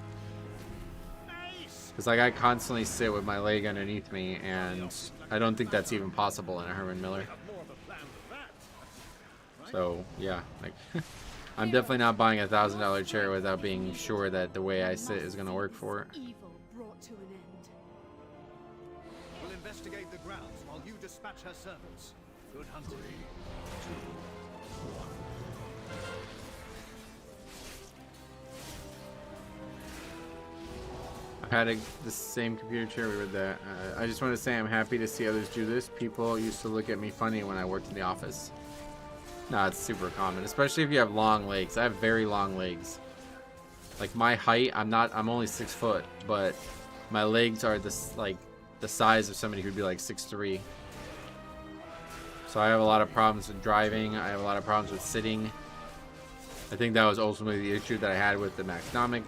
Because like I constantly sit with my leg underneath me, and I don't think that's even possible in a Herman Miller. So yeah, like I'm definitely not buying a $1,000 chair without being sure that the way I sit is going to work for it.
We'll investigate the grounds while you dispatch her servants. Good hunting. 3, 2, 1.
Had the same computer chair with that. I just want to say I'm happy to see others do this. People used to look at me funny when I worked in the office. No, it's super common, especially if you have long legs. I have very long legs. Like my height, I'm only 6 foot, but my legs are this like the size of somebody who'd be like 6'3". So I have a lot of problems with driving. I have a lot of problems with sitting. I think that was ultimately the issue that I had with the Maxnomic.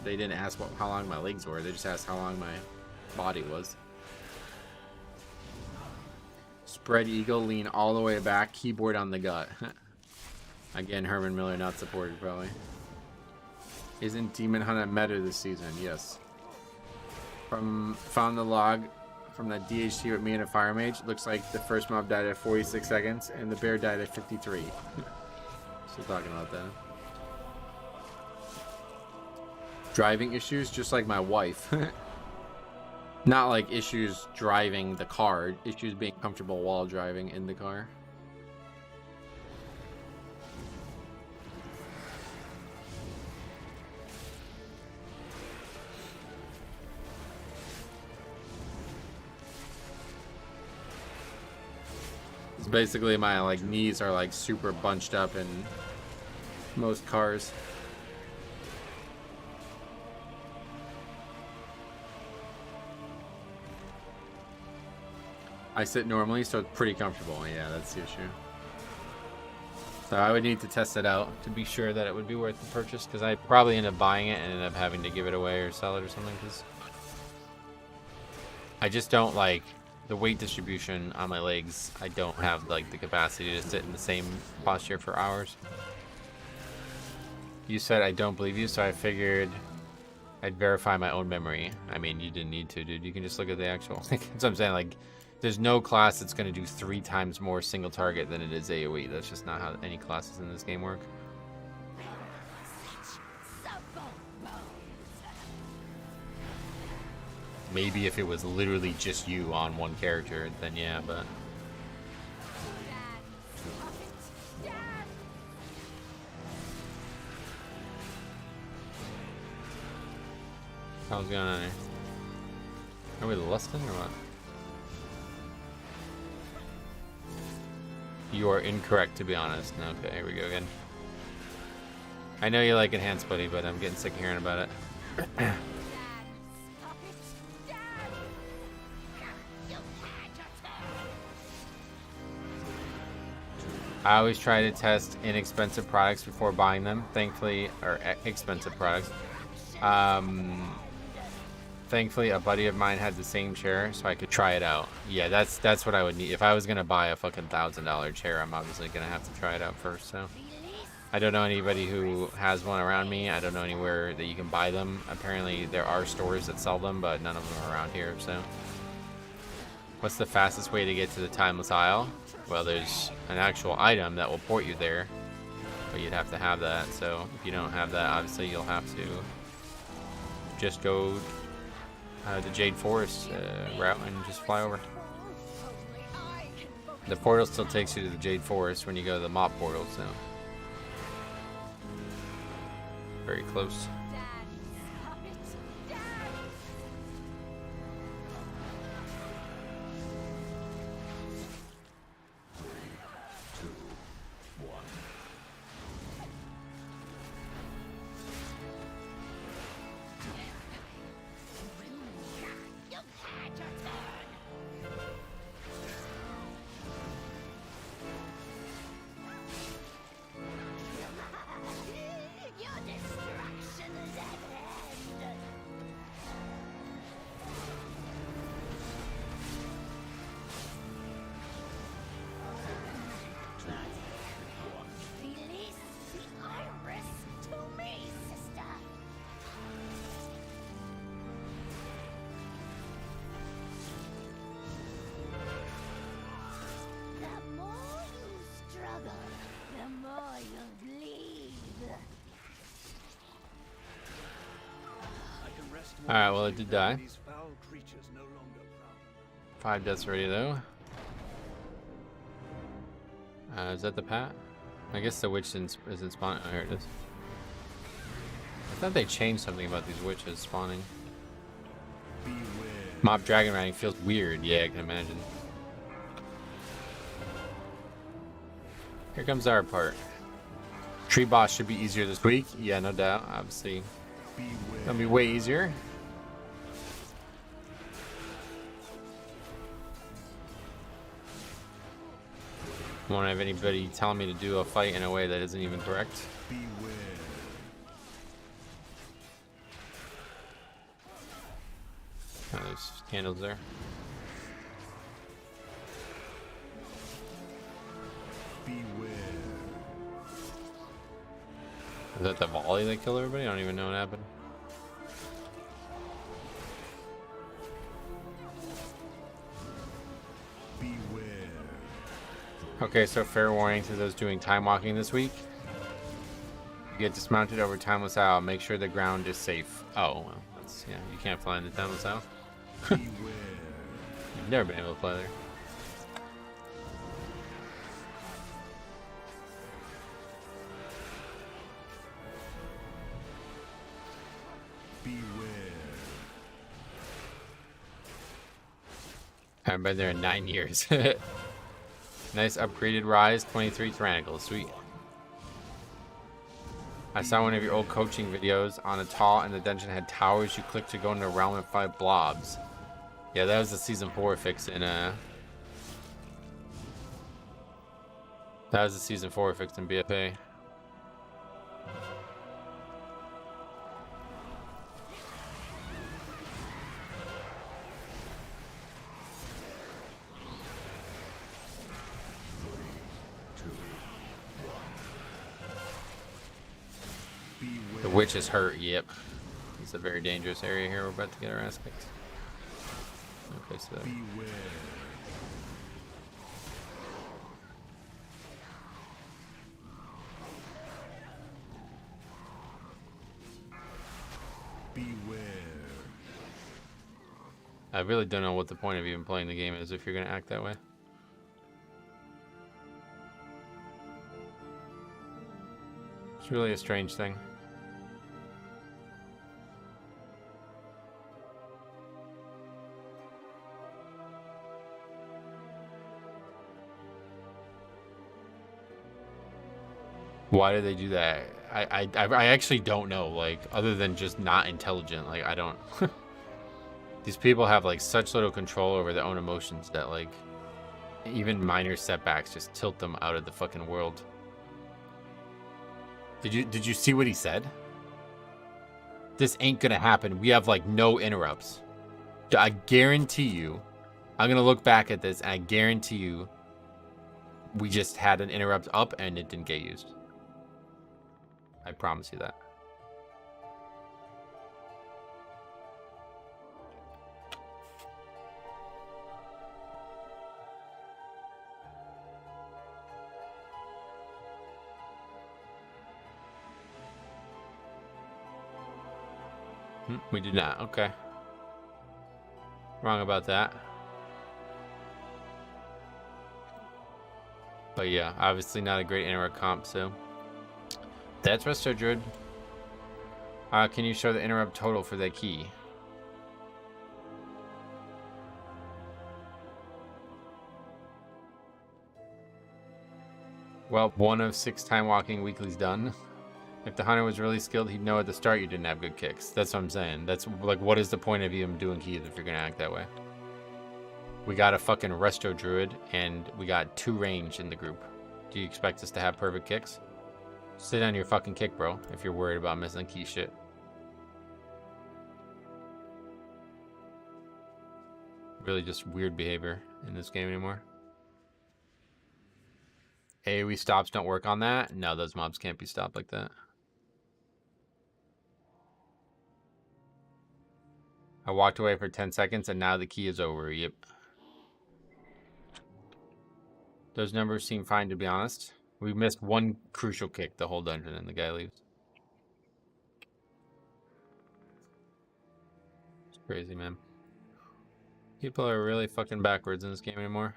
They didn't ask how long my legs were. They just asked how long my body was. Spread eagle, lean all the way back, keyboard on the gut. Again, Herman Miller not supported probably. Isn't Demon Hunt a meta this season? Yes. Found the log from that DHT with me and a fire mage. Looks like the first mob died at 46 seconds and the bear died at 53. Still talking about that. Driving issues, just like my wife. Not like issues driving the car, issues being comfortable while driving in the car. It's basically my like knees are like super bunched up in most cars. I sit normally, so it's pretty comfortable. Yeah, that's the issue. So I would need to test it out to be sure that it would be worth the purchase, because I probably end up buying it and end up having to give it away or sell it or something, because I just don't like the weight distribution on my legs, I don't have like the capacity to sit in the same posture for hours. You said I don't believe you, so I figured I'd verify my own memory. I mean, you didn't need to, dude. You can just look at the actual. That's what I'm saying. Like, there's no class that's going to do 3 times more single target than it is AoE. That's just not how any classes in this game work. Maybe if it was literally just you on one character, then yeah, but... How's going on here? Are we lusting or what? You are incorrect, to be honest. Okay, here we go again. I know you like enhanced, buddy, but I'm getting sick of hearing about it. I always try to test inexpensive products before buying them. Thankfully, or expensive products. Thankfully, a buddy of mine had the same chair, so I could try it out. Yeah, that's what I would need. If I was gonna buy a fucking $1,000 chair, I'm obviously gonna have to try it out first. So, I don't know anybody who has one around me. I don't know anywhere that you can buy them. Apparently, there are stores that sell them, but none of them are around here. So, what's the fastest way to get to the Timeless Isle? Well, there's an actual item that will port you there, but you'd have to have that. So, if you don't have that, obviously you'll have to just go the Jade Forest route and just fly over. The portal still takes you to the Jade Forest when you go to the mop portal, so very close. Alright, well, it did die. 5 deaths already, though. Is that the Pat? I guess the witch isn't spawning. Oh, here it is. I thought they changed something about these witches spawning. Mob dragon riding feels weird. Yeah, I can imagine. Here comes our part. Tree boss should be easier this week. Yeah, no doubt. Obviously, it'll be way easier. I won't have anybody telling me to do a fight in a way that isn't even correct. Oh, there's candles there. Is that the volley that killed everybody? I don't even know what happened. Okay, so fair warning to those doing time walking this week. You get dismounted over Timeless Isle. Make sure the ground is safe. Oh, well, that's, yeah, you can't fly into Timeless Isle. You've never been able to fly there. I've been there in 9 years. Nice upgraded rise, 23 Tyrannicals, sweet. I saw one of your old coaching videos on a tall and the dungeon had towers you click to go into a realm and fight blobs. Yeah, that was the season 4 fix in That was the season 4 fix in BFA. Witch is hurt. Yep. It's a very dangerous area here. We're about to get our ass kicked. Okay, so.
Beware. Beware.
I really don't know what the point of even playing the game is if you're going to act that way. It's really a strange thing. Why do they do that? I actually don't know, like, other than just not intelligent. Like, I don't... These people have, like, such little control over their own emotions that, like, even minor setbacks just tilt them out of the fucking world. Did you see what he said? This ain't gonna happen. We have, like, no interrupts. I guarantee you, I'm gonna look back at this and I guarantee you we just had an interrupt up and it didn't get used. I promise you that. We did not. Okay. Wrong about that. But yeah, obviously not a great interrupt comp, so. That's Resto Druid. Can you show the interrupt total for that key? Well, 1 of 6 time walking weeklies done. If the hunter was really skilled, he'd know at the start you didn't have good kicks. That's what I'm saying. That's like, what is the point of even doing keys if you're gonna act that way? We got a fucking Resto Druid, and we got 2 range in the group. Do you expect us to have perfect kicks? Sit on your fucking kick, bro, if you're worried about missing key shit. Really just weird behavior in this game anymore. AoE stops don't work on that? No, those mobs can't be stopped like that. I walked away for 10 seconds and now the key is over. Yep. Those numbers seem fine, to be honest. We missed 1 crucial kick the whole dungeon and the guy leaves. It's crazy, man. People are really fucking backwards in this game anymore.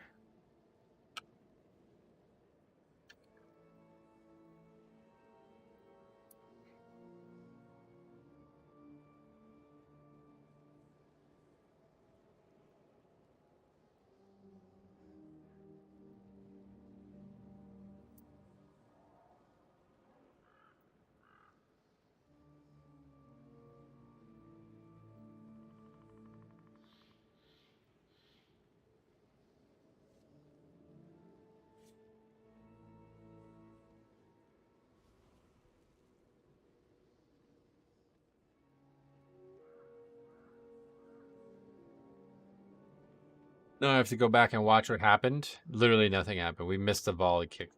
No, I have to go back and watch what happened. Literally nothing happened. We missed the volley kick.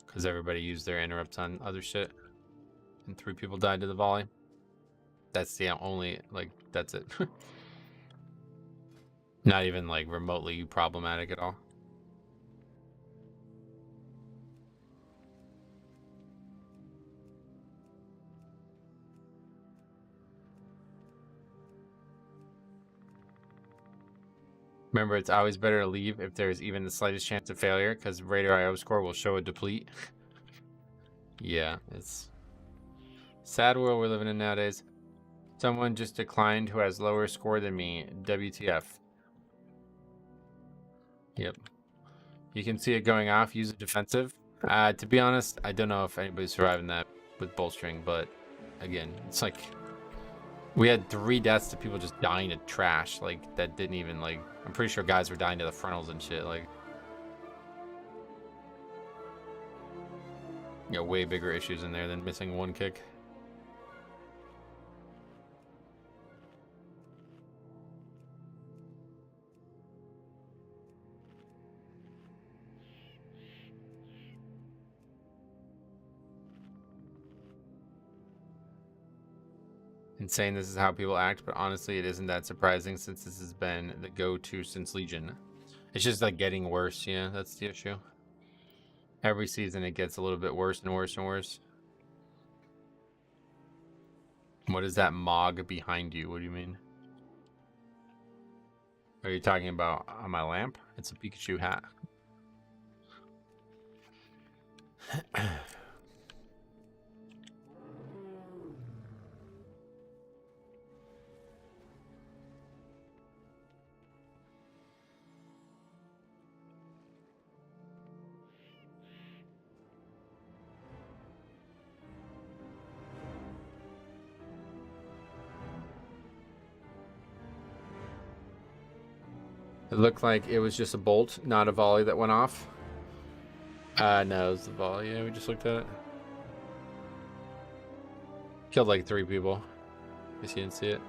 Because everybody used their interrupts on other shit. And 3 people died to the volley. That's the only, like, that's it. Not even, like, remotely problematic at all. Remember, it's always better to leave if there's even the slightest chance of failure, because Raider IO score will show a deplete. Yeah, it's sad world we're living in nowadays. Someone just declined who has lower score than me. WTF. Yep. You can see it going off. Use it defensive. To be honest, I don't know if anybody's surviving that with bolstering, but again, it's like we had 3 deaths to people just dying to trash. Like, that didn't even, like, I'm pretty sure guys were dying to the frontals and shit. Like, yeah, way bigger issues in there than missing 1 kick. saying this is how people act, but honestly, it isn't that surprising since this has been the go-to since Legion. It's just like getting worse, yeah, that's the issue. Every season it gets a little bit worse and worse and worse. What is that Mog behind you? What do you mean? Are you talking about on my lamp? It's a Pikachu hat. It looked like it was just a bolt, not a volley that went off. No, it was the volley. Yeah, we just looked at it. Killed like 3 people. Guess you didn't see it.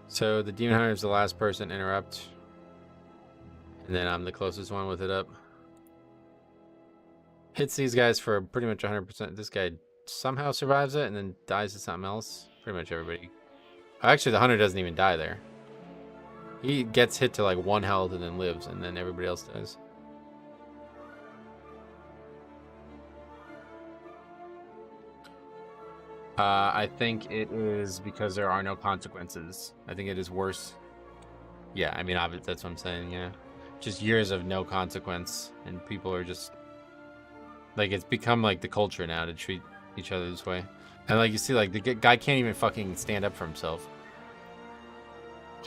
So the Demon Hunter is the last person to interrupt. And then I'm the closest one with it up. Hits these guys for pretty much 100%. This guy somehow survives it and then dies to something else. Pretty much everybody. Actually, the hunter doesn't even die there. He gets hit to like 1 health and then lives, and then everybody else dies. I think it is because there are no consequences. I think it is worse. Yeah, I mean, obviously, that's what I'm saying, yeah. Just years of no consequence, and people are just... Like, it's become, like, the culture now to treat each other this way. And, like, you see, like, the guy can't even fucking stand up for himself.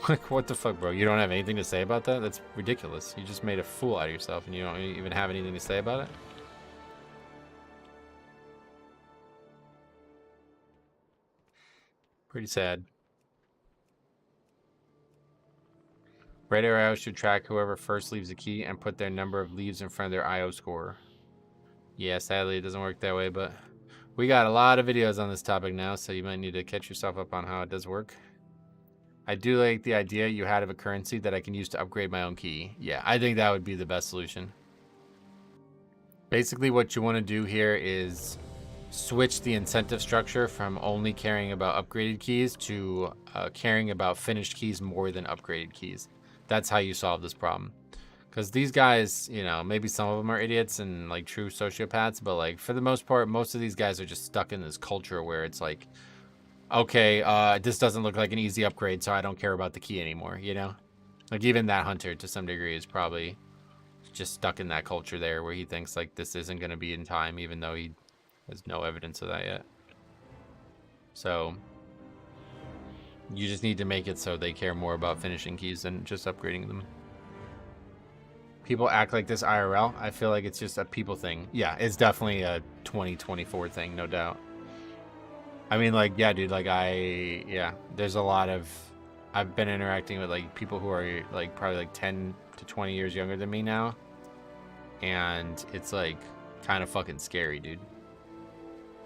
Like, what the fuck, bro? You don't have anything to say about that? That's ridiculous. You just made a fool out of yourself, and you don't even have anything to say about it? Pretty sad. Red arrow should track whoever first leaves a key and put their number of leaves in front of their IO score. Yeah, sadly it doesn't work that way, but we got a lot of videos on this topic now, so you might need to catch yourself up on how it does work. I do like the idea you had of a currency that I can use to upgrade my own key. Yeah, I think that would be the best solution. Basically what you want to do here is switch the incentive structure from only caring about upgraded keys to caring about finished keys more than upgraded keys. That's how you solve this problem. Because these guys, you know, maybe some of them are idiots and like true sociopaths, but like for the most part, most of these guys are just stuck in this culture where it's like, okay, this doesn't look like an easy upgrade, so I don't care about the key anymore, you know? Like even that hunter to some degree is probably just stuck in that culture there where he thinks like this isn't going to be in time, even though he has no evidence of that yet. So you just need to make it so they care more about finishing keys than just upgrading them. People act like this IRL. I feel like it's just a people thing. Yeah, it's definitely a 2024 thing, no doubt. I mean, like, yeah, dude, like, there's a lot of... I've been interacting with, like, people who are, like, probably, like, 10 to 20 years younger than me now. And it's, like, kind of fucking scary, dude.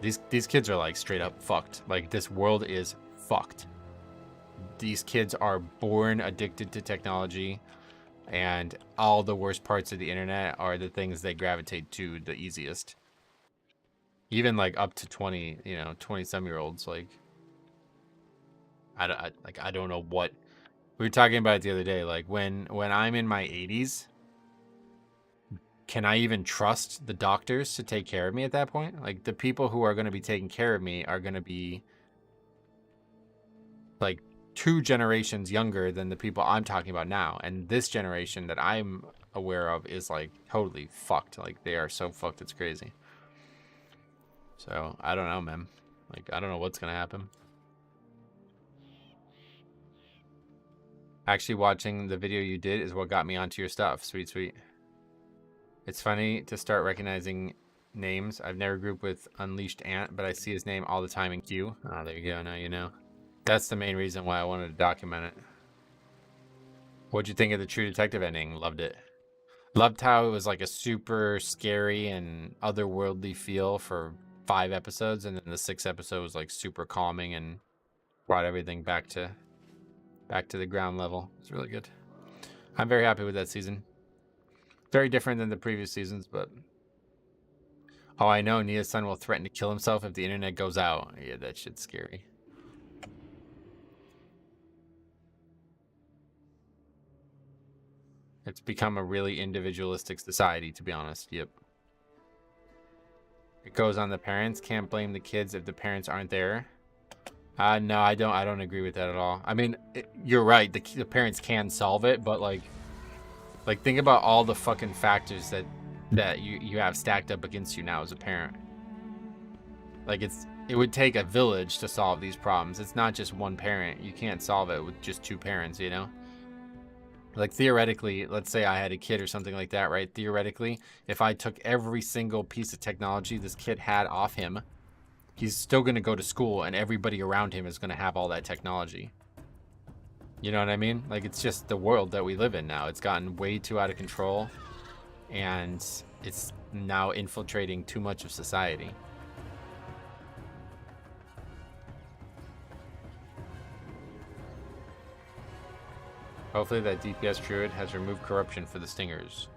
These kids are, like, straight up fucked. Like, this world is fucked. These kids are born addicted to technology. And all the worst parts of the internet are the things they gravitate to the easiest. Even like up to 20, you know, 20-some-year-olds, like I don't know what we were talking about it the other day. Like when I'm in my 80s, can I even trust the doctors to take care of me at that point? Like the people who are going to be taking care of me are going to be like 2 generations younger than the people I'm talking about now, and this generation that I'm aware of is like totally fucked. Like they are so fucked, it's crazy. So I don't know, man. Like I don't know what's gonna happen. Actually watching the video you did is what got me onto your stuff. Sweet. It's funny to start recognizing names. I've never grouped with Unleashed Ant, but I see his name all the time in queue. Oh, there you go. Now you know. That's the main reason why I wanted to document it. What'd you think of the True Detective ending? Loved it. Loved how it was like a super scary and otherworldly feel for 5 episodes, and then the 6th episode was like super calming and brought everything back to the ground level. It's really good. I'm very happy with that season. Very different than the previous seasons, but... Oh, I know. Nia's son will threaten to kill himself if the internet goes out. Yeah, that shit's scary. It's become a really individualistic society, to be honest. Yep. It goes on the parents. Can't blame the kids if the parents aren't there. No, I don't agree with that at all. I mean, you're right. The parents can solve it, but like think about all the fucking factors that you have stacked up against you now as a parent. Like it would take a village to solve these problems. It's not just one parent. You can't solve it with just two parents, you know? Like theoretically, let's say I had a kid or something like that, right? Theoretically, if I took every single piece of technology this kid had off him, he's still going to go to school and everybody around him is going to have all that technology. You know what I mean? Like, it's just the world that we live in now. It's gotten way too out of control and it's now infiltrating too much of society. Hopefully that DPS druid has removed corruption for the stingers.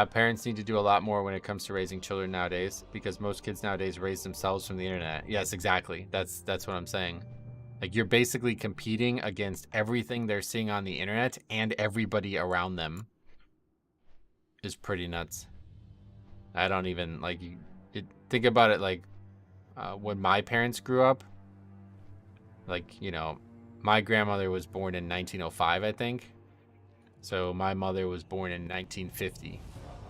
Parents need to do a lot more when it comes to raising children nowadays, because most kids nowadays raise themselves from the internet. Yes, exactly. That's what I'm saying. Like, you're basically competing against everything they're seeing on the internet and everybody around them. Is pretty nuts. I don't even, like, think about it, like, when my parents grew up, like, you know, my grandmother was born in 1905, I think. So my mother was born in 1950.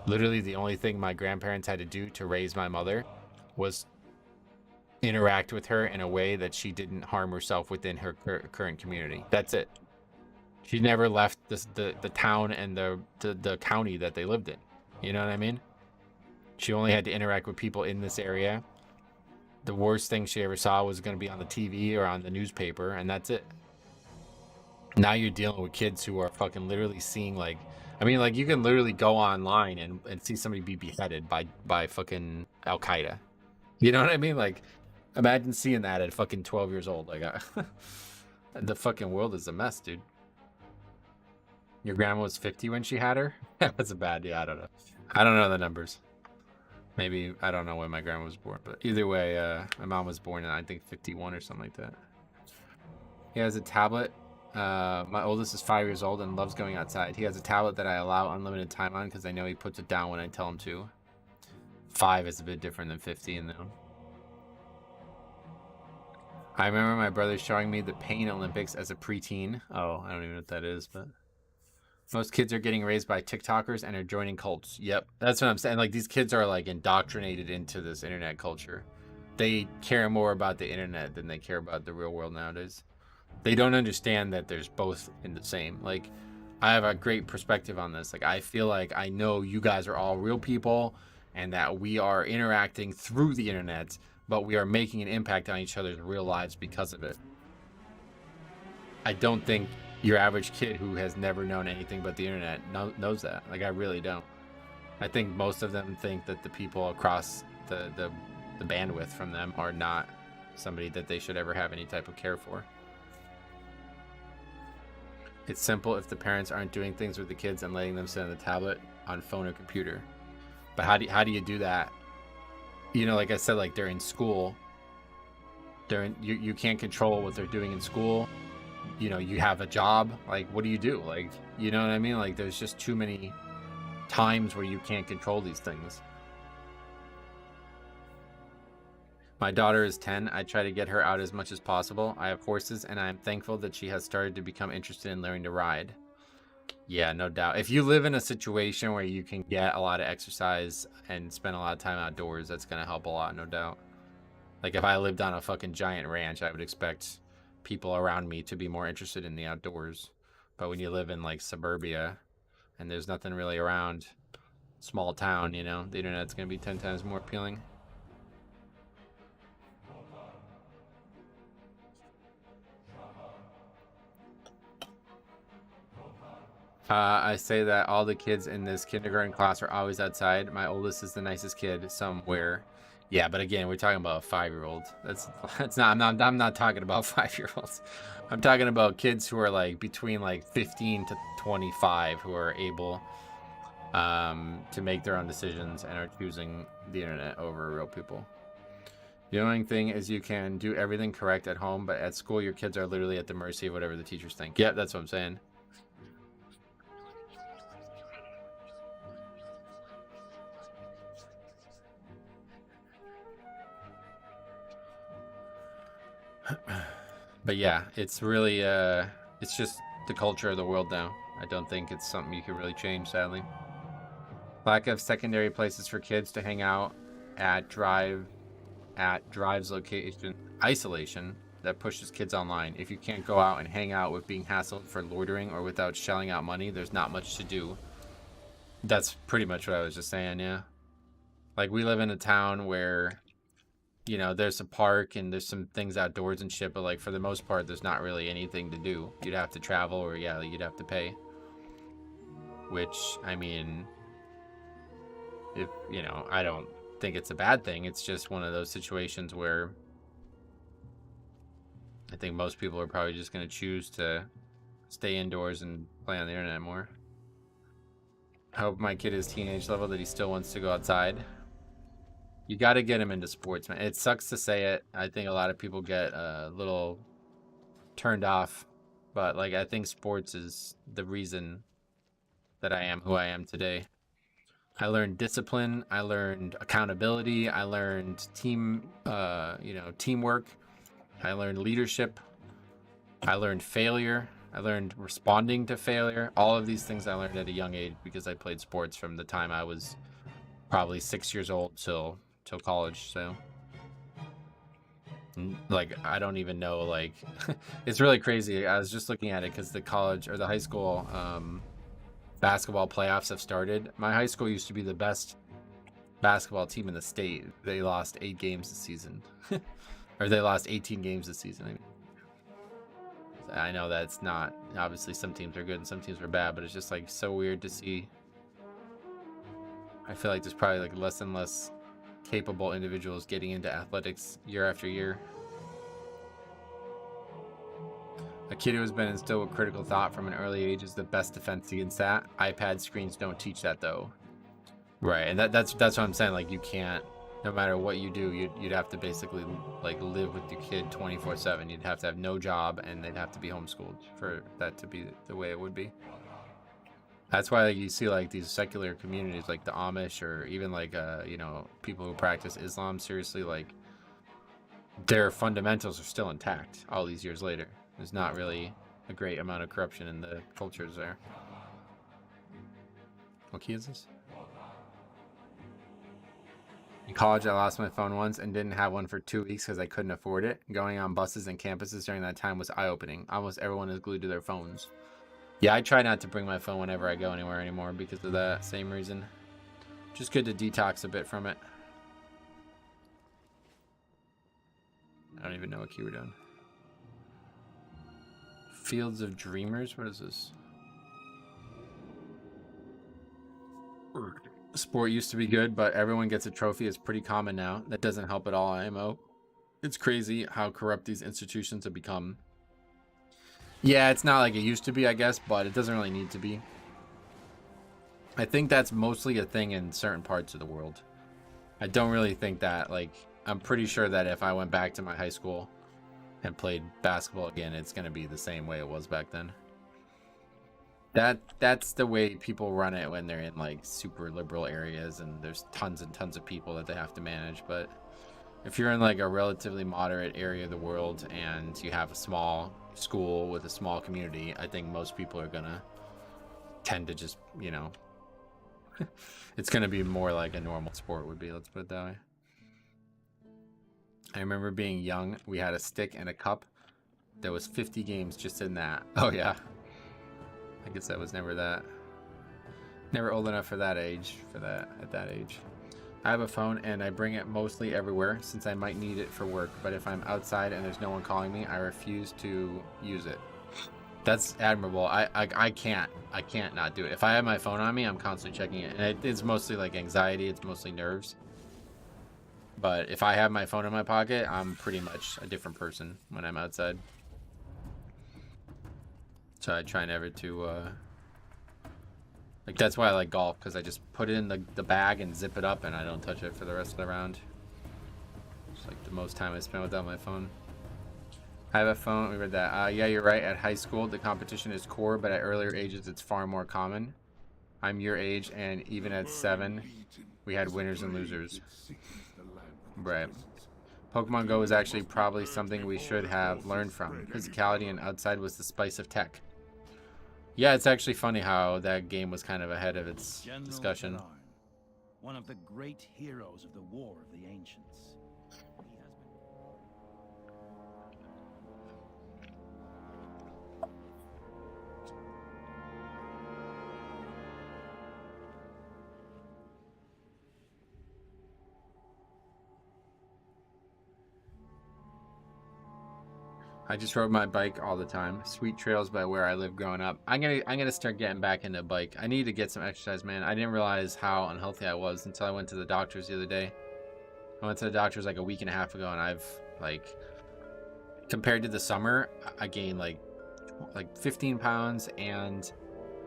Literally the only thing my grandparents had to do to raise my mother was interact with her in a way that she didn't harm herself within her current community. That's it. She never left the town and the county that they lived in. You know what I mean? She only had to interact with people in this area. The worst thing she ever saw was going to be on the TV or on the newspaper, and that's it. Now you're dealing with kids who are fucking literally seeing, like, I mean, like, you can literally go online and see somebody be beheaded by fucking Al Qaeda. You know what I mean? Like, imagine seeing that at fucking 12 years old. Like, the fucking world is a mess, dude. Your grandma was 50 when she had her? That's a bad, yeah, I don't know. I don't know the numbers. Maybe, I don't know when my grandma was born, but either way, my mom was born in, I think, 51 or something like that. He has a tablet. My oldest is 5 years old and loves going outside. He has a tablet that I allow unlimited time on because I know he puts it down when I tell him to. 5 is a bit different than 15, though. I remember my brother showing me the Pain Olympics as a preteen. Oh, I don't even know what that is, but... Most kids are getting raised by TikTokers and are joining cults. Yep, that's what I'm saying. Like, these kids are, like, indoctrinated into this internet culture. They care more about the internet than they care about the real world nowadays. They don't understand that there's both in the same. Like, I have a great perspective on this. Like, I feel like I know you guys are all real people and that we are interacting through the internet, but we are making an impact on each other's real lives because of it. I don't think your average kid who has never known anything but the internet knows that. Like, I really don't. I think most of them think that the people across the bandwidth from them are not somebody that they should ever have any type of care for. It's simple if the parents aren't doing things with the kids and letting them sit on the tablet, on phone or computer. But how do you do that? You know, like I said, like, they're in school. You can't control what they're doing in school. You know, you have a job. Like, what do you do? Like, you know what I mean? Like, there's just too many times where you can't control these things. My daughter is 10. I try to get her out as much as possible. I have horses, and I am thankful that she has started to become interested in learning to ride. Yeah, no doubt. If you live in a situation where you can get a lot of exercise and spend a lot of time outdoors, that's going to help a lot, no doubt. Like, if I lived on a fucking giant ranch, I would expect people around me to be more interested in the outdoors. But when you live in, like, suburbia and there's nothing really around, small town, you know, the internet's going to be 10 times more appealing. I say that all the kids in this kindergarten class are always outside. My oldest is the nicest kid somewhere. Yeah, but again, we're talking about a 5-year-old. That's not. I'm not talking about 5-year-olds. I'm talking about kids who are like between like 15 to 25 who are able to make their own decisions and are choosing the internet over real people. The only thing is you can do everything correct at home, but at school your kids are literally at the mercy of whatever the teachers think. Yeah, that's what I'm saying. But yeah, it's really it's just the culture of the world now. I don't think it's something you can really change, sadly. Lack of secondary places for kids to hang out at drives location. Isolation that pushes kids online. If you can't go out and hang out with being hassled for loitering or without shelling out money, there's not much to do. That's pretty much what I was just saying, yeah. Like, we live in a town where, you know, there's a park and there's some things outdoors and shit, but like for the most part there's not really anything to do. You'd have to travel, or yeah, you'd have to pay. Which, I mean, if, you know, I don't think it's a bad thing. It's just one of those situations where I think most people are probably just going to choose to stay indoors and play on the internet more. I hope my kid is teenage level that he still wants to go outside. You got to get him into sports, man. It sucks to say it. I think a lot of people get a little turned off, but like, I think sports is the reason that I am who I am today. I learned discipline. I learned accountability. I learned teamwork. I learned leadership. I learned failure. I learned responding to failure. All of these things I learned at a young age because I played sports from the time I was probably 6 years old till college. So like, I don't even know, like it's really crazy. I was just looking at it because the college or the high school basketball playoffs have started. My high school used to be the best basketball team in the state. They lost 8 games this season. Or they lost 18 games this season. I mean, I know that's not, obviously some teams are good and some teams are bad, but it's just like so weird to see. I feel like there's probably like less and less capable individuals getting into athletics year after year. A kid who has been instilled with critical thought from an early age is the best defense against that. iPad screens don't teach that though. Right, and that's what I'm saying. Like, you can't, no matter what you do, you'd have to basically like live with your kid 24/7. You'd have to have no job, and they'd have to be homeschooled for that to be the way it would be. That's why you see like these secular communities like the Amish, or even like you know, people who practice Islam seriously, like their fundamentals are still intact all these years later. There's not really a great amount of corruption in the cultures there. What key is this? In college, I lost my phone once and didn't have one for 2 weeks because I couldn't afford it. Going on buses and campuses during that time was eye-opening. Almost everyone is glued to their phones. Yeah, I try not to bring my phone whenever I go anywhere anymore because of that same reason. Just good to detox a bit from it. I don't even know what key we're doing. Fields of Dreamers? What is this? Sport used to be good, but everyone gets a trophy. It's pretty common now. That doesn't help at all, IMO. It's crazy how corrupt these institutions have become. Yeah, it's not like it used to be, I guess, but it doesn't really need to be. I think that's mostly a thing in certain parts of the world. I don't really think that, like, I'm pretty sure that if I went back to my high school and played basketball again, it's going to be the same way it was back then. That's the way people run it when they're in like super liberal areas and there's tons and tons of people that they have to manage. But if you're in like a relatively moderate area of the world and you have a small school with a small community, I think most people are gonna tend to just, you know, it's gonna be more like a normal sport would be, let's put it that way. I remember being young, we had a stick and a cup. There was 50 games just in that. Oh yeah. I guess I was never old enough for that age, at that age. I have a phone and I bring it mostly everywhere since I might need it for work, but if I'm outside and there's no one calling me, I refuse to use it. That's admirable. I can't not do it. If I have my phone on me, I'm constantly checking it, and it's mostly like anxiety, it's mostly nerves. But if I have my phone in my pocket, I'm pretty much a different person when I'm outside. So I try never to, like, that's why I like golf, because I just put it in the bag and zip it up, and I don't touch it for the rest of the round. It's like the most time I spend without my phone. I have a phone. We read that. Yeah, you're right. At high school, the competition is core, but at earlier ages, it's far more common. I'm your age, and even at 7, we had winners and losers. Right. Pokemon Go is actually probably something we should have learned from. Physicality and outside was the spice of tech. Yeah, it's actually funny how that game was kind of ahead of its discussion.
General Karan, one of the great heroes of the War of the Ancients.
I just rode my bike all the time. Sweet trails by where I live growing up. I'm gonna start getting back into a bike. I need to get some exercise, man. I didn't realize how unhealthy I was until I went to the doctors the other day. I went to the doctors like a week and a half ago, and I've like, compared to the summer, I gained like 15 pounds, and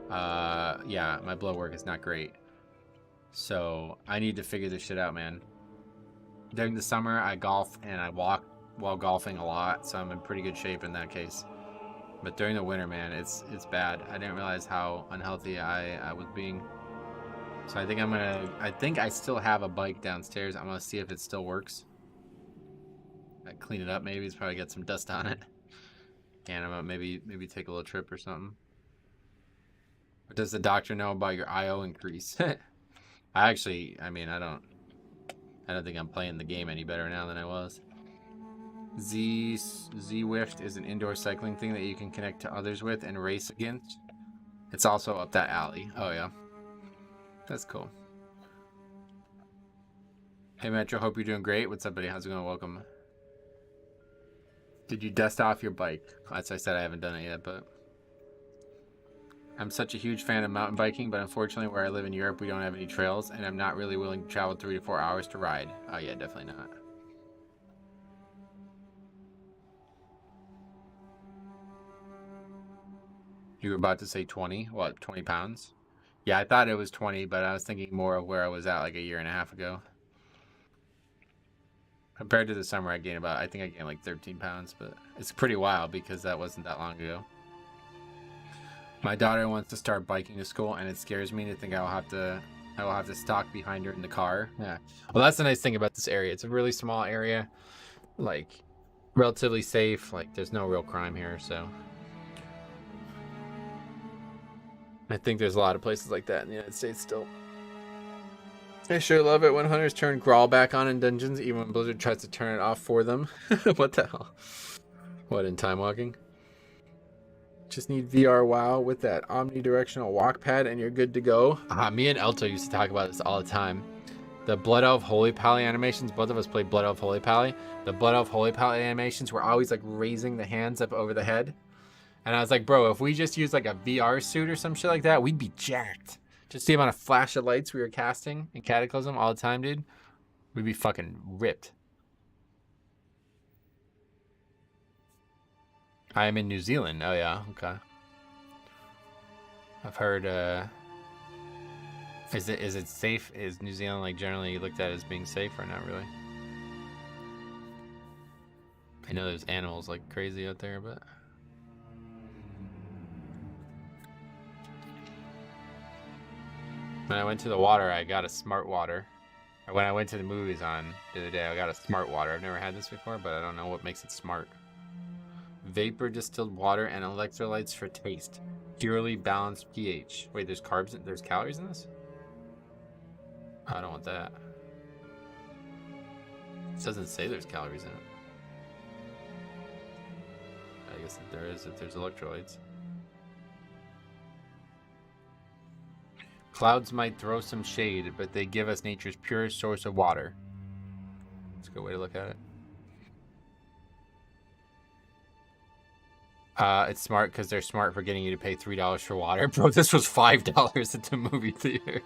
yeah, my blood work is not great. So I need to figure this shit out, man. During the summer, I golf and I walk while golfing a lot, so I'm in pretty good shape in that case. But during the winter, man, it's bad. I didn't realize how unhealthy I was being. So I think I still have a bike downstairs. I'm gonna see if it still works. I clean it up, maybe. It's probably got some dust on it. And I'm gonna maybe take a little trip or something. But does the doctor know about your IO increase? I don't think I'm playing the game any better now than I was. Zwift is an indoor cycling thing that you can connect to others with and race against. It's also up that alley. Oh yeah, that's cool. Hey Metro, hope you're doing great. What's up, buddy? How's it going? Welcome. Did you dust off your bike? As I said, I haven't done it yet, but I'm such a huge fan of mountain biking, but unfortunately where I live in Europe, we don't have any trails, and I'm not really willing to travel 3 to 4 hours to ride. Oh yeah, definitely not. You were about to say 20? What, 20 pounds? Yeah, I thought it was 20, but I was thinking more of where I was at like a year and a half ago. Compared to the summer, I think I gained like 13 pounds, but it's pretty wild because that wasn't that long ago. My daughter wants to start biking to school, and it scares me to think I will have to stalk behind her in the car. Yeah. Well, that's the nice thing about this area. It's a really small area, like relatively safe. Like there's no real crime here, so I think there's a lot of places like that in the United States still. I sure love it when hunters turn Grawl back on in dungeons, even when Blizzard tries to turn it off for them. What the hell? What, in Time Walking? Just need VR WoW with that omnidirectional walk pad and you're good to go. Me and Elto used to talk about this all the time. The Blood Elf Holy Pally animations, both of us played Blood Elf Holy Pally. The Blood Elf Holy Pally animations were always like raising the hands up over the head. And I was like, bro, if we just used like a VR suit or some shit like that, we'd be jacked. Just the amount of flash of lights we were casting in Cataclysm all the time, dude. We'd be fucking ripped. I am in New Zealand. Oh, yeah. Okay. I've heard, is it safe? Is New Zealand like generally looked at as being safe or not really? I know there's animals like crazy out there, but when I went to the water, I got a smart water. Or when I went to the movies on the other day, I got a smart water. I've never had this before, but I don't know what makes it smart. Vapor distilled water and electrolytes for taste. Purely balanced pH. Wait, there's carbs, there's calories in this? I don't want that. It doesn't say there's calories in it. I guess if there is, if there's electrolytes. Clouds might throw some shade, but they give us nature's purest source of water. That's a good way to look at it. It's smart because they're smart for getting you to pay $3 for water. Bro, this was $5 at the movie theater.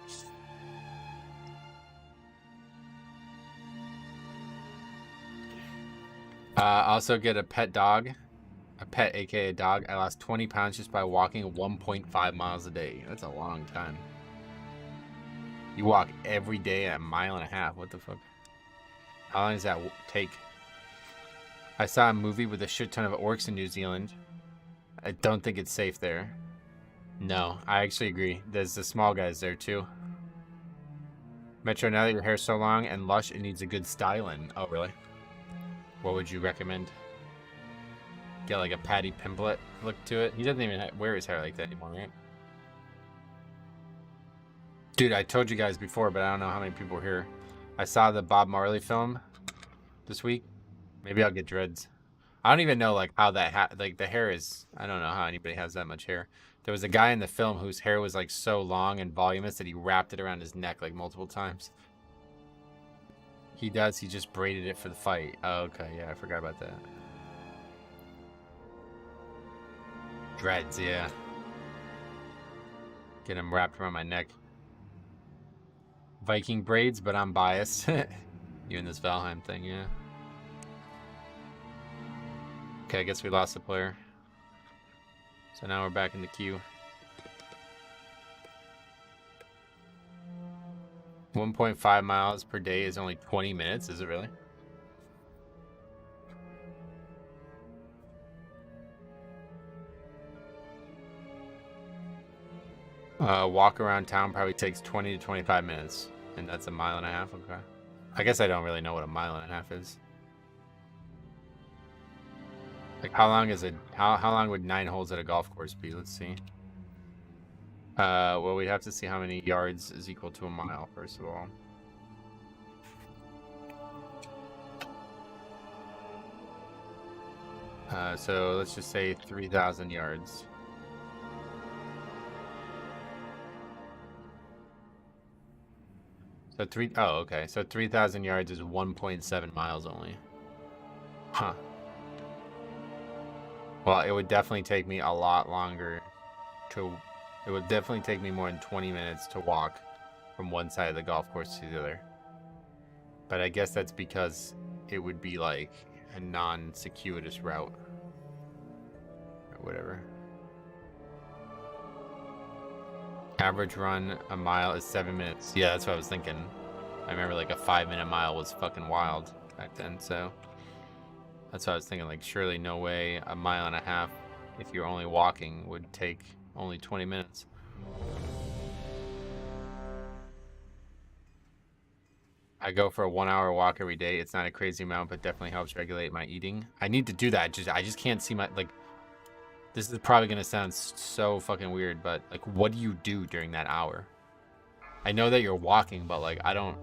Also get a pet dog. A pet, aka a dog. I lost 20 pounds just by walking 1.5 miles a day. That's a long time. You walk every day at 1.5 miles. What the fuck? How long does that take? I saw a movie with a shit ton of orcs in New Zealand. I don't think it's safe there. No, I actually agree. There's the small guys there too. Metro, now that your hair's so long and lush, it needs a good styling. Oh, really? What would you recommend? Get like a Patty Pimblett look to it. He doesn't even wear his hair like that anymore, right? Dude, I told you guys before, but I don't know how many people were here. I saw the Bob Marley film this week. Maybe I'll get dreads. I don't even know like how that like the hair is. I don't know how anybody has that much hair. There was a guy in the film whose hair was like so long and voluminous that he wrapped it around his neck like multiple times. He does. He just braided it for the fight. Oh, okay. Yeah, I forgot about that. Dreads, yeah. Get them wrapped around my neck. Viking braids, but I'm biased. You and this Valheim thing, yeah. Okay, I guess we lost the player. So now we're back in the queue. 1.5 miles per day is only 20 minutes, is it really? Walk around town probably takes 20 to 25 minutes. And that's 1.5 miles, okay. I guess I don't really know what 1.5 miles is. Like how long is it? How long would 9 holes at a golf course be? Let's see. Well, we'd have to see how many yards is equal to 1 mile, first of all. So let's just say 3,000 yards. So okay. So 3,000 yards is 1.7 miles only. Huh. Well, it would definitely take me a lot longer to... It would definitely take me more than 20 minutes to walk from one side of the golf course to the other. But I guess that's because it would be like a non-circuitous route. Or whatever. Average run a mile is 7 minutes. Yeah, that's what I was thinking. I remember like a 5-minute mile was fucking wild back then, so... That's what I was thinking, like surely no way 1.5 miles, if you're only walking, would take only 20 minutes. I go for a 1-hour walk every day. It's not a crazy amount, but definitely helps regulate my eating. I need to do that. I just can't see my, like, this is probably gonna sound so fucking weird, but like, what do you do during that hour? I know that you're walking, but like, I don't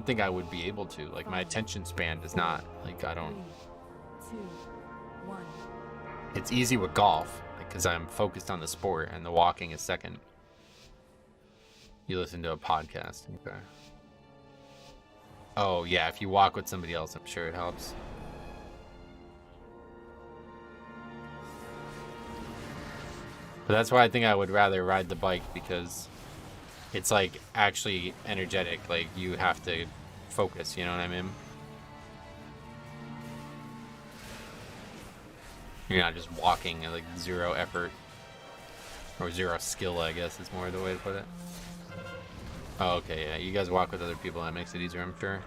think I would be able to. Like, my attention span is not, like, I don't...
3, 2, 1.
It's easy with golf, because I'm focused on the sport, and the walking is second. You listen to a podcast, okay. Oh, yeah, if you walk with somebody else, I'm sure it helps. But that's why I think I would rather ride the bike, because... it's like actually energetic, like you have to focus, you know what I mean? You're not just walking at like zero effort. Or zero skill, I guess is more the way to put it. Oh, okay, yeah, you guys walk with other people, that makes it easier, I'm sure.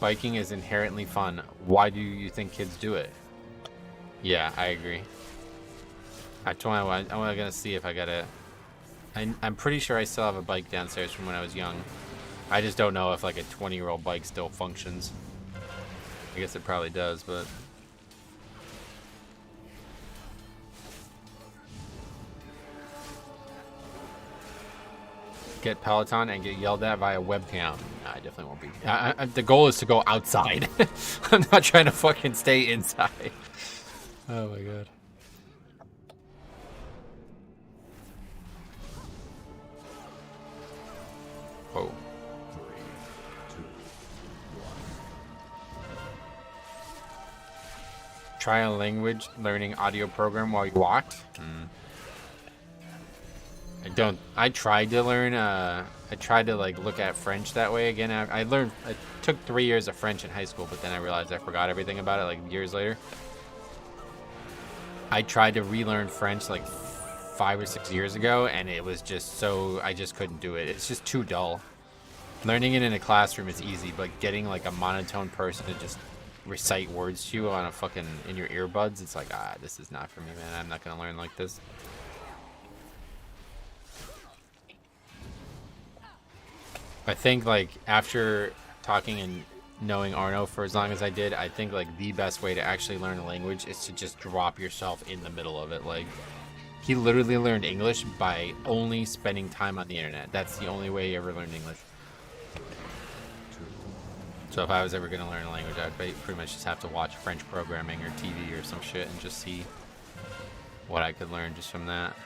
Biking is inherently fun. Why do you think kids do it? Yeah, I agree. I'm gonna see if I got a... I'm pretty sure I still have a bike downstairs from when I was young. I just don't know if like a 20-year-old bike still functions. I guess it probably does, but... Get Peloton and get yelled at via webcam. Nah, I definitely won't be. The goal is to go outside. I'm not trying to fucking stay inside. Oh my god. Whoa.
3, 2, 1.
Try a language learning audio program while you walked. I tried to learn, I tried to like look at French that way again. I took 3 years of French in high school, but then I realized I forgot everything about it like years later. I tried to relearn French like 5 or 6 years ago, and it was just so, I just couldn't do it. It's just too dull. Learning it in a classroom is easy, but getting like a monotone person to just recite words to you on a fucking, in your earbuds, it's like, this is not for me, man. I'm not gonna learn like this. I think like after talking and knowing Arno for as long as I did, I think like the best way to actually learn a language is to just drop yourself in the middle of it. Like, he literally learned English by only spending time on the internet. That's the only way he ever learned English. So if I was ever gonna learn a language, I'd pretty much just have to watch French programming or TV or some shit and just see what I could learn just from that.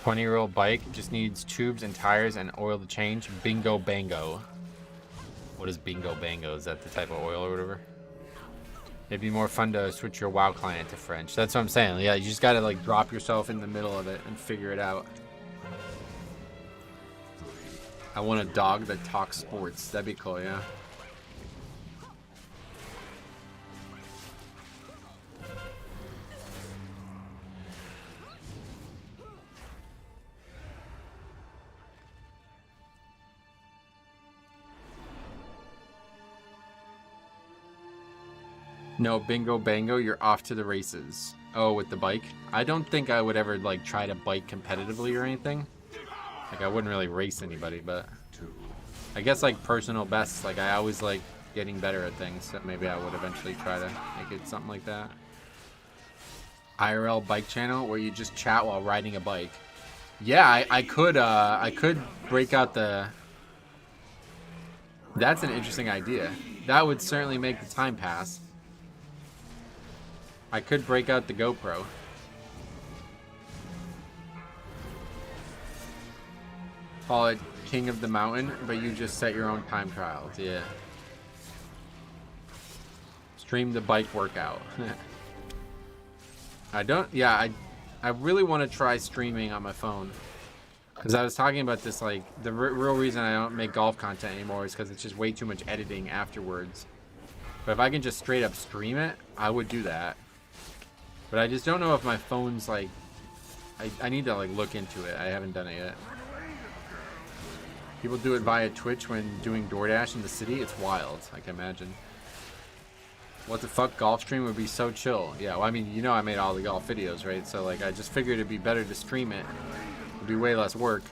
20-year-old bike just needs tubes and tires and oil to change. Bingo bango. What is bingo bango? Is that the type of oil or whatever? It'd be more fun to switch your WoW client to French. That's what I'm saying. Yeah, you just gotta like drop yourself in the middle of it and figure it out. I want a dog that talks sports. That'd be cool, yeah. No, bingo bango, you're off to the races. Oh, with the bike? I don't think I would ever like try to bike competitively or anything. Like, I wouldn't really race anybody, but I guess like personal bests, like I always like getting better at things, so maybe I would eventually try to make it something like that. IRL bike channel where you just chat while riding a bike. Yeah, I could break out the... That's an interesting idea. That would certainly make the time pass. I could break out the GoPro. Call it King of the Mountain, but you just set your own time trials. Yeah. Stream the bike workout. I really want to try streaming on my phone. Because I was talking about this, like, the real reason I don't make golf content anymore is because it's just way too much editing afterwards. But if I can just straight up stream it, I would do that. But I just don't know if my phone's, like, I need to, like, look into it. I haven't done it yet. People do it via Twitch when doing DoorDash in the city. It's wild, I can imagine. What the fuck, golf stream would be so chill. Yeah, well, I mean, you know I made all the golf videos, right? So, like, I just figured it'd be better to stream it. It'd be way less work.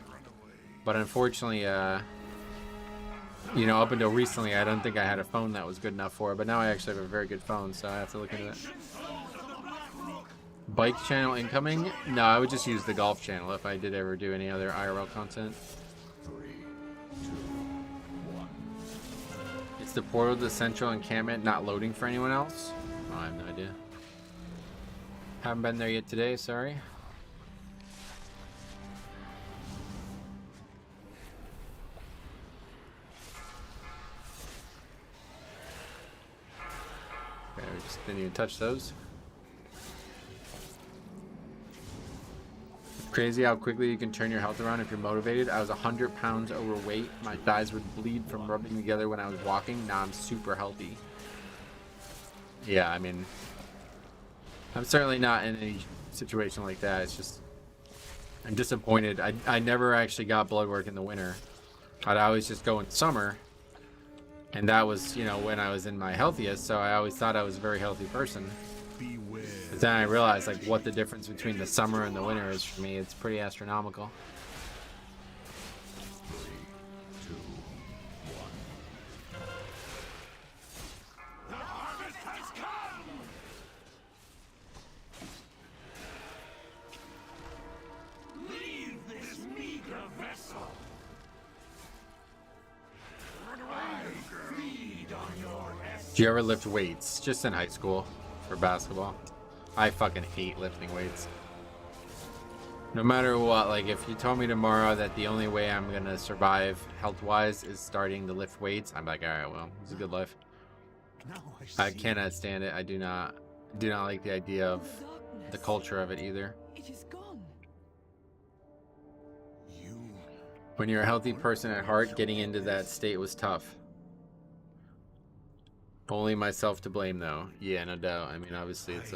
But unfortunately, you know, up until recently, I don't think I had a phone that was good enough for it. But now I actually have a very good phone, so I have to look into it. Bike channel incoming? No, I would just use the golf channel if I did ever do any other IRL content. It's the portal to the central encampment not loading for anyone else? Oh, I have no idea. Haven't been there yet today, sorry. Okay, we just didn't even touch those. Crazy how quickly you can turn your health around if you're motivated. I was 100 pounds overweight. My thighs would bleed from rubbing together when I was walking. Now I'm super healthy. Yeah, I mean, I'm certainly not in any situation like that. It's just, I'm disappointed. I never actually got blood work in the winter. I'd always just go in summer. And that was, you know, when I was in my healthiest. So I always thought I was a very healthy person. But then I realized like what the difference between the summer and the winter is for me. It's pretty astronomical.
3, 2, 1. The harvest has come! Leave this meager vessel. I feed on your essence.
Do you ever lift weights? Just in high school for basketball. I fucking hate lifting weights. No matter what, like if you told me tomorrow that the only way I'm gonna survive health-wise is starting to lift weights, I'm like, all right, well, it's a good life. I cannot stand it. I do not like the idea of the culture of it either.
It is gone.
When you're a healthy person at heart, getting into that state was tough. Only myself to blame, though. Yeah, no doubt. I mean, obviously, it's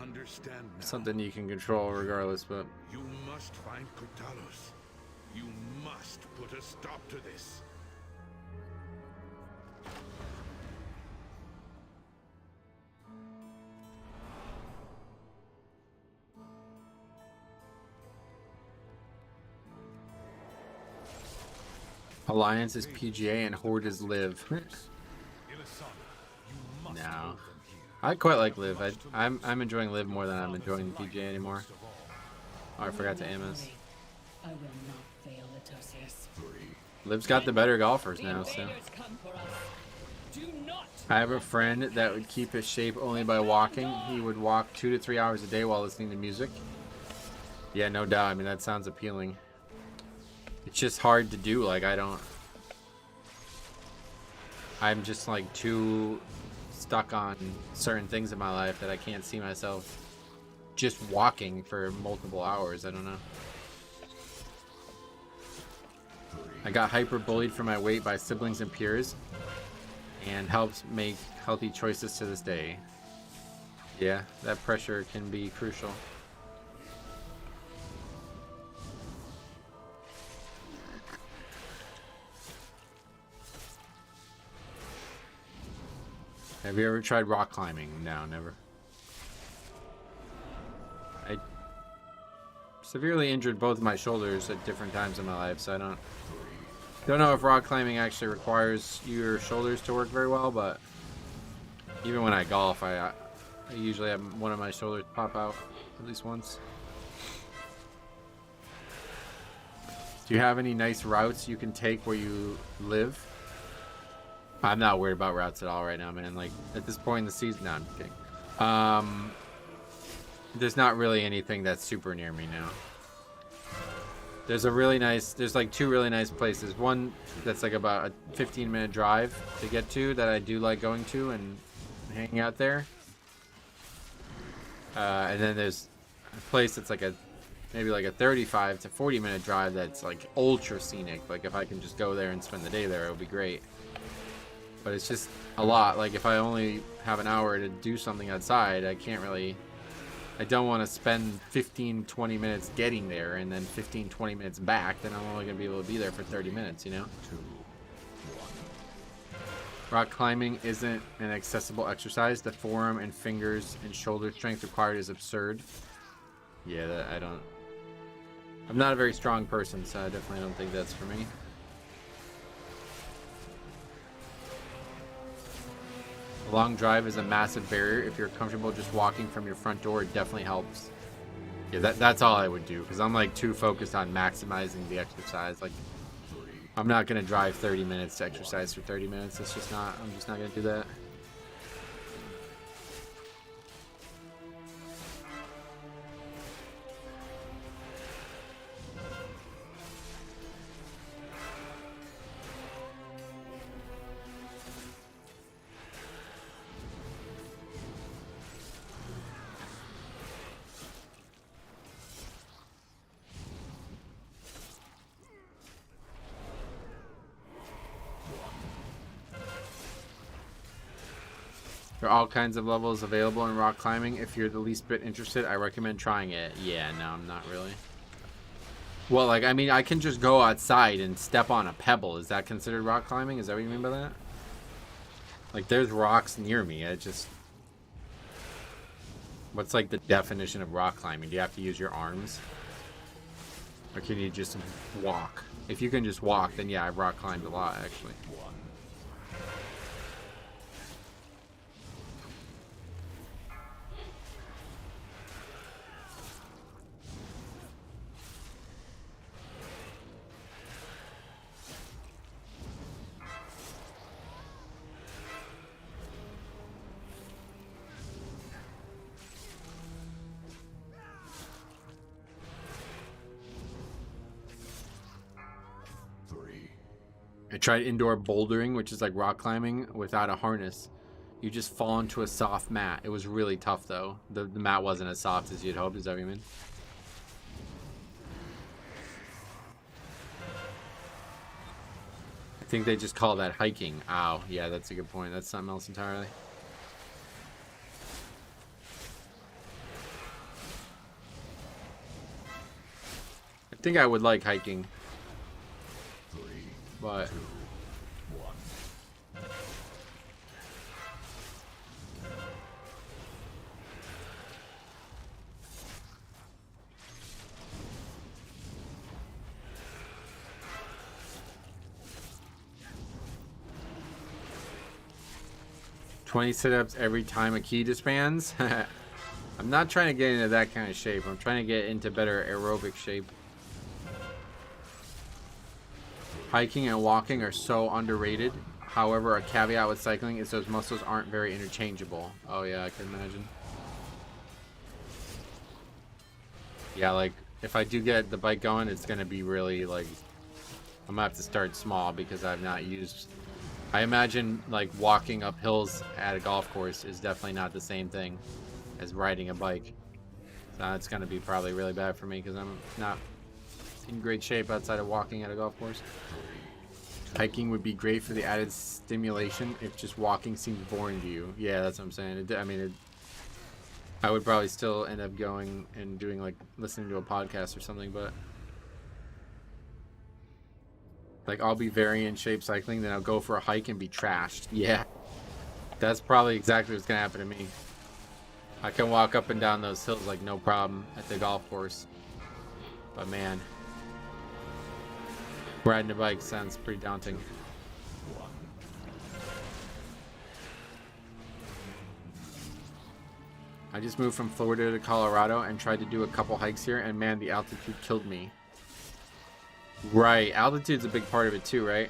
Understand now.
something you can control regardless, but...
You must find Cryptalos. You must put a stop to this.
Alliance is PGA and Horde is Live. No. I quite like Live. I'm enjoying Live more than I'm enjoying the PGA anymore. Oh, I forgot to aim us.
I will not fail, Latosius.
Liv's got the better golfers now, so. I have a friend that would keep his shape only by walking. He would walk 2 to 3 hours a day while listening to music. Yeah, no doubt. I mean, that sounds appealing. It's just hard to do. Like, I'm just like too stuck on certain things in my life that I can't see myself just walking for multiple hours. I don't know. I got hyper bullied for my weight by siblings and peers and helps make healthy choices to this day. Yeah, that pressure can be crucial. Have you ever tried rock climbing? No, never. I severely injured both of my shoulders at different times in my life, so I don't know if rock climbing actually requires your shoulders to work very well, but even when I golf, I usually have one of my shoulders pop out at least once. Do you have any nice routes you can take where you live? I'm not worried about routes at all right now, man. Like, at this point in the season, no, I'm kidding. There's not really anything that's super near me now. There's like 2 really nice places. One that's like about a 15-minute drive to get to that I do like going to and hanging out there. And then there's a place that's like maybe like a 35 to 40-minute drive that's like ultra scenic. Like, if I can just go there and spend the day there, it would be great. But it's just a lot. Like, if I only have an hour to do something outside, I don't want to spend 15-20 minutes getting there and then 15-20 minutes back. Then I'm only going to be able to be there for 30 minutes, you know? Rock climbing isn't an accessible exercise. The forearm and fingers and shoulder strength required is absurd. Yeah, I'm not a very strong person, so I definitely don't think that's for me. A long drive is a massive barrier. If you're comfortable just walking from your front door, it definitely helps. Yeah, that's all I would do, because I'm like too focused on maximizing the exercise. Like, I'm not gonna drive 30 minutes to exercise for 30 minutes. I'm just not gonna do that. There are all kinds of levels available in rock climbing. If you're the least bit interested, I recommend trying it. Yeah, no, I'm not really. Well, like, I mean, I can just go outside and step on a pebble. Is that considered rock climbing? Is that what you mean by that? Like, there's rocks near me. What's, like, the definition of rock climbing? Do you have to use your arms? Or can you just walk? If you can just walk, then yeah, I've rock climbed a lot, actually. I tried indoor bouldering, which is like rock climbing without a harness. You just fall into a soft mat. It was really tough, though. The mat wasn't as soft as you'd hoped. Is that what you mean? think they just call that hiking. Ow. Yeah, that's a good point. That's something else entirely. I think I would like hiking. But 20 sit-ups every time a key disbands. I'm not trying to get into that kind of shape. I'm trying to get into better aerobic shape. Hiking and walking are so underrated. However, a caveat with cycling is those muscles aren't very interchangeable. Oh yeah, I can imagine. Yeah, like if I do get the bike going, it's gonna be really like, I'm gonna have to start small because I've not used, I imagine like walking up hills at a golf course is definitely not the same thing as riding a bike. So it's gonna be probably really bad for me because I'm not in great shape outside of walking at a golf course. Hiking would be great for the added stimulation if just walking seems boring to you. Yeah, that's what I'm saying. I would probably still end up going and doing like listening to a podcast or something, but like I'll be very in shape cycling, then I'll go for a hike and be trashed. Yeah, that's probably exactly what's gonna happen to me. I can walk up and down those hills like no problem at the golf course, but man, riding a bike sounds pretty daunting. I just moved from Florida to Colorado and tried to do a couple hikes here, and man, the altitude killed me. Right, altitude's a big part of it too, right?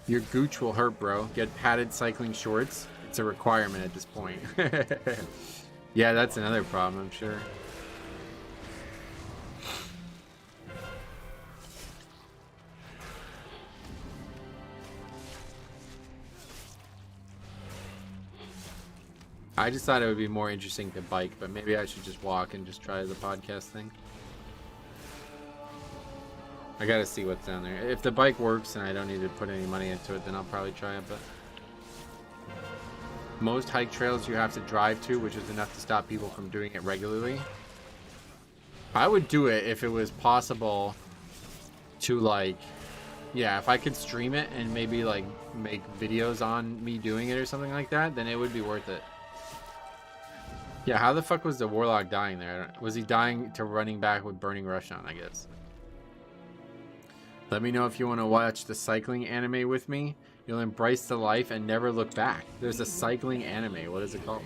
Your gooch will hurt, bro. Get padded cycling shorts. It's a requirement at this point. Yeah, that's another problem, I'm sure. I just thought it would be more interesting to bike, but maybe I should just walk and just try the podcast thing. I gotta see what's down there. If the bike works and I don't need to put any money into it, then I'll probably try it, but most hike trails you have to drive to, which is enough to stop people from doing it regularly. I would do it if it was possible to like, yeah, if I could stream it and maybe like make videos on me doing it or something like that, then it would be worth it. Yeah, how the fuck was the warlock dying there? Was he dying to running back with Burning Rush on, I guess? Let me know if you want to watch the cycling anime with me. You'll embrace the life and never look back. There's a cycling anime. What is it called?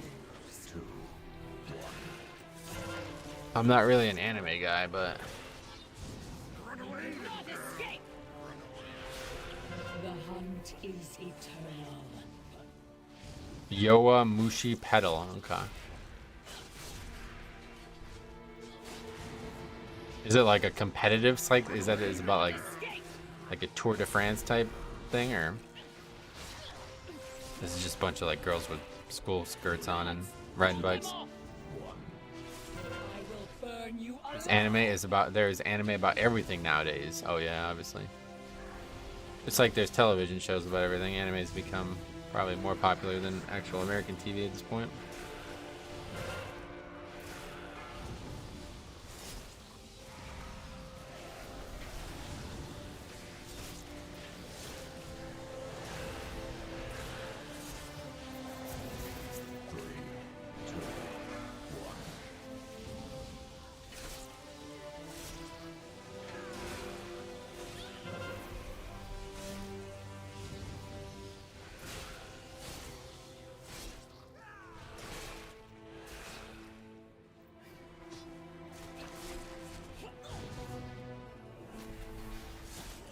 I'm not really an anime guy, but...
The hunt is eternal.
Yoa Mushi Pedal. Okay. Is it like a competitive cycle? Is about like a Tour de France type thing, or this is just a bunch of like girls with school skirts on and riding bikes? This anime is about, there's anime about everything nowadays. Oh yeah, obviously. It's like there's television shows about everything. Anime has become probably more popular than actual American TV at this point.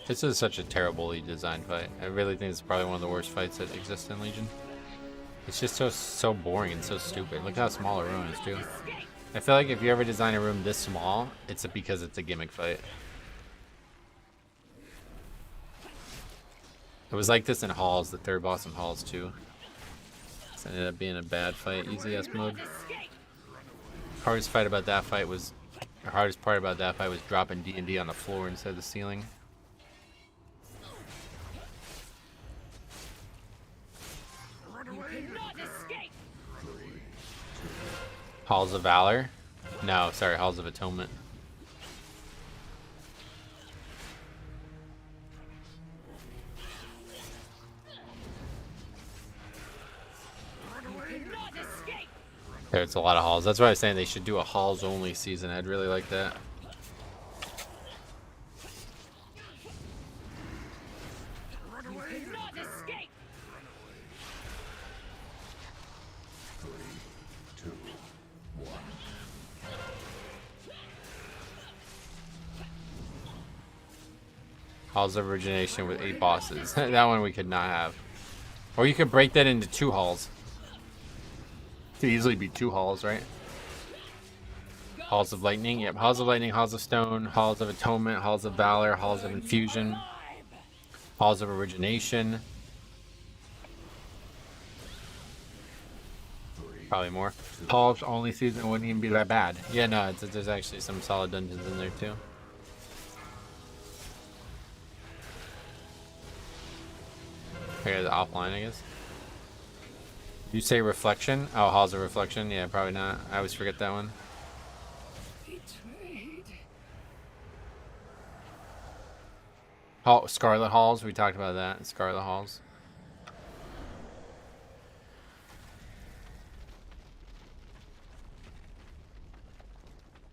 This is such a terribly designed fight. I really think it's probably one of the worst fights that exist in Legion. It's just so boring and so stupid. Look how small a room is too. I feel like if you ever design a room this small, it's because it's a gimmick fight. It was like this in Halls, the third boss in Halls too. This ended up being a bad fight. Easy S mode. Hardest fight about that fight was, the hardest part about that fight was dropping D&D on the floor instead of the ceiling. Halls of Valor? No, sorry, Halls of Atonement. There's a lot of halls. That's why I was saying they should do a halls only season. I'd really like that. Halls of Origination with 8 bosses. That one we could not have. Or you could break that into 2 halls. It could easily be 2 halls, right? Halls of Lightning. Yep. Halls of Lightning, Halls of Stone, Halls of Atonement, Halls of Valor, Halls of Infusion, Halls of Origination. Probably more. Halls only season wouldn't even be that bad. Yeah, no, there's actually some solid dungeons in there too. Okay, the offline, I guess. You say Reflection? Oh, Halls of Reflection? Yeah, probably not. I always forget that one. Scarlet Halls, we talked about that. Scarlet Halls.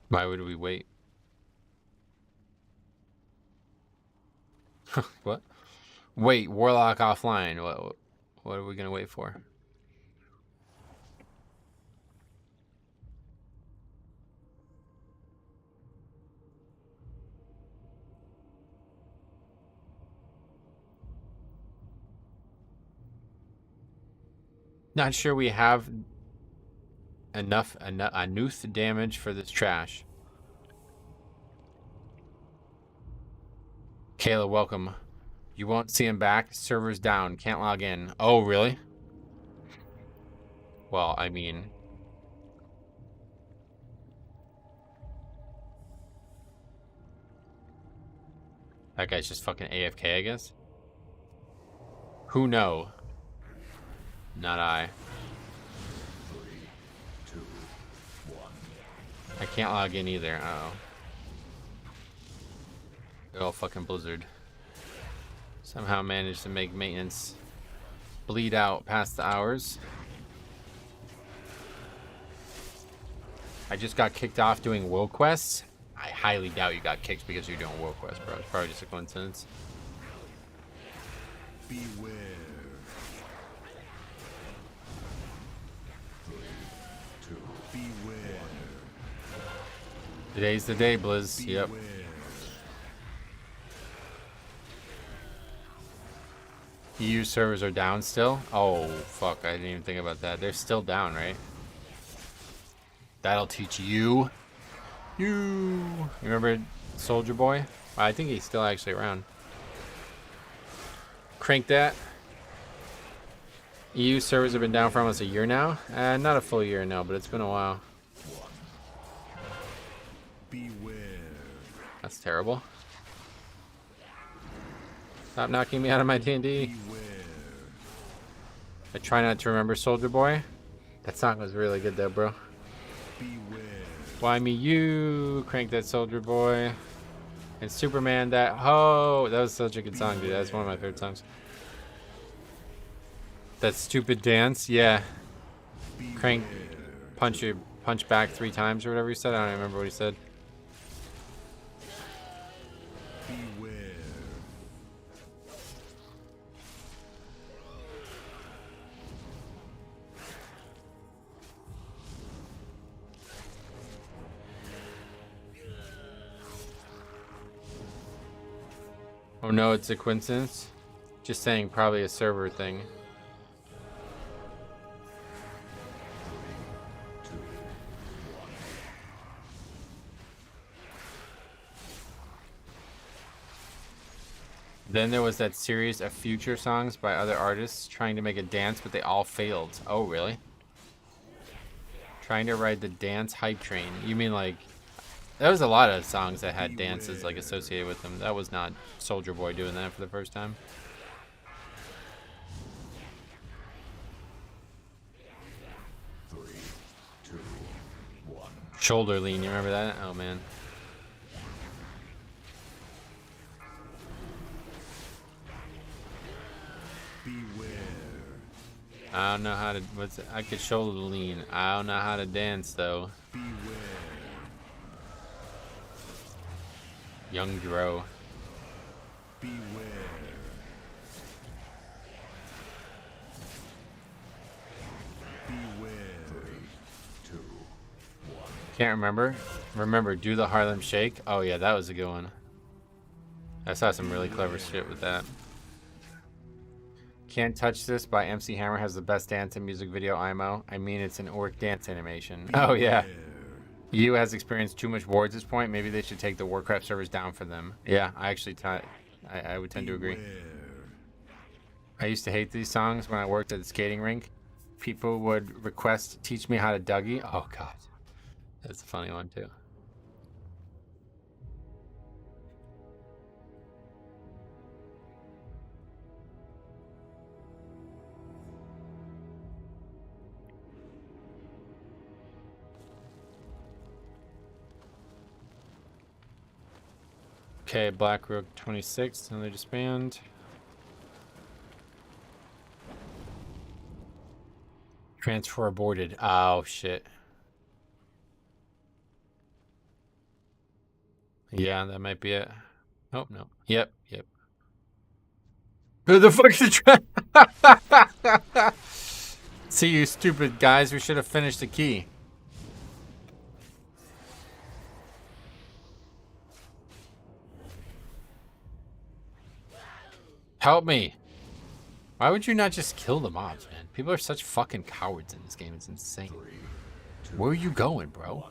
Why would we wait? What? Wait, Warlock offline. What are we gonna wait for? Not sure we have enough damage for this trash. Kayla, welcome. You won't see him back. Server's down. Can't log in. Oh, really? Well, I mean... that guy's just fucking AFK, I guess? Who know? Not I.
3, 2, 1.
I can't log in either. Uh-oh. Good old fucking Blizzard. Somehow managed to make maintenance bleed out past the hours. I just got kicked off doing world quests. I highly doubt you got kicked because you're doing world quests, bro. It's probably just a coincidence.
Beware. 3, 2, beware.
Today's the day, Blizz. Yep.
Beware.
EU servers are down still? Oh, fuck. I didn't even think about that. They're still down, right? That'll teach you. You remember Soldier Boy? I think he's still actually around. Crank that. EU servers have been down for almost a year now. Not a full year, no, but it's been a while.
Beware.
That's terrible. Stop knocking me out of my D&D.
Beware.
I try not to remember Soldier Boy. That song was really good though, bro.
Beware.
Why me you? Crank that Soldier Boy. And Superman that ho. That was such a good song, dude. That's one of my favorite songs. That stupid dance, yeah. Crank, punch back 3 times or whatever he said. I don't even remember what he said.
Beware.
Oh no, it's a coincidence. Just saying, probably a server thing. Then there was that series of future songs by other artists trying to make a dance, but they all failed. Oh, really? Trying to ride the dance hype train. You mean like... There was a lot of songs that had dances like associated with them. That was not Soldier Boy doing that for the first time. Shoulder lean, you remember that? Oh man. I don't know how to. What's it? I could shoulder lean. I don't know how to dance though. Young Dro. Can't remember. Remember, do the Harlem Shake. Oh yeah, that was a good one. I saw some really clever shit with that. Can't Touch This by MC Hammer has the best dance and music video IMO. I mean, it's an orc dance animation. Oh yeah. You has experienced too much war at this point. Maybe they should take the Warcraft servers down for them. Yeah, I actually I would tend to agree. I used to hate these songs when I worked at the skating rink. People would request, teach me how to Dougie. Oh god. That's a funny one too. Okay, Black Rook 26, another disband. Transfer aborted. Oh shit. Yeah, that might be it. Oh no. Yep. Who the fuck is the See, you stupid guys, we should have finished the key. Help me. Why would you not just kill the mobs, man? People are such fucking cowards in this game. It's insane. Where are you going, bro?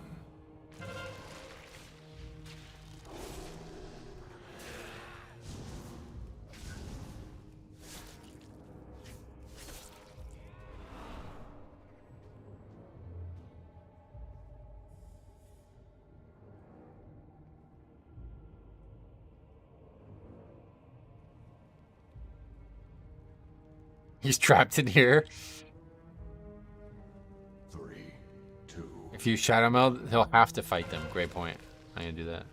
He's trapped in here.
3, 2.
If you shadow meld, he'll have to fight them. Great point. I'm gonna do that.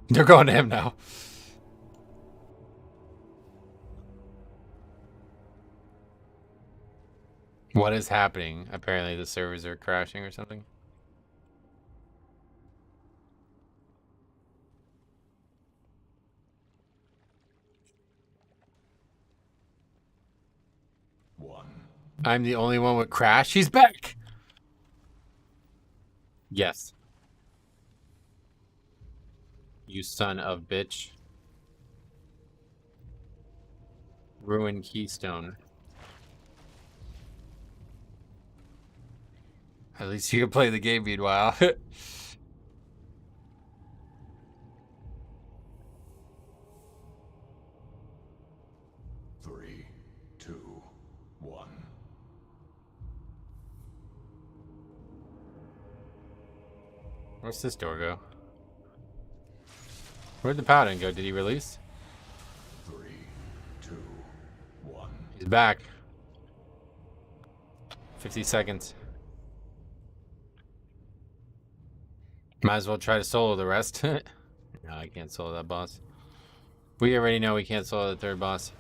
They're going to him now. What is happening? Apparently the servers are crashing or something. I'm the only one with crash. He's back. Yes. You son of bitch. Ruin Keystone. At least you can play the game meanwhile.
3, 2, 1.
Where's this door go? Where'd the paladin go? Did he release?
3, 2, 1.
He's back. 50 seconds. Might as well try to solo the rest. No, I can't solo that boss. We already know we can't solo the third boss.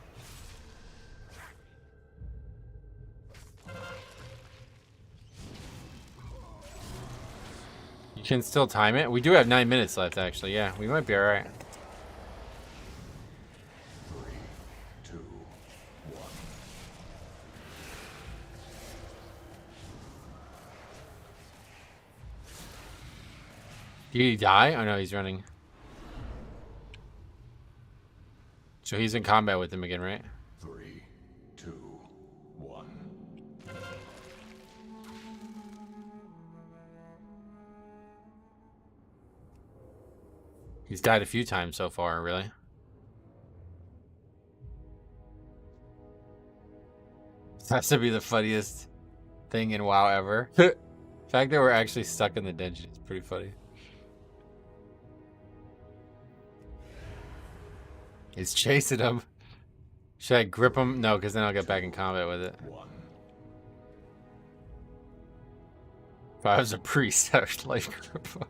You can still time it. We do have 9 minutes left, actually. Yeah, we might be alright.
3, 2, 1.
Did he die? Oh no, he's running. So he's in combat with him again, right?
3, 2, 1.
He's died a few times so far, really. This has to be the funniest thing in WoW ever. The fact that we're actually stuck in the dungeon is pretty funny. He's chasing him. Should I grip him? No, because then I'll get back in combat with it. If I was a priest, I would like grip him.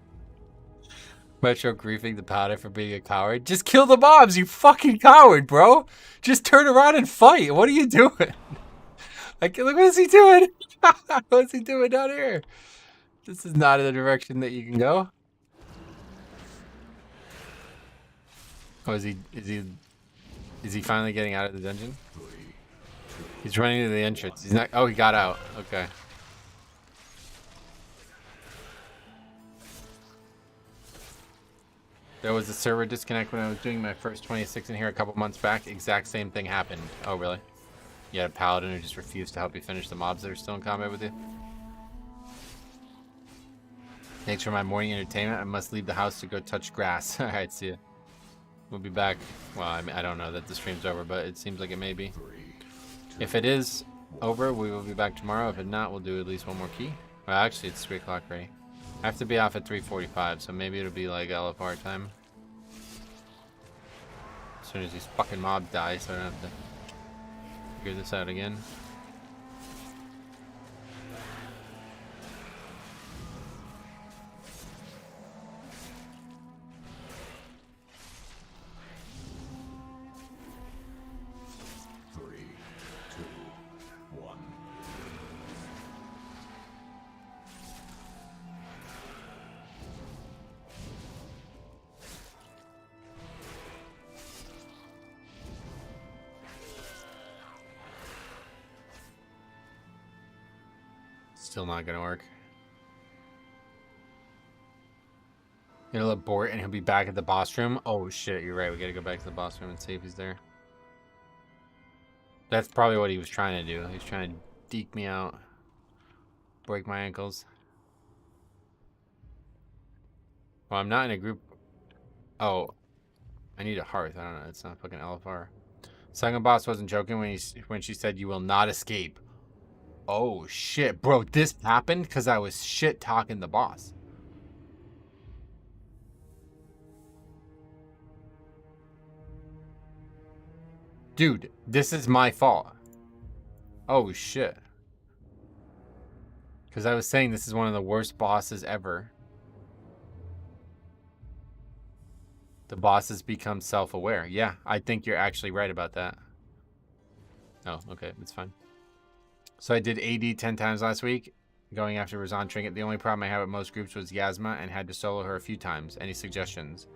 Metro griefing the paladin for being a coward. Just kill the mobs, you fucking coward, bro. Just turn around and fight. What are you doing? Like, look, what is he doing? What's he doing down here? This is not in the direction that you can go. Oh, is he finally getting out of the dungeon? He's running to the entrance. He's not. Oh, he got out. Okay. There was a server disconnect when I was doing my first 26 in here a couple months back. Exact same thing happened. Oh, really? You had a paladin who just refused to help you finish the mobs that are still in combat with you? Thanks for my morning entertainment. I must leave the house to go touch grass. Alright, see ya. We'll be back. Well, I mean, I don't know that the stream's over, but it seems like it may be. If it is over, we will be back tomorrow. If it not, we'll do at least one more key. Well, actually, it's 3 o'clock already. I have to be off at 3:45, so maybe it'll be like LFR time. As soon as these fucking mobs die, so I don't have to figure this out again. Still not gonna work. It'll abort and he'll be back at the boss room. Oh shit, you're right. We gotta go back to the boss room and see if he's there. That's probably what he was trying to do. He was trying to deke me out. Break my ankles. Well, I'm not in a group. Oh. I need a hearth. I don't know. It's not fucking LFR. Second boss wasn't joking when she said you will not escape. Oh shit, bro, this happened because I was shit talking the boss. Dude, this is my fault. Oh shit. Because I was saying this is one of the worst bosses ever. The bosses become self-aware. Yeah, I think you're actually right about that. Oh, okay, it's fine. So I did AD 10 times last week, going after Razan Trinket. The only problem I had with most groups was Yasma, and had to solo her a few times. Any suggestions?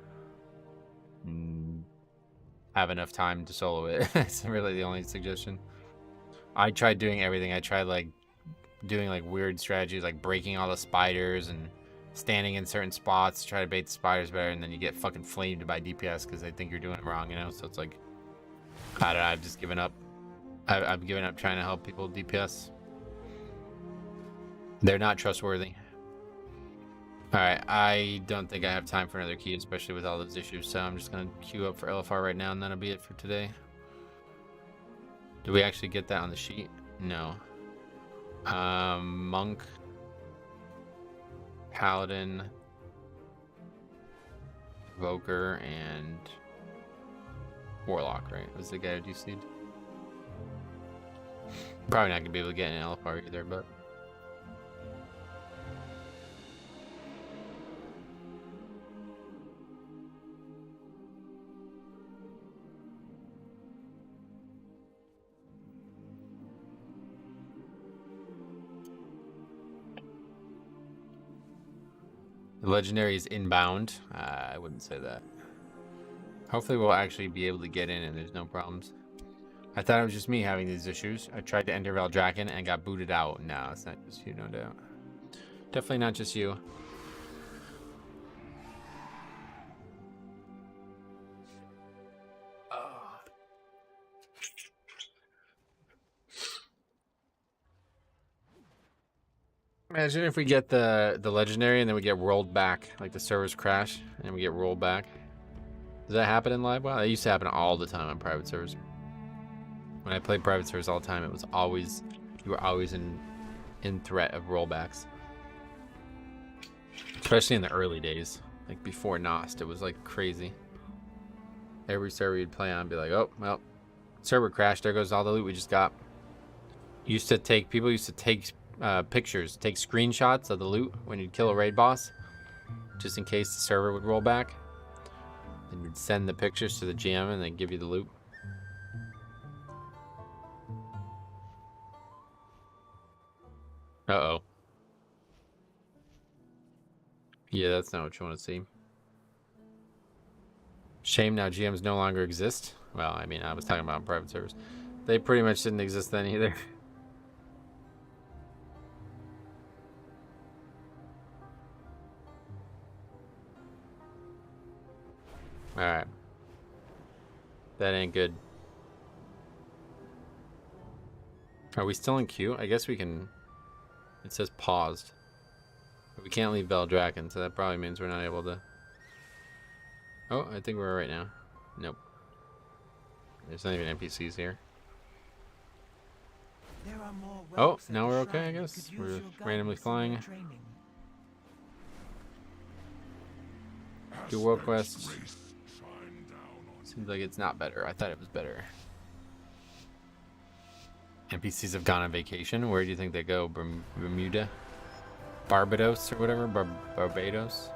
Have enough time to solo it. It's really the only suggestion. I tried doing everything. I tried like doing like weird strategies, like breaking all the spiders and standing in certain spots to try to bait the spiders better, and then you get fucking flamed by DPS because they think you're doing it wrong, you know? So it's like, I don't know, I've just given up. I've given up trying to help people DPS. They're not trustworthy. Alright, I don't think I have time for another key, especially with all those issues, so I'm just going to queue up for LFR right now, and that'll be it for today. Did we actually get that on the sheet? No. Monk. Paladin. Evoker, and Warlock, right? Was the guy who DC'd? Probably not going to be able to get an LFR either, but... The legendary is inbound. I wouldn't say that. Hopefully we'll actually be able to get in and there's no problems. I thought it was just me having these issues. I tried to enter Valdraken and got booted out. No, it's not just you, no doubt. Definitely not just you. Imagine if we get the legendary and then we get rolled back, like the servers crash and we get rolled back. Does that happen in live? Wow, that used to happen all the time on private servers. When I played private servers all the time, it was always, you were always in threat of rollbacks. Especially in the early days, like before Nost, it was like crazy. Every server you'd play on, be like, oh well, server crashed. There goes all the loot we just got. People used to take pictures, take screenshots of the loot when you'd kill a raid boss, just in case the server would roll back. Then you'd send the pictures to the GM and they'd give you the loot. Uh-oh. Yeah, that's not what you want to see. Shame now GMs no longer exist. Well, I mean, I was talking about private servers. They pretty much didn't exist then either. Alright. That ain't good. Are we still in queue? I guess we can... It says paused. But we can't leave Beldraken, so that probably means we're not able to... Oh, I think we're right now. Nope. There's not even NPCs here. Oh, now we're okay, I guess. We're randomly flying. Do world quests. Seems like it's not better. I thought it was better. NPCs have gone on vacation. Where do you think they go? Bermuda? Barbados or whatever? Barbados?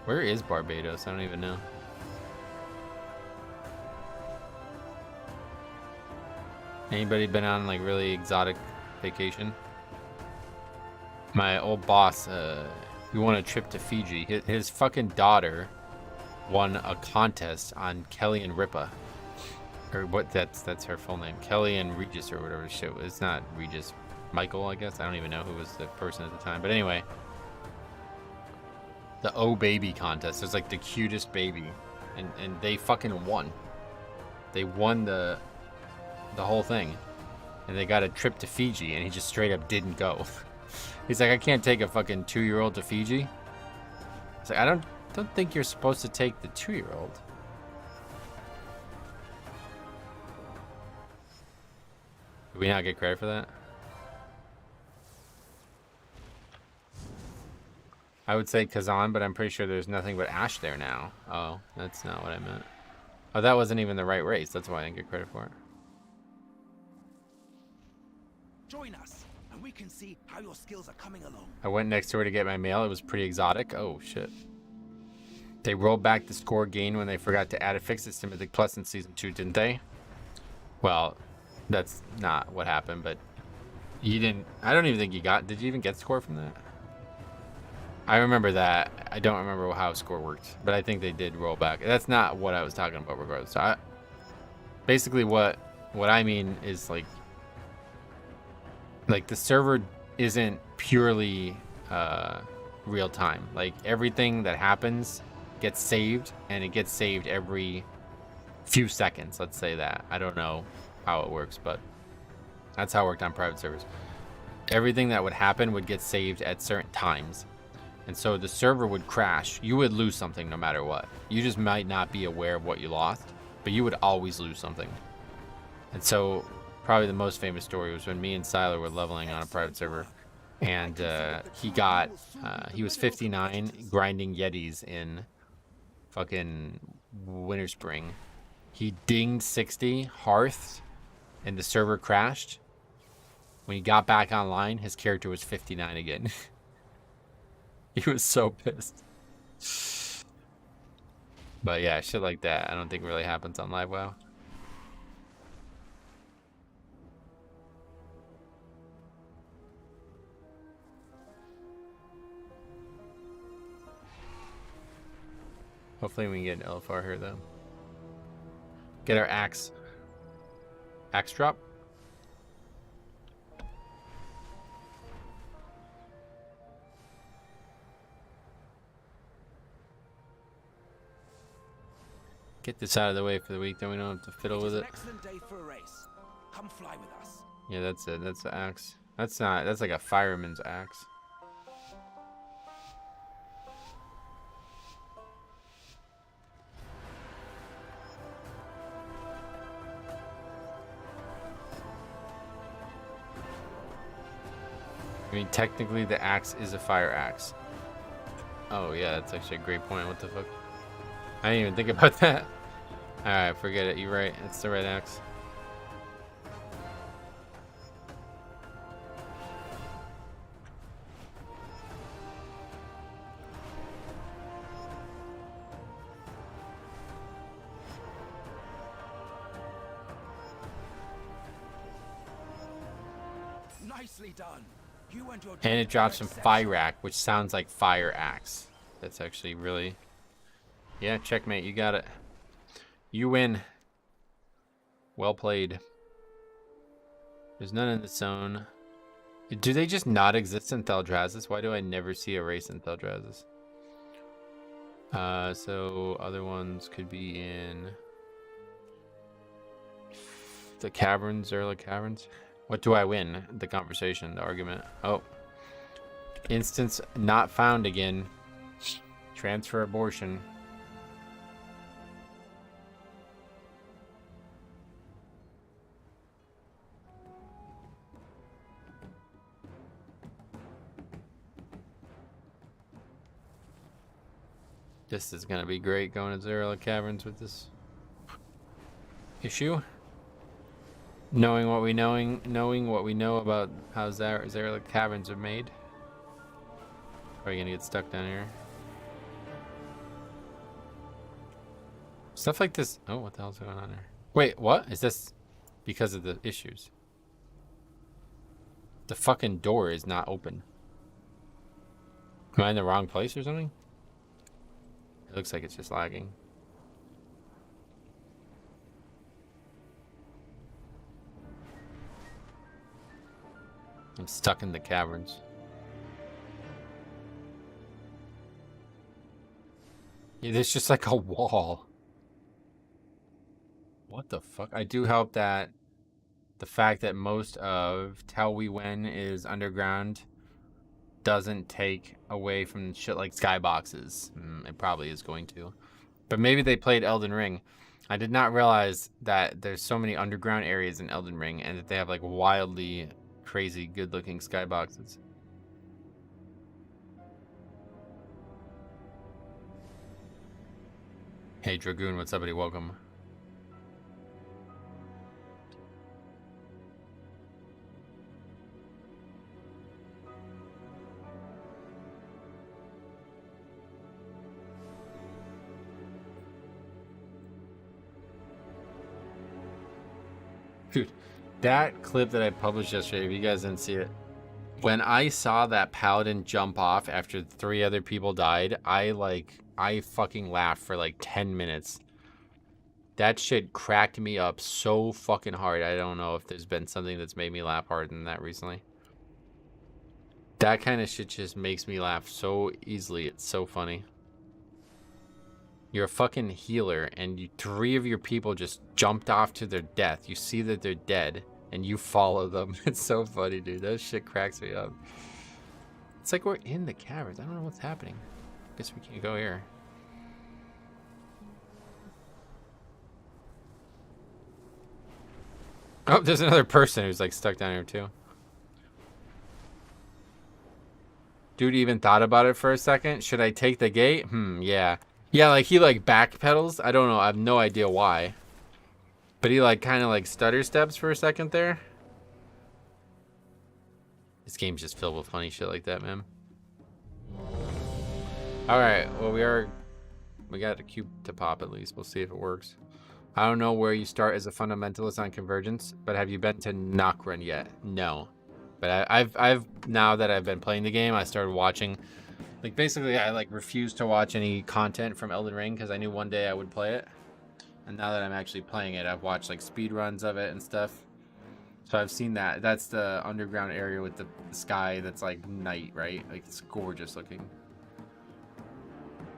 Where is Barbados? I don't even know. Anybody been on like really exotic vacation? My old boss, we won a trip to Fiji. His fucking daughter won a contest on Kelly and Ripa. Or what, that's her full name. Kelly and Regis or whatever shit. It's not Regis. Michael, I guess. I don't even know who was the person at the time. But anyway. The O Baby contest. It's like the cutest baby. And they fucking won. They won the whole thing. And they got a trip to Fiji and he just straight up didn't go. He's like, I can't take a fucking 2-year-old to Fiji. It's like, I don't think you're supposed to take the 2-year-old. Did we not get credit for that? I would say Kazan, but I'm pretty sure there's nothing but Ash there now. Oh, that's not what I meant. Oh, that wasn't even the right race. That's why I didn't get credit for it.
Join us, and we can see how your skills are coming along.
I went next door to get my mail. It was pretty exotic. Oh, shit. They rolled back the score gain when they forgot to add a fixes to Mythic Plus in Season 2, didn't they? Well, that's not what happened, but you didn't... I don't even think you got... Did you even get score from that? I remember that. I don't remember how score worked, but I think they did roll back. That's not what I was talking about regardless. So basically what I mean is like the server isn't purely real time. Like everything that happens gets saved, and it gets saved every few seconds. Let's say that. I don't know how it works, but that's how it worked on private servers. Everything that would happen would get saved at certain times. And so the server would crash. You would lose something no matter what. You just might not be aware of what you lost, but you would always lose something. And so probably the most famous story was when me and Siler were leveling on a private server, and he was 59 grinding Yetis in fucking Winter Spring. He dinged 60, hearthed, and the server crashed. When he got back online, his character was 59 again. He was so pissed. But yeah, shit like that I don't think really happens on Live WoW. Hopefully we can get an LFR here though. Get our axe drop. Get this out of the way for the week, then we don't have to fiddle with it.
Excellent day for a race. Come fly with us.
Yeah, that's it. That's the axe. That's not. That's like a fireman's axe. mean, technically the axe is a fire axe. Oh yeah, that's actually a great point. What the fuck? I didn't even think about that. Alright, forget it. You're right. It's the red axe.
Nicely done. You and your
And it drops some fire axe, which sounds like fire axe. That's actually really... Yeah, checkmate. You got it. You win. Well played. There's none in the zone. Do they just not exist in Thaldraszus? Why do I never see a race in Thaldraszus? So other ones could be in the caverns, Zerla caverns. What do I win? The conversation, the argument. Oh. Instance not found again. Transfer abortion. This is gonna be great going to Zerla caverns with this issue. Knowing what we know about how Zerla caverns are made. Probably gonna get stuck down here. Stuff like this. Oh, what the hell's going on there? Wait, what? Is this because of the issues? The fucking door is not open. Am I in the wrong place or something? It looks like it's just lagging. I'm stuck in the caverns. Yeah, there's just like a wall. What the fuck? I do hope that the fact that most of Tell We Win is underground doesn't take away from shit like skyboxes. It probably is going to. But maybe they played Elden Ring. I did not realize that there's so many underground areas in Elden Ring and that they have like wildly crazy good looking skyboxes. Hey Dragoon, what's up buddy? Welcome. Dude, that clip that I published yesterday, if you guys didn't see it, when I saw that paladin jump off after 3 other people died, I fucking laughed for like 10 minutes. That shit cracked me up so fucking hard. I don't know if there's been something that's made me laugh harder than that recently. That kind of shit just makes me laugh so easily. It's so funny. You're a fucking healer, and 3 of your people just jumped off to their death. You see that they're dead, and you follow them. It's so funny, dude. That shit cracks me up. It's like we're in the caverns. I don't know what's happening. Guess we can't go here. Oh, there's another person who's like stuck down here too. Dude even thought about it for a second. Should I take the gate? Yeah. Yeah, like he like backpedals. I don't know. I have no idea why. But he like kind of like stutter steps for a second there. This game's just filled with funny shit like that, man. All right. Well, we got a cube to pop at least. We'll see if it works. I don't know where you start as a fundamentalist on convergence, but have you been to Knock-Run yet? No. But I've now that I've been playing the game, I started watching. Like basically, I like refused to watch any content from Elden Ring because I knew one day I would play it. And now that I'm actually playing it, I've watched like speed runs of it and stuff. So I've seen that. That's the underground area with the sky that's like night, right? Like it's gorgeous looking.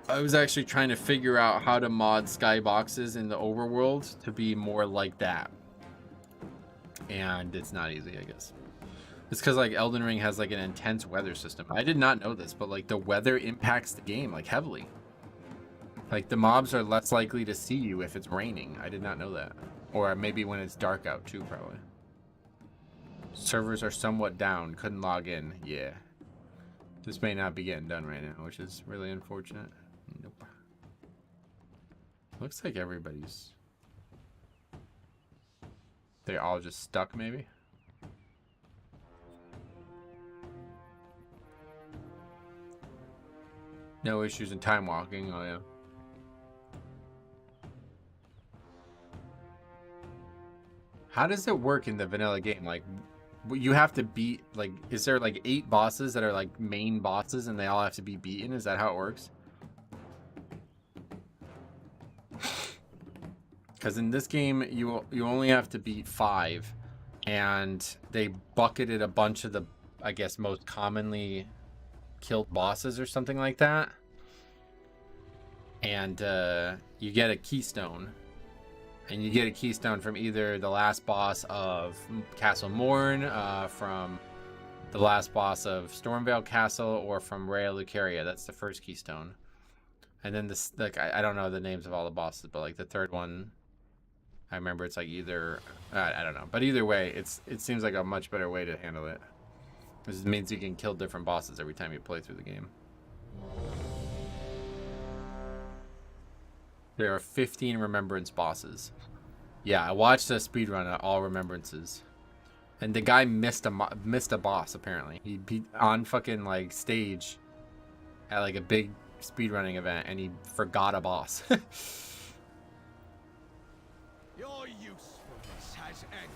I was actually trying to figure out how to mod skyboxes in the overworld to be more like that. And it's not easy, I guess. It's because like Elden Ring has like an intense weather system. I did not know this, but like the weather impacts the game like heavily. Like the mobs are less likely to see you if it's raining. I did not know that. Or maybe when it's dark out too, probably. Servers are somewhat down. Couldn't log in. Yeah. This may not be getting done right now, which is really unfortunate. Nope. Looks like everybody's... They're all just stuck, maybe? No issues in time walking. Oh, yeah. How does it work in the vanilla game? Like, you have to beat, like, is there like 8 bosses that are like main bosses and they all have to be beaten? Is that how it works? Because in this game, you only have to beat 5, and they bucketed a bunch of the, I guess, most commonly killed bosses or something like that. And you get a keystone. And you get a keystone from either the last boss of Castle Morn, from the last boss of Stormvale Castle, or from Rhea Lucaria. That's the first keystone. And then this, like, I don't know the names of all the bosses, but like the third one, I remember it's like either, I don't know. But either way, it seems like a much better way to handle it. This means you can kill different bosses every time you play through the game. There are 15 remembrance bosses. Yeah, I watched a speedrun of all remembrances. And the guy missed a boss, apparently. He beat on fucking, like, stage at, like, a big speedrunning event, and he forgot a boss.
Your usefulness has ended.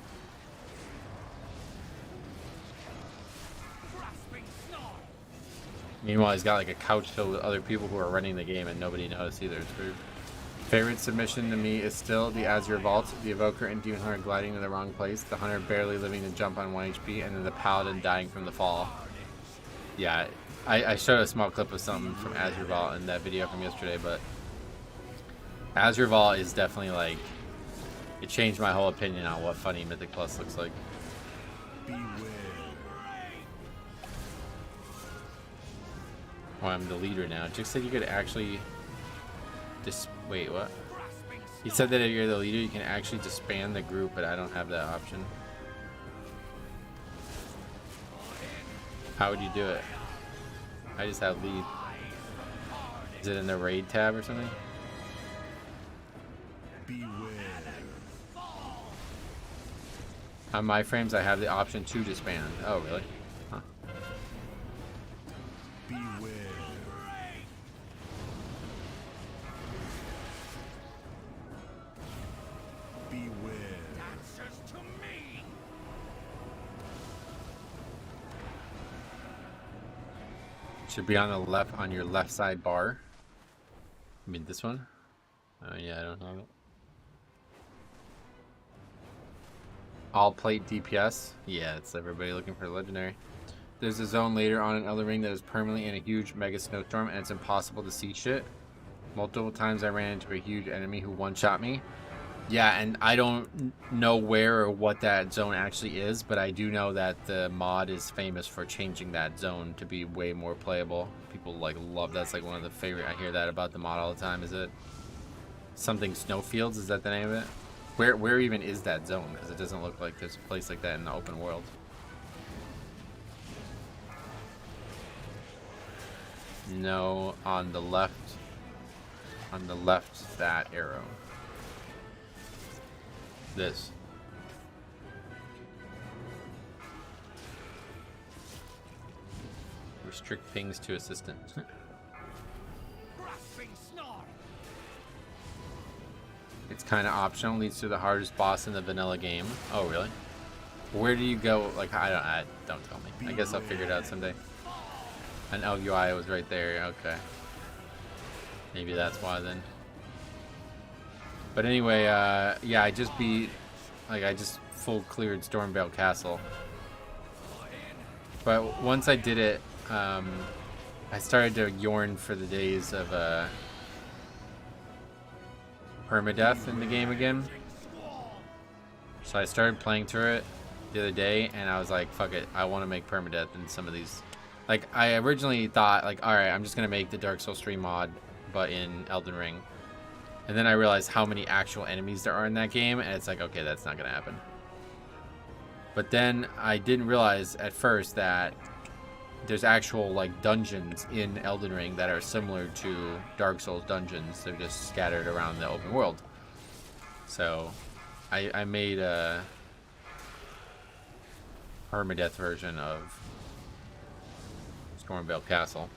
Grasping snarl.
Meanwhile, he's got, like, a couch filled with other people who are running the game, and nobody noticed either. It's weird. Favorite submission to me is still the Azure Vault, the Evoker and Demon Hunter gliding in the wrong place, the Hunter barely living to jump on 1 HP, and then the Paladin dying from the fall. Yeah, I showed a small clip of something from Azure Vault in that video from yesterday, but Azure Vault is definitely like, it changed my whole opinion on what funny Mythic Plus looks like. Oh, I'm the leader now. Jix said you could actually wait, what? He said that if you're the leader, you can actually disband the group, but I don't have that option. How would you do it? I just have lead. Is it in the raid tab or something? On my frames, I have the option to disband. Oh, really? Huh. Should be on the left, on your left side bar. I mean this one? Oh yeah, I don't know. All plate DPS? Yeah, it's everybody looking for legendary. There's a zone later on in Elden Ring that is permanently in a huge mega snowstorm and it's impossible to see shit. Multiple times I ran into a huge enemy who one-shot me. Yeah, and I don't know where or what that zone actually is, but I do know that the mod is famous for changing that zone to be way more playable. People like love that's like one of the favorite. I hear that about the mod all the time. Is it something Snowfields? Is that the name of it? Where even is that zone? Because it doesn't look like there's a place like that in the open world. No, on the left. On the left, that arrow. This. Restrict pings to assistant. It's kind of optional. Leads to the hardest boss in the vanilla game. Oh, really? Where do you go? Like, I don't tell me. I guess I'll figure it out someday. An LUI was right there. Okay. Maybe that's why then. But anyway, yeah, I just beat, like, I just full cleared Stormvale Castle. But once I did it, I started to yearn for the days of permadeath in the game again. So I started playing through it the other day, and I was like, fuck it, I want to make permadeath in some of these. Like, I originally thought, like, alright, I'm just going to make the Dark Souls 3 mod, but in Elden Ring. And then I realized how many actual enemies there are in that game, and it's like, okay, that's not gonna happen. But then I didn't realize at first that there's actual like dungeons in Elden Ring that are similar to Dark Souls dungeons. They're just scattered around the open world. So I made a permadeath version of Stormveil Castle.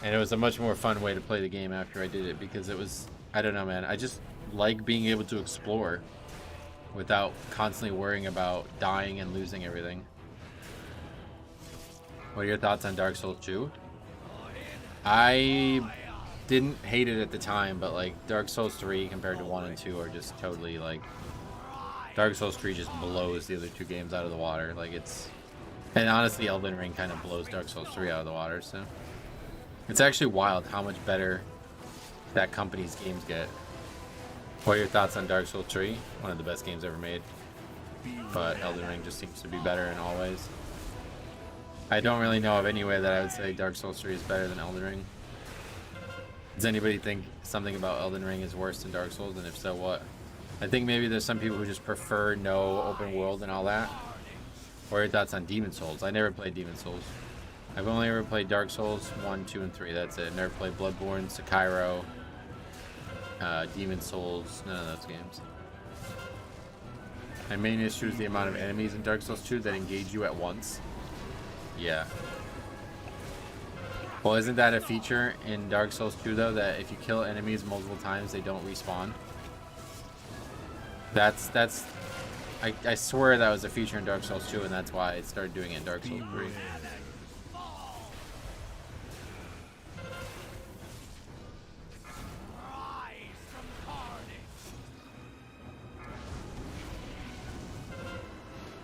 And it was a much more fun way to play the game after I did it, because it was, I don't know, man. I just like being able to explore without constantly worrying about dying and losing everything. What are your thoughts on Dark Souls 2? I didn't hate it at the time, but like Dark Souls 3 compared to 1 and 2 are just totally like... Dark Souls 3 just blows the other two games out of the water. Like it's... And honestly, Elden Ring kind of blows Dark Souls 3 out of the water, so... It's actually wild how much better that company's games get. What are your thoughts on Dark Souls 3? One of the best games ever made. But Elden Ring just seems to be better in all ways. I don't really know of any way that I would say Dark Souls 3 is better than Elden Ring. Does anybody think something about Elden Ring is worse than Dark Souls? And if so, what? I think maybe there's some people who just prefer no open world and all that. What are your thoughts on Demon Souls? I never played Demon Souls. I've only ever played Dark Souls 1, 2, and 3. That's it. Never played Bloodborne, Sekiro, Demon Souls, none of those games. My main issue is the amount of enemies in Dark Souls 2 that engage you at once. Yeah. Well, isn't that a feature in Dark Souls 2 though, that if you kill enemies multiple times, they don't respawn? I swear that was a feature in Dark Souls 2, and that's why I started doing it in Dark Souls 3.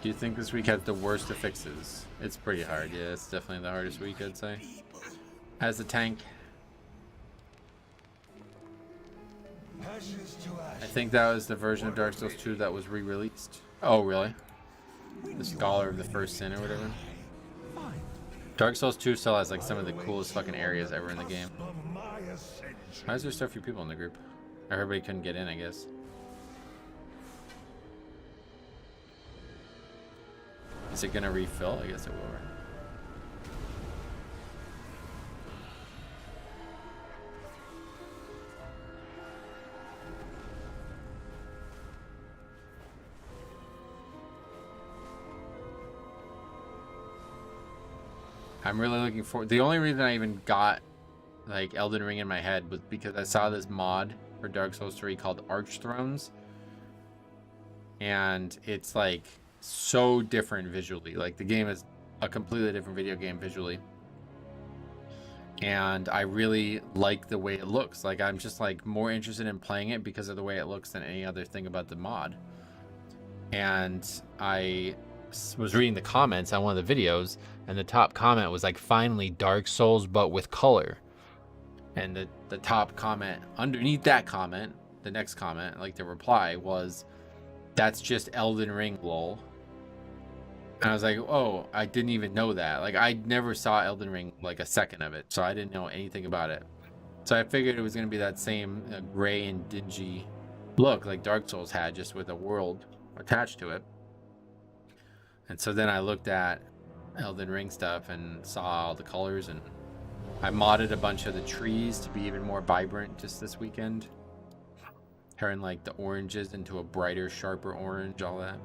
Do you think this week has the worst of fixes? It's pretty hard, yeah. It's definitely the hardest week, I'd say. As a tank, I think that was the version of Dark Souls 2 that was re-released. Oh, really? The Scholar of the First Sin or whatever. Dark Souls 2 still has like some of the coolest fucking areas ever in the game. Why is there so few people in the group? Everybody couldn't get in, I guess. Is it gonna refill? I guess it will, right? I'm really looking forward. The only reason I even got like Elden Ring in my head was because I saw this mod for Dark Souls 3 called Arch Thrones, and it's like so different visually. Like the game is a completely different video game visually, and I really like the way it looks. Like I'm just like more interested in playing it because of the way it looks than any other thing about the mod. And I was reading the comments on one of the videos, and the top comment was like, finally Dark Souls but with color. And the top comment underneath that comment, the next comment, like the reply was, that's just Elden Ring, lol. And I was like, oh, I didn't even know that. Like I never saw Elden Ring like a second of it, so I didn't know anything about it. So I figured it was going to be that same gray and dingy look like Dark Souls had, just with a world attached to it. And so then I looked at Elden Ring stuff and saw all the colors, and I modded a bunch of the trees to be even more vibrant just this weekend. Turning like the oranges into a brighter, sharper orange, all that.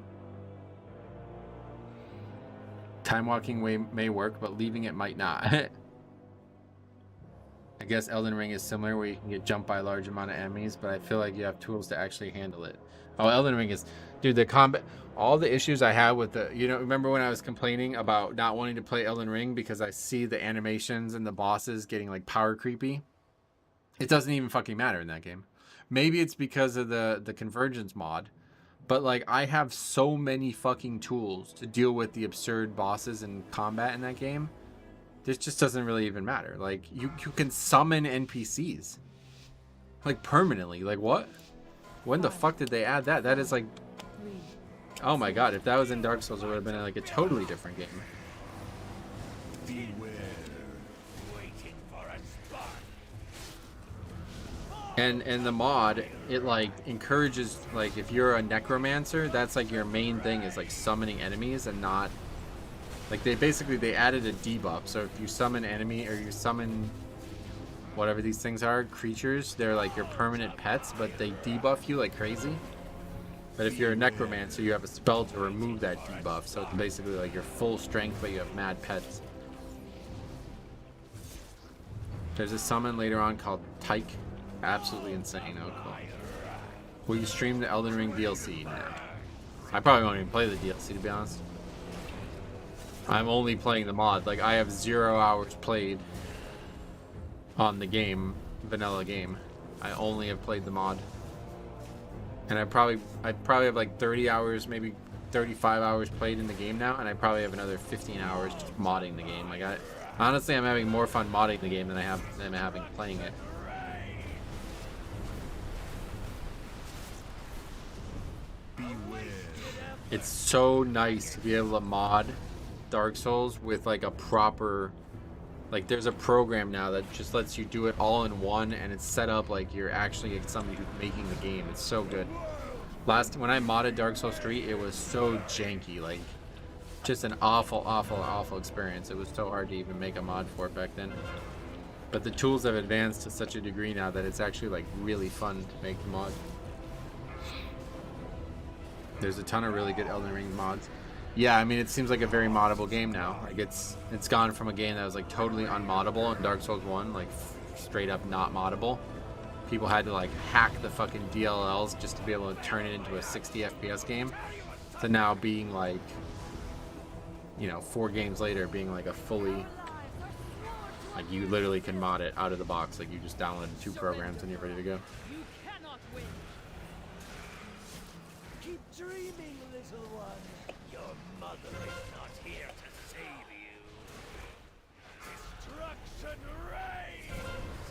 Time walking may work, but leaving it might not. I guess Elden Ring is similar, where you can get jumped by a large amount of enemies, but I feel like you have tools to actually handle it. Oh, Elden Ring is... Dude, the combat... All the issues I had with the... You know, remember when I was complaining about not wanting to play Elden Ring because I see the animations and the bosses getting, like, power creepy? It doesn't even fucking matter in that game. Maybe it's because of the Convergence mod, but, like, I have so many fucking tools to deal with the absurd bosses and combat in that game. This just doesn't really even matter. Like, you can summon NPCs. Like, permanently. Like, what? When the fuck did they add that? That is, like... Oh my god, if that was in Dark Souls, it would have been, like, a totally different game.
Beware. Waiting for a spark.
And the mod, it like encourages, like if you're a necromancer, that's like your main thing is like summoning enemies and not like they added a debuff. So if you summon enemy or you summon whatever these things are, creatures, they're like your permanent pets, but they debuff you like crazy. But if you're a necromancer, you have a spell to remove that debuff. So it's basically like your full strength, but you have mad pets. There's a summon later on called Tyke. Absolutely insane. Oh, cool. Will you stream the Elden Ring DLC? No. I probably won't even play the DLC, to be honest. I'm only playing the mod. Like, I have 0 hours played on the game, vanilla game. I only have played the mod. And I probably have like 30 hours, maybe 35 hours played in the game now, and I probably have another 15 hours just modding the game. Like, honestly, I'm having more fun modding the game than I'm having playing it. It's so nice to be able to mod Dark Souls with like a proper, like there's a program now that just lets you do it all in one, and it's set up like you're actually somebody who's making the game. It's so good. When I modded Dark Souls 3, it was so janky, like just an awful experience. It was so hard to even make a mod for it back then. But the tools have advanced to such a degree now that it's actually like really fun to make the mod. There's a ton of really good Elden Ring mods. Yeah, I mean, it seems like a very moddable game now. Like it's gone from a game that was like totally unmoddable in Dark Souls 1, like straight up not moddable. People had to like hack the fucking DLLs just to be able to turn it into a 60 FPS game, to now being like, you know, 4 games later being like a fully, like you literally can mod it out of the box. Like you just download 2 programs and you're ready to go.
Keep dreaming, little one. Your mother is not here to save you. Destruction reigns.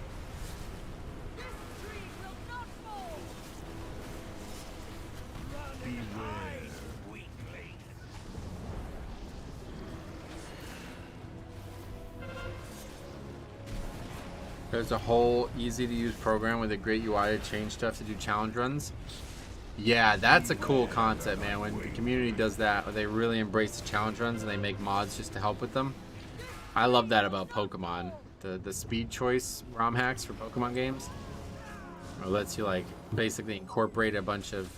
This tree will not fall. Beware, weakling.
There's a whole easy to use program with a great UI to change stuff to do challenge runs. Yeah, that's a cool concept, man. When the community does that, they really embrace the challenge runs and they make mods just to help with them. I love that about Pokemon. The speed choice ROM hacks for Pokemon games. It lets you like basically incorporate a bunch of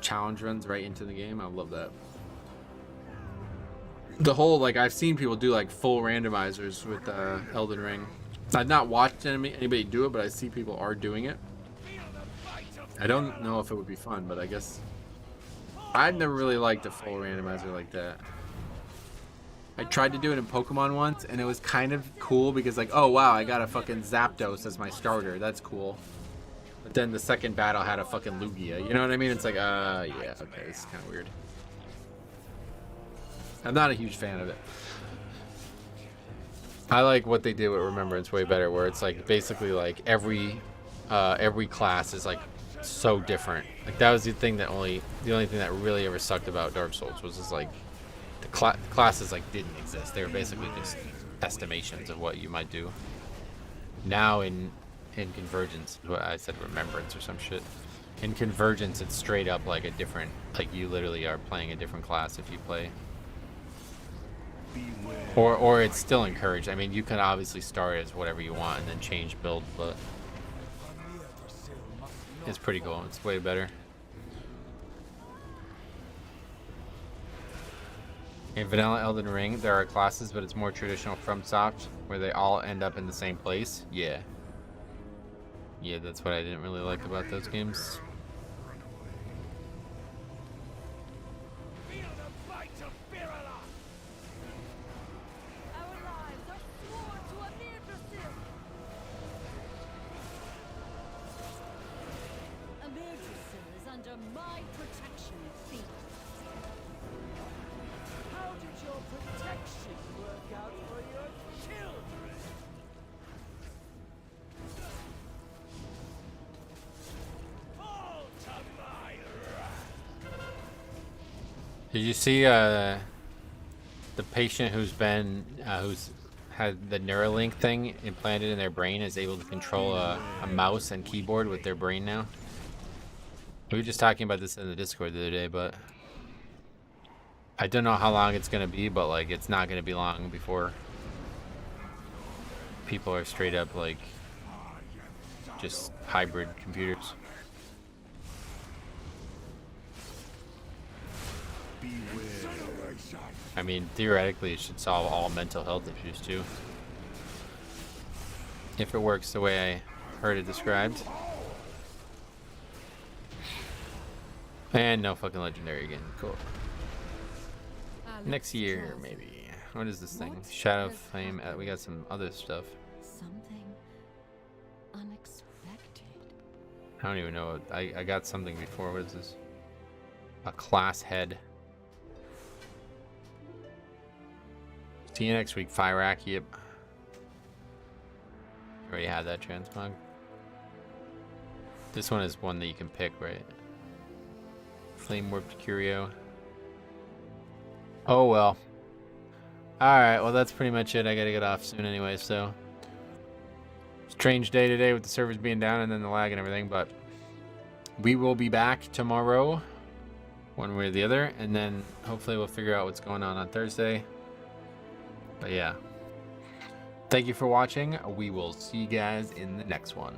challenge runs right into the game. I love that. The whole, like, I've seen people do like full randomizers with Elden Ring. I've not watched anybody do it, but I see people are doing it. I don't know if it would be fun, but I guess I've never really liked a full randomizer like that. I tried to do it in Pokemon once, and it was kind of cool because like, oh wow, I got a fucking Zapdos as my starter. That's cool. But then the second battle had a fucking Lugia. You know what I mean? It's like, yeah, okay, this is kind of weird. I'm not a huge fan of it. I like what they did with Remembrance way better, where it's like basically like every class is like so different. Like that was the only thing that really ever sucked about Dark Souls was just like the classes like didn't exist. They were basically just estimations of what you might do. Now in Convergence, what I said Remembrance or some shit. In Convergence, it's straight up like a different, like you literally are playing a different class if you play. Or it's still encouraged. I mean, you can obviously start as whatever you want and then change build, but it's pretty cool. It's way better. In vanilla Elden Ring, there are classes, but it's more traditional FromSoft, where they all end up in the same place. Yeah. Yeah, that's what I didn't really like about those games. Did you see the patient who's had the Neuralink thing implanted in their brain is able to control a mouse and keyboard with their brain now. We were just talking about this in the Discord the other day, but I don't know how long it's gonna be, but like it's not gonna be long before people are straight up like just hybrid computers. I mean, theoretically, it should solve all mental health issues too, if it works the way I heard it described. And no fucking legendary again. Cool. Next year, maybe. What is this thing? Shadow of Flame. We got some other stuff.
Something unexpected.
I don't even know. I got something before. What is this? A class head. See you next week, Fyrak. Yep. Already had that transmog. This one is one that you can pick, right? Flame Warped Curio. Oh well. Alright, well that's pretty much it. I gotta get off soon anyway, so. Strange day today with the servers being down and then the lag and everything, but we will be back tomorrow, one way or the other, and then hopefully we'll figure out what's going on Thursday. But yeah. Thank you for watching. We will see you guys in the next one.